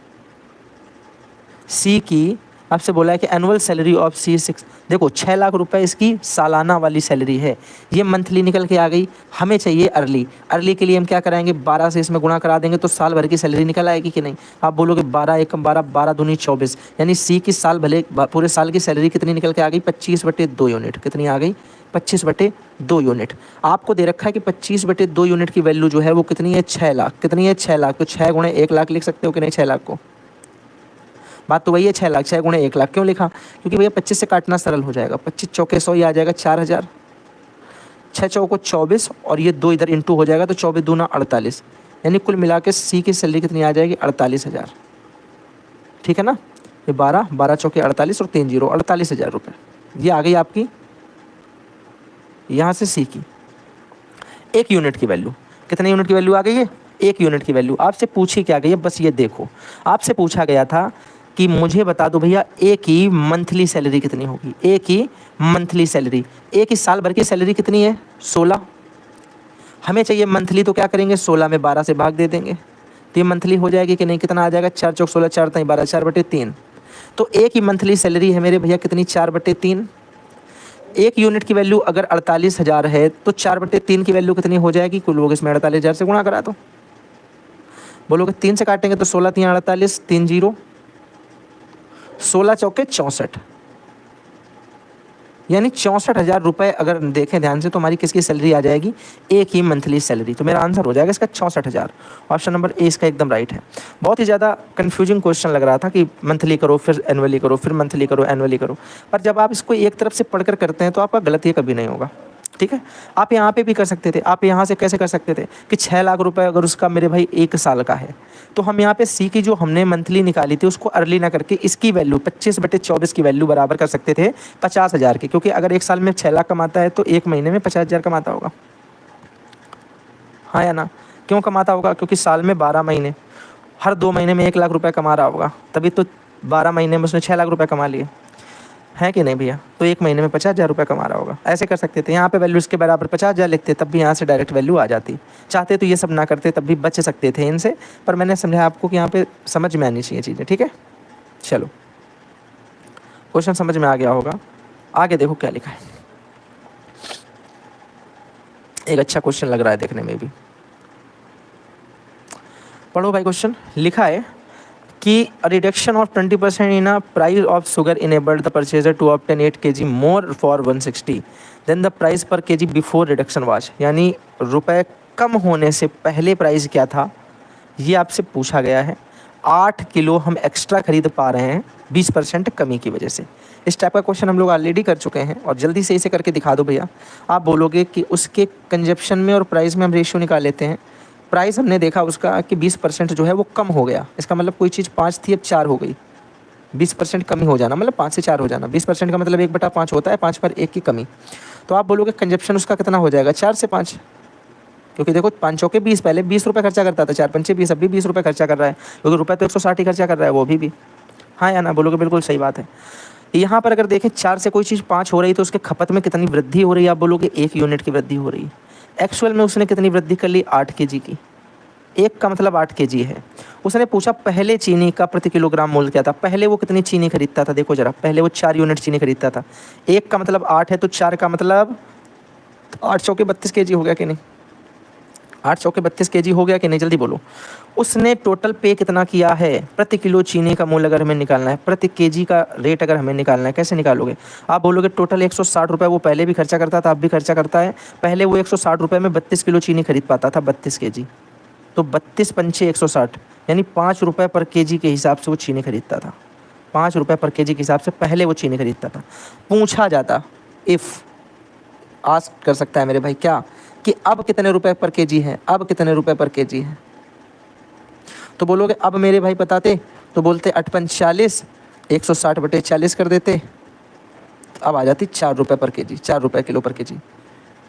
सी की आपसे बोला है कि एनुअल सैलरी ऑफ सी 6, देखो 6 लाख रुपए इसकी सालाना वाली सैलरी है। ये मंथली निकल के आ गई। हमें चाहिए अर्ली। अर्ली के लिए हम क्या कराएंगे? 12 से इसमें गुणा करा देंगे तो साल भर की सैलरी निकल आएगी कि नहीं? आप बोलोगे 12 एकम 12, 12 दूनी 24, यानी सी की साल भले पूरे साल की सैलरी कितनी निकल के आ गई? 25/2 यूनिट। कितनी आ गई? 25/2 यूनिट। आपको दे रखा है कि 25/2 यूनिट की वैल्यू जो है वो कितनी है? 6 लाख। कितनी है? 6 लाख। तो 6 गुणे 1 लाख लिख सकते हो कि नहीं 6 लाख को? बात तो वही है 6 लाख। 6 गुणे 1 लाख क्यों लिखा? क्योंकि भैया 25 से काटना सरल हो जाएगा। 25 चौके 100, ये आ जाएगा 4000। 6 चौको 24 और ये 2 इधर इंटू हो जाएगा तो 24 दूना 48, यानी कुल मिला के सी की सैलरी कितनी आ जाएगी? 48,000। ठीक है ना? ये 12 12 चौके 48 और 3 जीरो 48,000 रुपये। ये आ गई आपकी यहाँ से सी की 1 यूनिट की वैल्यू। कितने यूनिट की वैल्यू आ गई है? 1 यूनिट की वैल्यू। आपसे पूछी क्या गई है? बस ये देखो, आपसे पूछा गया था कि मुझे बता दो भैया ए की मंथली सैलरी कितनी होगी? ए की मंथली सैलरी, ए की साल भर की सैलरी कितनी है? 16। हमें चाहिए मंथली, तो क्या करेंगे? 16 में 12 से भाग दे देंगे। तो ये मंथली हो जाएगी कि नहीं, कितना आ जाएगा, 4 चौक 16, 4 3 12, 4/3। तो एक ही मंथली सैलरी है मेरे भैया कितनी, 4/3। एक यूनिट की वैल्यू अगर 48,000 है तो 4/3 की वैल्यू कितनी हो जाएगी, कुल लोग इसमें 48,000 से गुणा करा दो। बोलोगे 3 से काटेंगे तो 16 3 48, 3 0, 16 चौके 64, यानी 64,000 रुपये अगर देखें ध्यान से तो हमारी किसकी सैलरी आ जाएगी, एक ही मंथली सैलरी। तो मेरा आंसर हो जाएगा इसका 64,000। ऑप्शन नंबर ए इसका एकदम राइट है। बहुत ही ज़्यादा कन्फ्यूजिंग क्वेश्चन लग रहा था कि मंथली करो फिर एनुअली करो, फिर मंथली करो एनुअली करो, पर जब आप इसको एक तरफ से पढ़कर करते हैं तो आपका गलत ये कभी नहीं होगा। ठीक है, आप यहाँ पे भी कर सकते थे। आप यहाँ से कैसे कर सकते थे कि 6 लाख रुपए अगर उसका मेरे भाई 1 साल का है तो हम यहाँ पे सी की जो हमने मंथली निकाली थी उसको अर्ली ना करके इसकी वैल्यू 25/24 की वैल्यू बराबर कर सकते थे 50,000 की, क्योंकि अगर 1 साल में 6 लाख कमाता है तो 1 महीने में 50,000 कमाता होगा। हाँ या ना, क्यों कमाता होगा, क्योंकि साल में 12 महीने, हर 2 महीने में 1 लाख रुपये कमा रहा होगा, तभी तो 12 महीने में उसने 6 लाख रुपये कमा लिए, है कि नहीं भैया। तो 1 महीने में 50,000 रुपये कमा रहा होगा। ऐसे कर सकते थे, यहाँ पे वैल्यू इसके बराबर 50,000 लिखते तब भी यहाँ से डायरेक्ट वैल्यू आ जाती। चाहते तो ये सब ना करते तब भी बच सकते थे इनसे, पर मैंने समझा आपको कि यहाँ पे समझ में आनी चाहिए चीज़ें। ठीक है, चलो क्वेश्चन समझ में आ गया होगा। आगे देखो क्या लिखा है, एक अच्छा क्वेश्चन लग रहा है देखने में भी। पढ़ो भाई, क्वेश्चन लिखा है कि reduction of 20% in a price of sugar enabled the purchaser to obtain 8 kg more for 160 then the price per kg before reduction was. यानी रुपए कम होने से पहले प्राइस क्या था ये आपसे पूछा गया है। 8 किलो हम एक्स्ट्रा खरीद पा रहे हैं 20% कमी की वजह से। इस टाइप का क्वेश्चन हम लोग ऑलरेडी कर चुके हैं और जल्दी से इसे करके दिखा दो भैया। आप बोलोगे कि उसके कंजप्शन में और प्राइस में हम रेशियो निकाल लेते हैं। प्राइस हमने देखा उसका कि 20% जो है वो कम हो गया, इसका मतलब कोई चीज़ 5 थी अब 4 हो गई। 20% कमी हो जाना मतलब 5 से 4 हो जाना। 20% का मतलब 1/5 होता है, 5 पर 1 की कमी। तो आप बोलोगे कंजप्शन उसका कितना हो जाएगा, 4 से 5, क्योंकि देखो 5 चौके 20, पहले 20 रुपये खर्चा करता था, 4 पंचे 20, अभी 20 रुपये खर्चा कर रहा है, क्योंकि रुपये तो 160 ही खर्चा कर रहा है वो भी। हाँ या ना, बोलोगे बिल्कुल सही बात है। यहाँ पर अगर देखें 4 से कोई चीज़ 5 हो रही तो उसके खपत में कितनी वृद्धि हो रही है, आप बोलोगे 1 यूनिट की वृद्धि हो रही है। एक्चुअल में उसने कितनी वृद्धि कर ली, 8 kg की। 1 का मतलब 8 kg है। उसने पूछा पहले चीनी का प्रति किलोग्राम मूल्य क्या था, पहले वो कितनी चीनी खरीदता था, देखो जरा, पहले वो 4 यूनिट चीनी खरीदता था। 1 का मतलब 8 है तो 4 का मतलब 8 चौके 32 kg हो गया कि नहीं, 8 चौके 32 kg हो गया कि नहीं, जल्दी बोलो। उसने टोटल पे कितना किया है, प्रति किलो चीनी का मूल्य अगर हमें निकालना है, प्रति केजी का रेट अगर हमें निकालना है, कैसे निकालोगे। आप बोलोगे टोटल 160 रुपये वो पहले भी खर्चा करता था, अब भी खर्चा करता है। पहले वो 160 रुपये में 32 किलो चीनी खरीद पाता था, 32 kg, तो 32 पंचे 160, यानी 5 रुपये पर केजी के हिसाब से वो चीनी खरीदता था। 5 रुपये पर केजी के हिसाब से पहले वो चीनी खरीदता था। पूछा जाता, इफ़ आस्क कर सकता है मेरे भाई क्या, कि अब कितने रुपए पर केजी है, अब कितने रुपए पर केजी है, तो बोलोगे अब मेरे भाई बताते तो बोलते 8 पंच 40, 160/40 कर देते, अब आ जाती 4 रुपये पर केजी, 4 रुपये किलो पर केजी।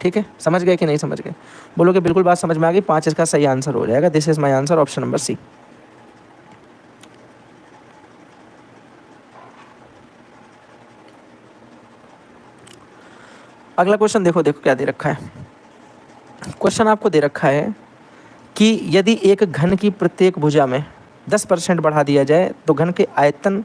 ठीक है, समझ गए कि नहीं समझ गए, बोलोगे बिल्कुल बात समझ में आ गई। 5 इसका सही आंसर हो जाएगा। This is my answer, option number C. अगला क्वेश्चन देखो, देखो क्या दे रखा है। क्वेश्चन आपको दे रखा है कि यदि एक घन की प्रत्येक भुजा में 10% बढ़ा दिया जाए तो घन के आयतन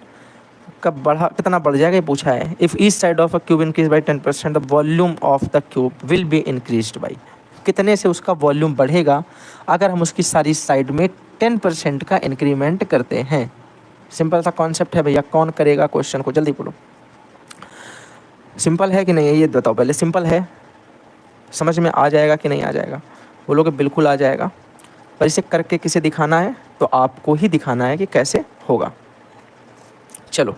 का कितना बढ़ जाएगा, ये पूछा है। If each side of a cube increase by 10% the volume of the cube will be increased by, कितने से उसका वॉल्यूम बढ़ेगा अगर हम उसकी सारी साइड में 10% का इंक्रीमेंट करते हैं। सिंपल सा कॉन्सेप्ट है भैया, कौन करेगा क्वेश्चन को, जल्दी बोलो। सिंपल है कि नहीं है ये बताओ पहले, सिंपल है, समझ में आ जाएगा कि नहीं आ जाएगा, बोलोगे बिल्कुल आ जाएगा। पर इसे करके किसे दिखाना है, तो आपको ही दिखाना है कि कैसे होगा। चलो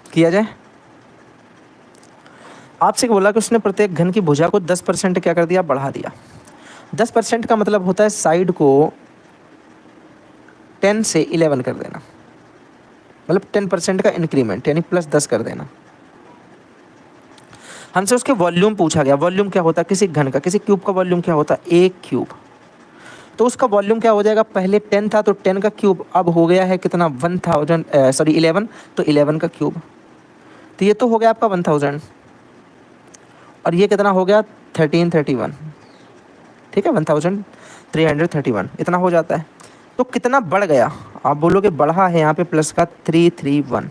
किया जाए। आपसे बोला कि उसने प्रत्येक घन की भुजा को 10% क्या कर दिया, बढ़ा दिया। 10% का मतलब होता है साइड को 10 से 11 कर देना, मतलब 10% का इंक्रीमेंट, यानी +10 कर देना। हमसे उसके वॉल्यूम पूछा गया। वॉल्यूम क्या होता है किसी घन का, किसी क्यूब का वॉल्यूम क्या होता है, 1 क्यूब। तो उसका वॉल्यूम क्या हो जाएगा, पहले 10 था तो 10 का क्यूब, अब हो गया है कितना 11, तो 11 का क्यूब। तो ये तो हो गया आपका 1000, और ये कितना हो गया 1331, ठीक है 1000। 331 इतना हो जाता है। तो कितना बढ़ गया, आप बोलोगे बढ़ा है यहाँ पे प्लस का 331,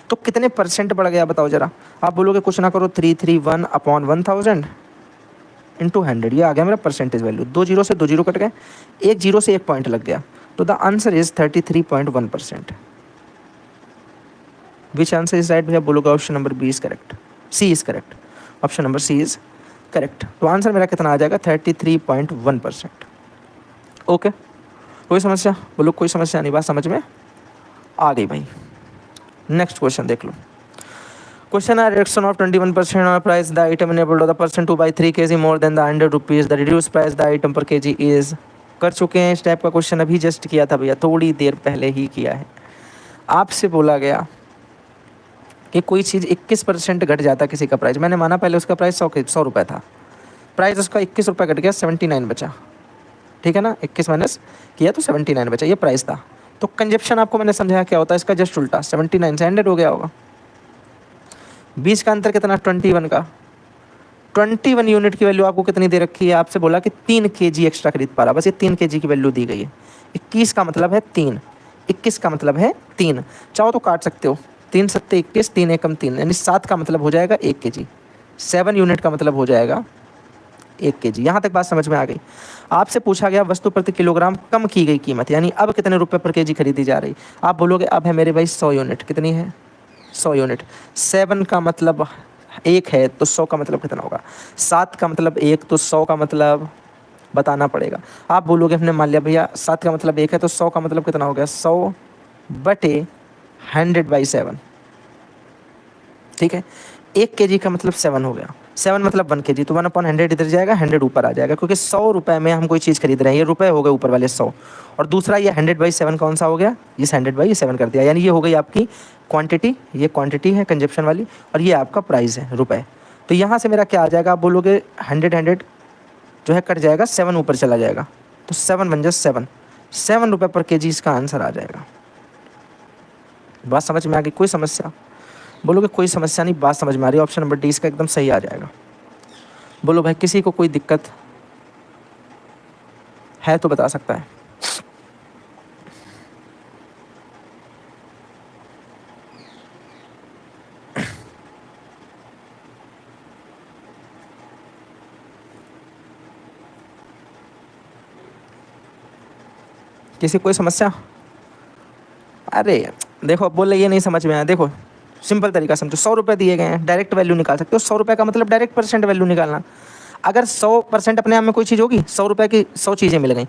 तो कितने परसेंट बढ़ गया बताओ जरा। आप बोलोगे कुछ ना करो, 331 अपॉन 1000 इंटू 100, ये आ गया मेरा परसेंटेज वैल्यू। 2 जीरो से 2 जीरो कट गए, 1 जीरो से 1 पॉइंट लग गया, तो the answer is 33.1%। Which answer is right भैया, बोलोगे option number B is correct, C is correct, option number C is correct. तो आंसर मेरा कितना आ जाएगा, 33.1%। ओके, कोई समस्या, बोलो कोई समस्या नहीं, बात समझ में आ गई भाई। नेक्स्ट क्वेश्चन देख लो। क्वेश्चन है reduction of 21% on price the item enabled of the person to buy 3 kg more than the 100 rupees, the reduced price the item per kg is। कर चुके हैं इस टाइप का क्वेश्चन, अभी जस्ट किया था भैया, थोड़ी देर पहले ही किया है। आपसे बोला गया कि कोई चीज़ 21% घट जाता किसी का प्राइस, मैंने माना पहले उसका प्राइस 100 रुपये था, प्राइस उसका 21 रुपये घट गया, 79 बचा, ठीक है ना, 21 माइनस किया तो 79 बचा, ये प्राइस था। तो कंजप्शन आपको मैंने समझाया क्या होता है, इसका जस्ट उल्टा, 79 से 100 हो गया होगा। बीच का अंतर कितना, 21 का। 21 यूनिट की वैल्यू आपको कितनी दे रखी है, आपसे बोला कि 3 kg एक्स्ट्रा खरीद पा रहा, बस ये 3 kg की वैल्यू दी गई है। 21 का मतलब है 3, 21 का मतलब है 3, चाहो तो काट सकते हो, 3 सत्ते 21, 3 एकम 3, यानी 7 का मतलब हो जाएगा 1 kg, 7 यूनिट का मतलब हो जाएगा 1 kg। यहाँ तक बात समझ में आ गई। आपसे पूछा गया वस्तु प्रति किलोग्राम कम की गई कीमत, यानी अब कितने रुपए पर केजी खरीदी जा रही। आप बोलोगे अब है मेरे भाई 100 यूनिट, कितनी है 100 यूनिट, 7 का मतलब 1 है तो 100 का मतलब कितना होगा, 7 का मतलब 1 तो 100 का मतलब बताना पड़ेगा। आप बोलोगे हमने मान लिया भैया 7 का मतलब 1 है तो 100 का मतलब कितना हो गया, 100 बटे 100/7, ठीक है। 1 kg का मतलब 7 हो गया, 7 मतलब 1 kg, तो 1/100 इधर जाएगा, 100 ऊपर आ जाएगा, क्योंकि 100 रुपये में हम कोई चीज़ खरीद रहे हैं, ये रुपए हो गए ऊपर वाले 100, और दूसरा ये 100/7 कौन सा हो गया, ये 100/7 कर दिया, यानी ये हो गई आपकी क्वांटिटी, ये क्वांटिटी है कंजप्शन वाली, और ये आपका प्राइस है रुपए। तो यहाँ से मेरा क्या आ जाएगा, आप बोलोगे 100 जो है कट जाएगा, 7 ऊपर चला जाएगा, तो 7 बन जाए 7 रुपये पर केजी इसका आंसर आ जाएगा। बात समझ में आ गई, कोई समस्या, बोलोगे कोई समस्या नहीं, बात समझ में आ रही है, ऑप्शन नंबर डी इसका एकदम सही आ जाएगा। बोलो भाई किसी को कोई दिक्कत है तो बता सकता है। किसी कोई समस्या, अरे देखो बोले ये नहीं समझ में आया, देखो सिंपल तरीका समझो, 100 रुपये दिए गए हैं, डायरेक्ट वैल्यू निकाल सकते हो, 100 रुपये का मतलब डायरेक्ट परसेंट वैल्यू निकालना। अगर 100% अपने आप में कोई चीज़ होगी, 100 रुपये की 100 चीज़ें मिल गई,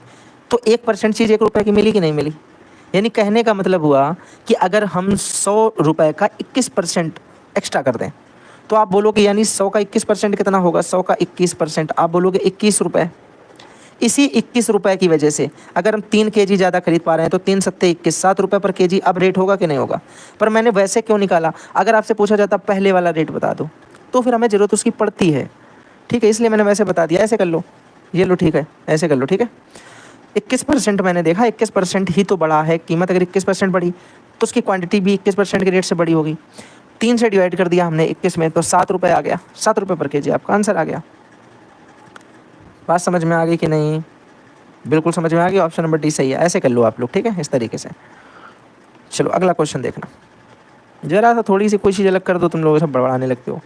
तो 1% चीज़ 1 रुपये की मिली कि नहीं मिली। यानी कहने का मतलब हुआ कि अगर हम 100 रुपये का 21% एक्स्ट्रा कर दें, तो आप बोलोगे यानी 100 का 21% कितना होगा, 100 का 21% आप बोलोगे 21 रुपये। इसी 21 रुपये की वजह से अगर हम 3 kg ज़्यादा खरीद पा रहे हैं, तो 3 सत्ते 21, 7 रुपये पर केजी अब रेट होगा कि नहीं होगा। पर मैंने वैसे क्यों निकाला, अगर आपसे पूछा जाता पहले वाला रेट बता दो, तो फिर हमें ज़रूरत उसकी पड़ती है, ठीक है, इसलिए मैंने वैसे बता दिया। ऐसे कर लो, ये लो, ठीक है, ऐसे कर लो, ठीक है। 21% मैंने देखा, 21% ही तो बढ़ा है कीमत, अगर 21% बढ़ी तो उसकी क्वांटिटी भी 21% के रेट से बड़ी होगी। 3 से डिवाइड कर दिया हमने 21 में, तो 7 रुपये आ गया, 7 रुपये पर केजी आपका आंसर आ गया। बात समझ में आ गई कि नहीं, बिल्कुल समझ में आ गई, ऑप्शन नंबर डी सही है। ऐसे कर लो आप लोग, ठीक है, इस तरीके से। चलो अगला क्वेश्चन देखना, जरा सा थोड़ी सी कोई चीज़ अलग कर दो, तुम लोग सब बड़बड़ाने लगते हो।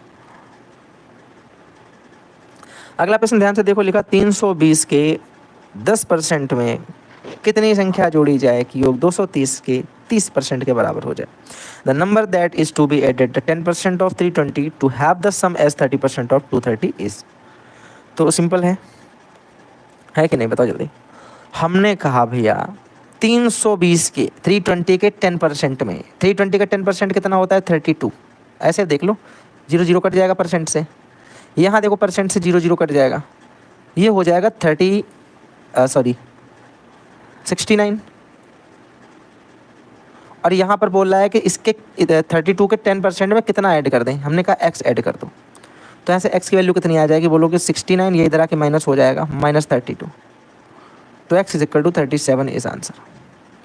अगला प्रश्न ध्यान से देखो, लिखा 320 के 10% में कितनी संख्या जोड़ी जाए कि योग 230 के 30% के बराबर हो जाए। The number that is to be added the 10% of 320 to have the sum as 30% of 230 is. तो सिंपल है कि नहीं, बताओ जल्दी। हमने कहा भैया 320 के 320 के 10% में, 320 का 10% कितना होता है 32। ऐसे देख लो, 0 0 कट जाएगा परसेंट से, यहाँ देखो परसेंट से 0 0 कट जाएगा, ये हो जाएगा 69। और यहाँ पर बोल रहा है कि इसके 32 के 10% में कितना ऐड कर दें, हमने कहा x ऐड कर दो, तो यहाँ से x की वैल्यू कितनी आ जाएगी, बोलोगे 69, ये इधर आके माइनस हो जाएगा -32, तो x is equal to 37 is answer.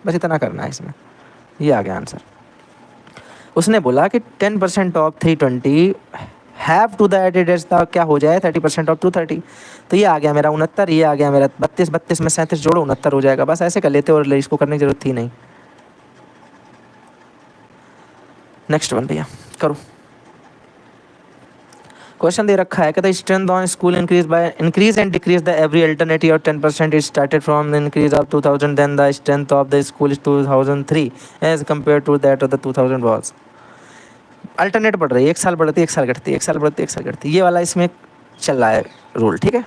बस इतना करना है इसमें, ये आ गया आंसर। उसने बोला कि 10% of 320 have to the added as the क्या हो जाए 30% ऑफ 230। तो ये आ गया मेरा 69, ये आ गया मेरा 32, 32 में 37 जोड़ो 69 हो जाएगा। बस ऐसे कर लेते और इसको करने की जरूरत थी नहीं। नेक्स्ट वन भैया करो। क्वेश्चन दे रखा है कि the strength on school increase and decrease the every alternative और 10% is started from the increase of 2000 then the strength of the school is 2003 as compare to that of the 2000 was. Alternate बढ़ रही है, एक साल बढ़ती है एक साल घटती है, एक साल बढ़ती है एक साल घटती है, ये वाला इसमें चल रहा है रूल, ठीक है।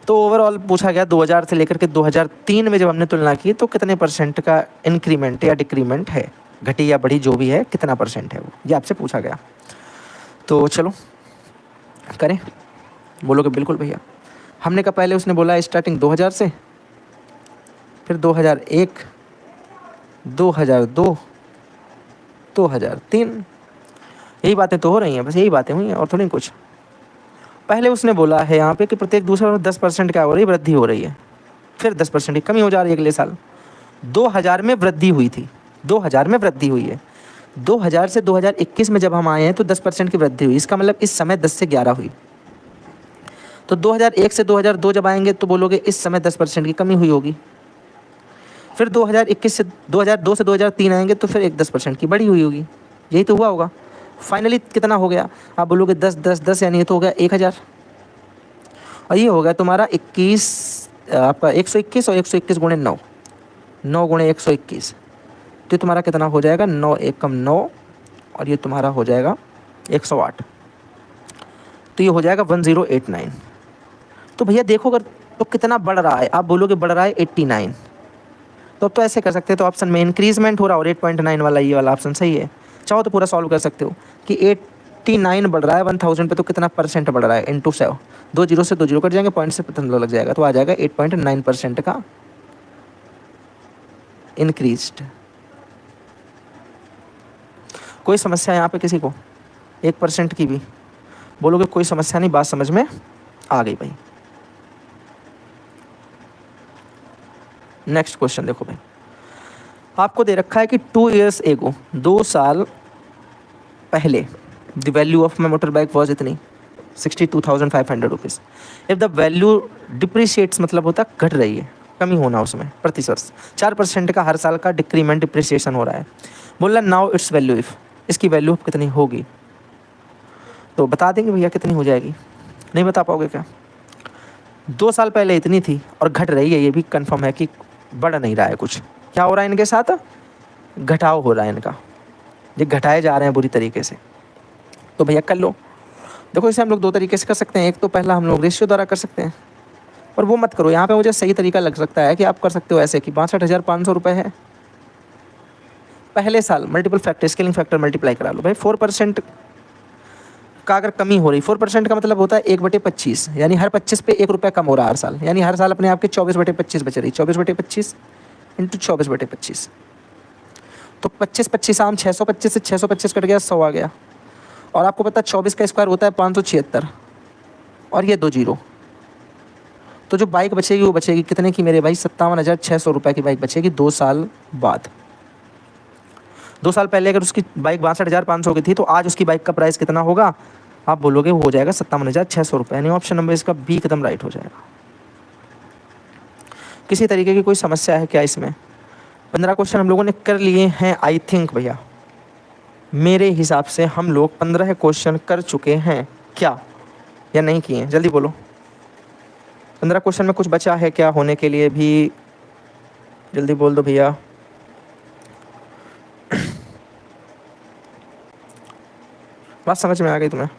तो ओवरऑल पूछा गया 2000 से लेकर के 2003 में जब हमने तुलना की तो कितने परसेंट का इंक्रीमेंट या डिक्रीमेंट है, घटी या बढ़ी जो भी है, कितना परसेंट है वो, ये आपसे पूछा गया। तो चलो करें, बोलोगे बिल्कुल भैया। हमने कहा पहले उसने बोला स्टार्टिंग 2000 से, फिर 2001, 2002, 2003, यही बातें तो हो रही हैं, बस यही बातें हुई हैं और थोड़ी कुछ। पहले उसने बोला है यहाँ पे कि प्रत्येक दूसरे में 10% क्या हो रही है, वृद्धि हो रही है, फिर 10% की कमी हो जा रही है अगले साल। 2000 में वृद्धि हुई थी, 2000 में वृद्धि हुई है, 2000 से 2021 में जब हम आए हैं तो 10% की वृद्धि हुई, इसका मतलब इस समय 10 से 11 हुई। तो 2001 से 2002 जब आएंगे तो बोलोगे इस समय 10% की कमी हुई होगी। फिर 2021 से 2002 से 2003 आएंगे तो फिर एक 10% की बढ़ी हुई होगी, यही तो हुआ होगा। फाइनली कितना हो गया, आप बोलोगे 10 10 10, यानी ये तो हो गया 1000, और ये हो गया तुम्हारा 21, आपका 121 और 121 गुणे 9, 9 गुणे 121, तो तुम्हारा कितना हो जाएगा 9 एकम 9, और ये तुम्हारा हो जाएगा 108, तो ये हो जाएगा 1089। तो भैया देखो अगर तो कितना बढ़ रहा है, आप बोलोगे बढ़ रहा है 89, तो अब तो ऐसे कर सकते हो, तो ऑप्शन में इंक्रीजमेंट हो रहा है और 8.9 वाला ये वाला ऑप्शन सही है। चाहो तो पूरा सॉल्व कर सकते हो कि 89 बढ़ रहा है 1000 पे, तो कितना परसेंट बढ़ रहा है इंटू 7, 2 जीरो से 2 जीरो कट जाएंगे, पॉइंट से पता लग जाएगा, तो आ जाएगा 8.9% का इंक्रीज्ड। कोई समस्या यहाँ पे किसी को 1% की भी, बोलोगे कोई समस्या नहीं, बात समझ में आ गई भाई। नेक्स्ट क्वेश्चन देखो भाई, आपको दे रखा है कि 2 years एगो, 2 साल पहले the value of my motor bike was इतनी 62,500 रुपीज़। इफ़ द वैल्यू डिप्रिशिएट्स मतलब होता है घट रही है, कमी होना उसमें प्रतिशत, 4% का हर साल का डिक्रीमेंट डिप्रिसिएशन हो रहा है। बोला नाउ इट्स वैल्यू इफ़, इसकी वैल्यू कितनी होगी, तो बता देंगे भैया कितनी हो जाएगी, नहीं बता पाओगे क्या। 2 साल पहले इतनी थी और घट रही है, ये भी कंफर्म है कि बढ़ नहीं रहा है कुछ, क्या हो रहा है इनके साथ, घटाव हो रहा है इनका, ये घटाए जा रहे हैं बुरी तरीके से। तो भैया कर लो, देखो इसे हम लोग 2 तरीके से कर सकते हैं, एक तो पहला हम लोग रेशियो द्वारा कर सकते हैं, और वो मत करो, यहाँ पे मुझे सही तरीका लग सकता है कि आप कर सकते हो ऐसे कि 62,500 रुपये है पहले साल, multiple factor scaling factor multiply करा लो भाई। 4% का अगर कमी हो रही, 4% का मतलब होता है 1/25, यानी हर 25 पे 1 रुपया कम हो रहा है हर साल, यानी हर साल अपने आप के 24/25 बच रही, 24/25 इंटू 24/25, तो 25 आम 625 से 625 कट गया, 100 आ गया। और आपको पता है 24 का स्क्वायर होता है 576, और ये 2 जीरो, तो जो बाइक बचेगी वो बचेगी कितने की मेरे भाई, 57,600 रुपये की बाइक बचेगी 2 साल बाद। 2 साल पहले अगर उसकी बाइक 62,500 की थी, तो आज उसकी बाइक का प्राइस कितना होगा, आप बोलोगे वो हो जाएगा 57,600 रुपये, यानी ऑप्शन नंबर इसका बी एकदम राइट हो जाएगा। किसी तरीके की कोई समस्या है क्या इसमें। 15 क्वेश्चन हम लोगों ने कर लिए हैं आई थिंक भैया, मेरे हिसाब से हम लोग 15 क्वेश्चन कर चुके हैं क्या, या नहीं किए हैं, जल्दी बोलो। 15 क्वेश्चन में कुछ बचा है क्या होने के लिए भी, जल्दी बोल दो भैया। बात समझ में आ गई तुम्हें,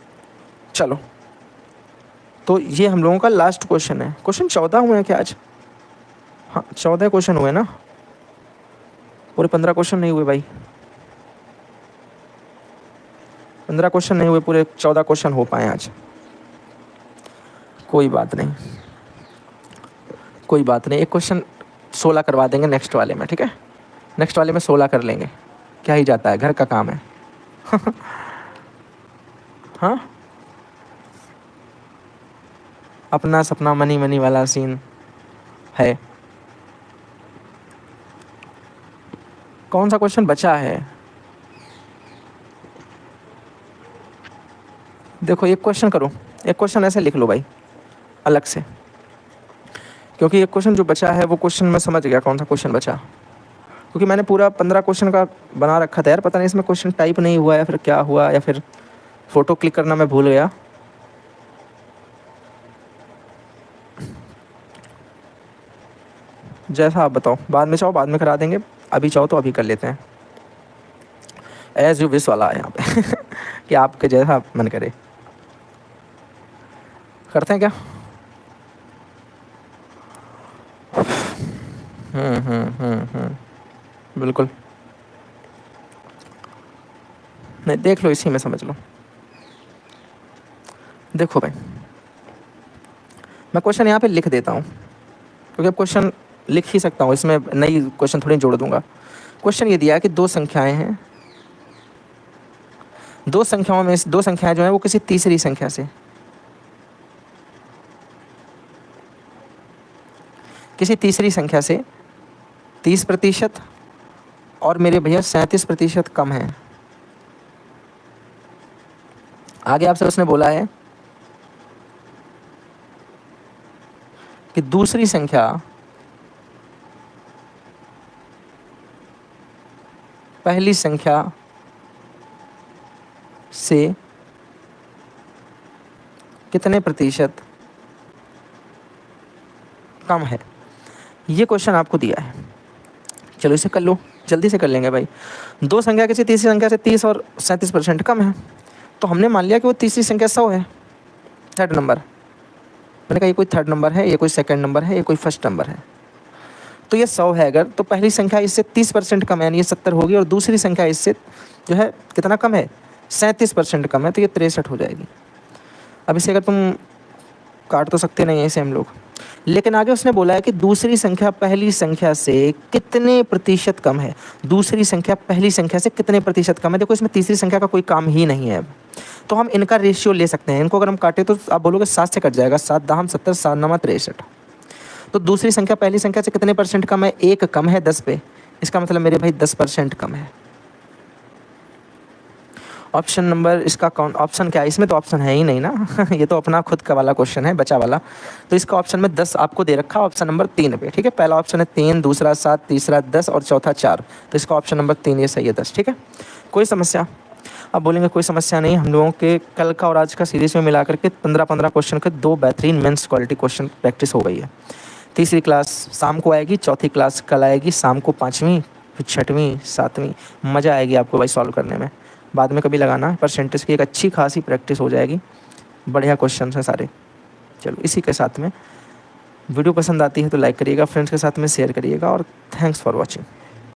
चलो तो ये हम लोगों का लास्ट क्वेश्चन है। क्वेश्चन 14 हुए हैं क्या आज, हाँ 14 क्वेश्चन हुए ना, पूरे 15 क्वेश्चन नहीं हुए भाई, 15 क्वेश्चन नहीं हुए, पूरे 14 क्वेश्चन हो पाए आज। कोई बात नहीं, कोई बात नहीं, एक क्वेश्चन 16 करवा देंगे नेक्स्ट वाले में, ठीक है, नेक्स्ट वाले में 16 कर लेंगे, क्या ही जाता है, घर का काम है। हाँ अपना सपना मनी मनी वाला सीन है। कौन सा क्वेश्चन बचा है, देखो एक क्वेश्चन करो, एक क्वेश्चन ऐसे लिख लो भाई अलग से, क्योंकि एक क्वेश्चन जो बचा है वो क्वेश्चन मैं समझ गया कौन सा क्वेश्चन बचा, क्योंकि मैंने पूरा 15 क्वेश्चन का बना रखा था यार, पता नहीं इसमें क्वेश्चन टाइप नहीं हुआ या फिर क्या हुआ, या फिर फ़ोटो क्लिक करना मैं भूल गया। जैसा आप बताओ, बाद में चाहो बाद में करा देंगे, अभी चाहो तो अभी कर लेते हैं। एज यू विश वाला है यहाँ पे कि आपके जैसा मन करे, करते हैं क्या? बिल्कुल, नहीं देख लो इसी में समझ लो। देखो भाई मैं क्वेश्चन यहाँ पे लिख देता हूँ, क्योंकि अब क्वेश्चन लिख ही सकता हूँ, इसमें नई क्वेश्चन थोड़ी जोड़ दूंगा। क्वेश्चन ये दिया है कि दो संख्याएं हैं, दो संख्याओं में दो संख्याएं जो है वो किसी तीसरी संख्या से, किसी तीसरी संख्या से 30% और मेरे भैया 37% कम है। आगे आपसे उसने बोला है कि दूसरी संख्या पहली संख्या से कितने प्रतिशत कम है। ये क्वेश्चन आपको दिया है, चलो इसे कर लो, जल्दी से कर लेंगे भाई। दो संख्या किसी तीसरी संख्या से 30 और 37% कम है, तो हमने मान लिया कि वो तीसरी संख्या 100 है, थर्ड नंबर। मैंने कहा ये कोई थर्ड नंबर है, ये कोई सेकंड नंबर है, ये कोई फर्स्ट नंबर है। तो ये 100 है अगर, तो पहली संख्या इससे 30% कम है, यानी ये 70 होगी, और दूसरी संख्या इससे जो है कितना कम है, 37% कम है, तो ये 63 हो जाएगी। अब इसे अगर तुम काट तो सकते नहीं है इसे हम लोग, लेकिन आगे उसने बोला है कि दूसरी संख्या पहली संख्या से कितने प्रतिशत कम है। दूसरी संख्या पहली संख्या से कितने प्रतिशत कम है। देखो इसमें तीसरी संख्या का कोई काम ही नहीं है अब, तो हम इनका रेशियो ले सकते हैं। इनको अगर हम काटे तो आप बोलोगे 7 से कट जाएगा, 7 दाम 70, 7 नामा 63। तो दूसरी संख्या पहली संख्या से कितने % कम है, 1 कम है 10 पे, इसका मतलब मेरे भाई 10% कम है। ऑप्शन नंबर इसका कौन, ऑप्शन क्या है इसमें, तो ऑप्शन है ही नहीं ना ये तो अपना खुद का वाला क्वेश्चन है, बचा वाला। तो इसका ऑप्शन में 10 आपको दे रखा, ऑप्शन नंबर 3 पे, ठीक है। पहला ऑप्शन है 3, दूसरा 7, तीसरा 10 और चौथा 4, तो इसका ऑप्शन नंबर 3 ये सही है, 10, ठीक है। कोई समस्या? अब बोलेंगे कोई समस्या नहीं, हम लोगों के कल का और आज का सीरीज में मिला करके 15-15 क्वेश्चन के 2 बेहतरीन मेंस क्वालिटी क्वेश्चन प्रैक्टिस हो गई है। तीसरी क्लास शाम को आएगी, चौथी क्लास कल आएगी शाम को, 5वीं, फिर 6वीं, 7वीं। मज़ा आएगी आपको भाई सॉल्व करने में, बाद में कभी लगाना, परसेंटेज की एक अच्छी खासी प्रैक्टिस हो जाएगी, बढ़िया क्वेश्चन हैं सारे। चलो इसी के साथ में वीडियो पसंद आती है तो लाइक करिएगा, फ्रेंड्स के साथ में शेयर करिएगा, और थैंक्स फॉर वॉचिंग।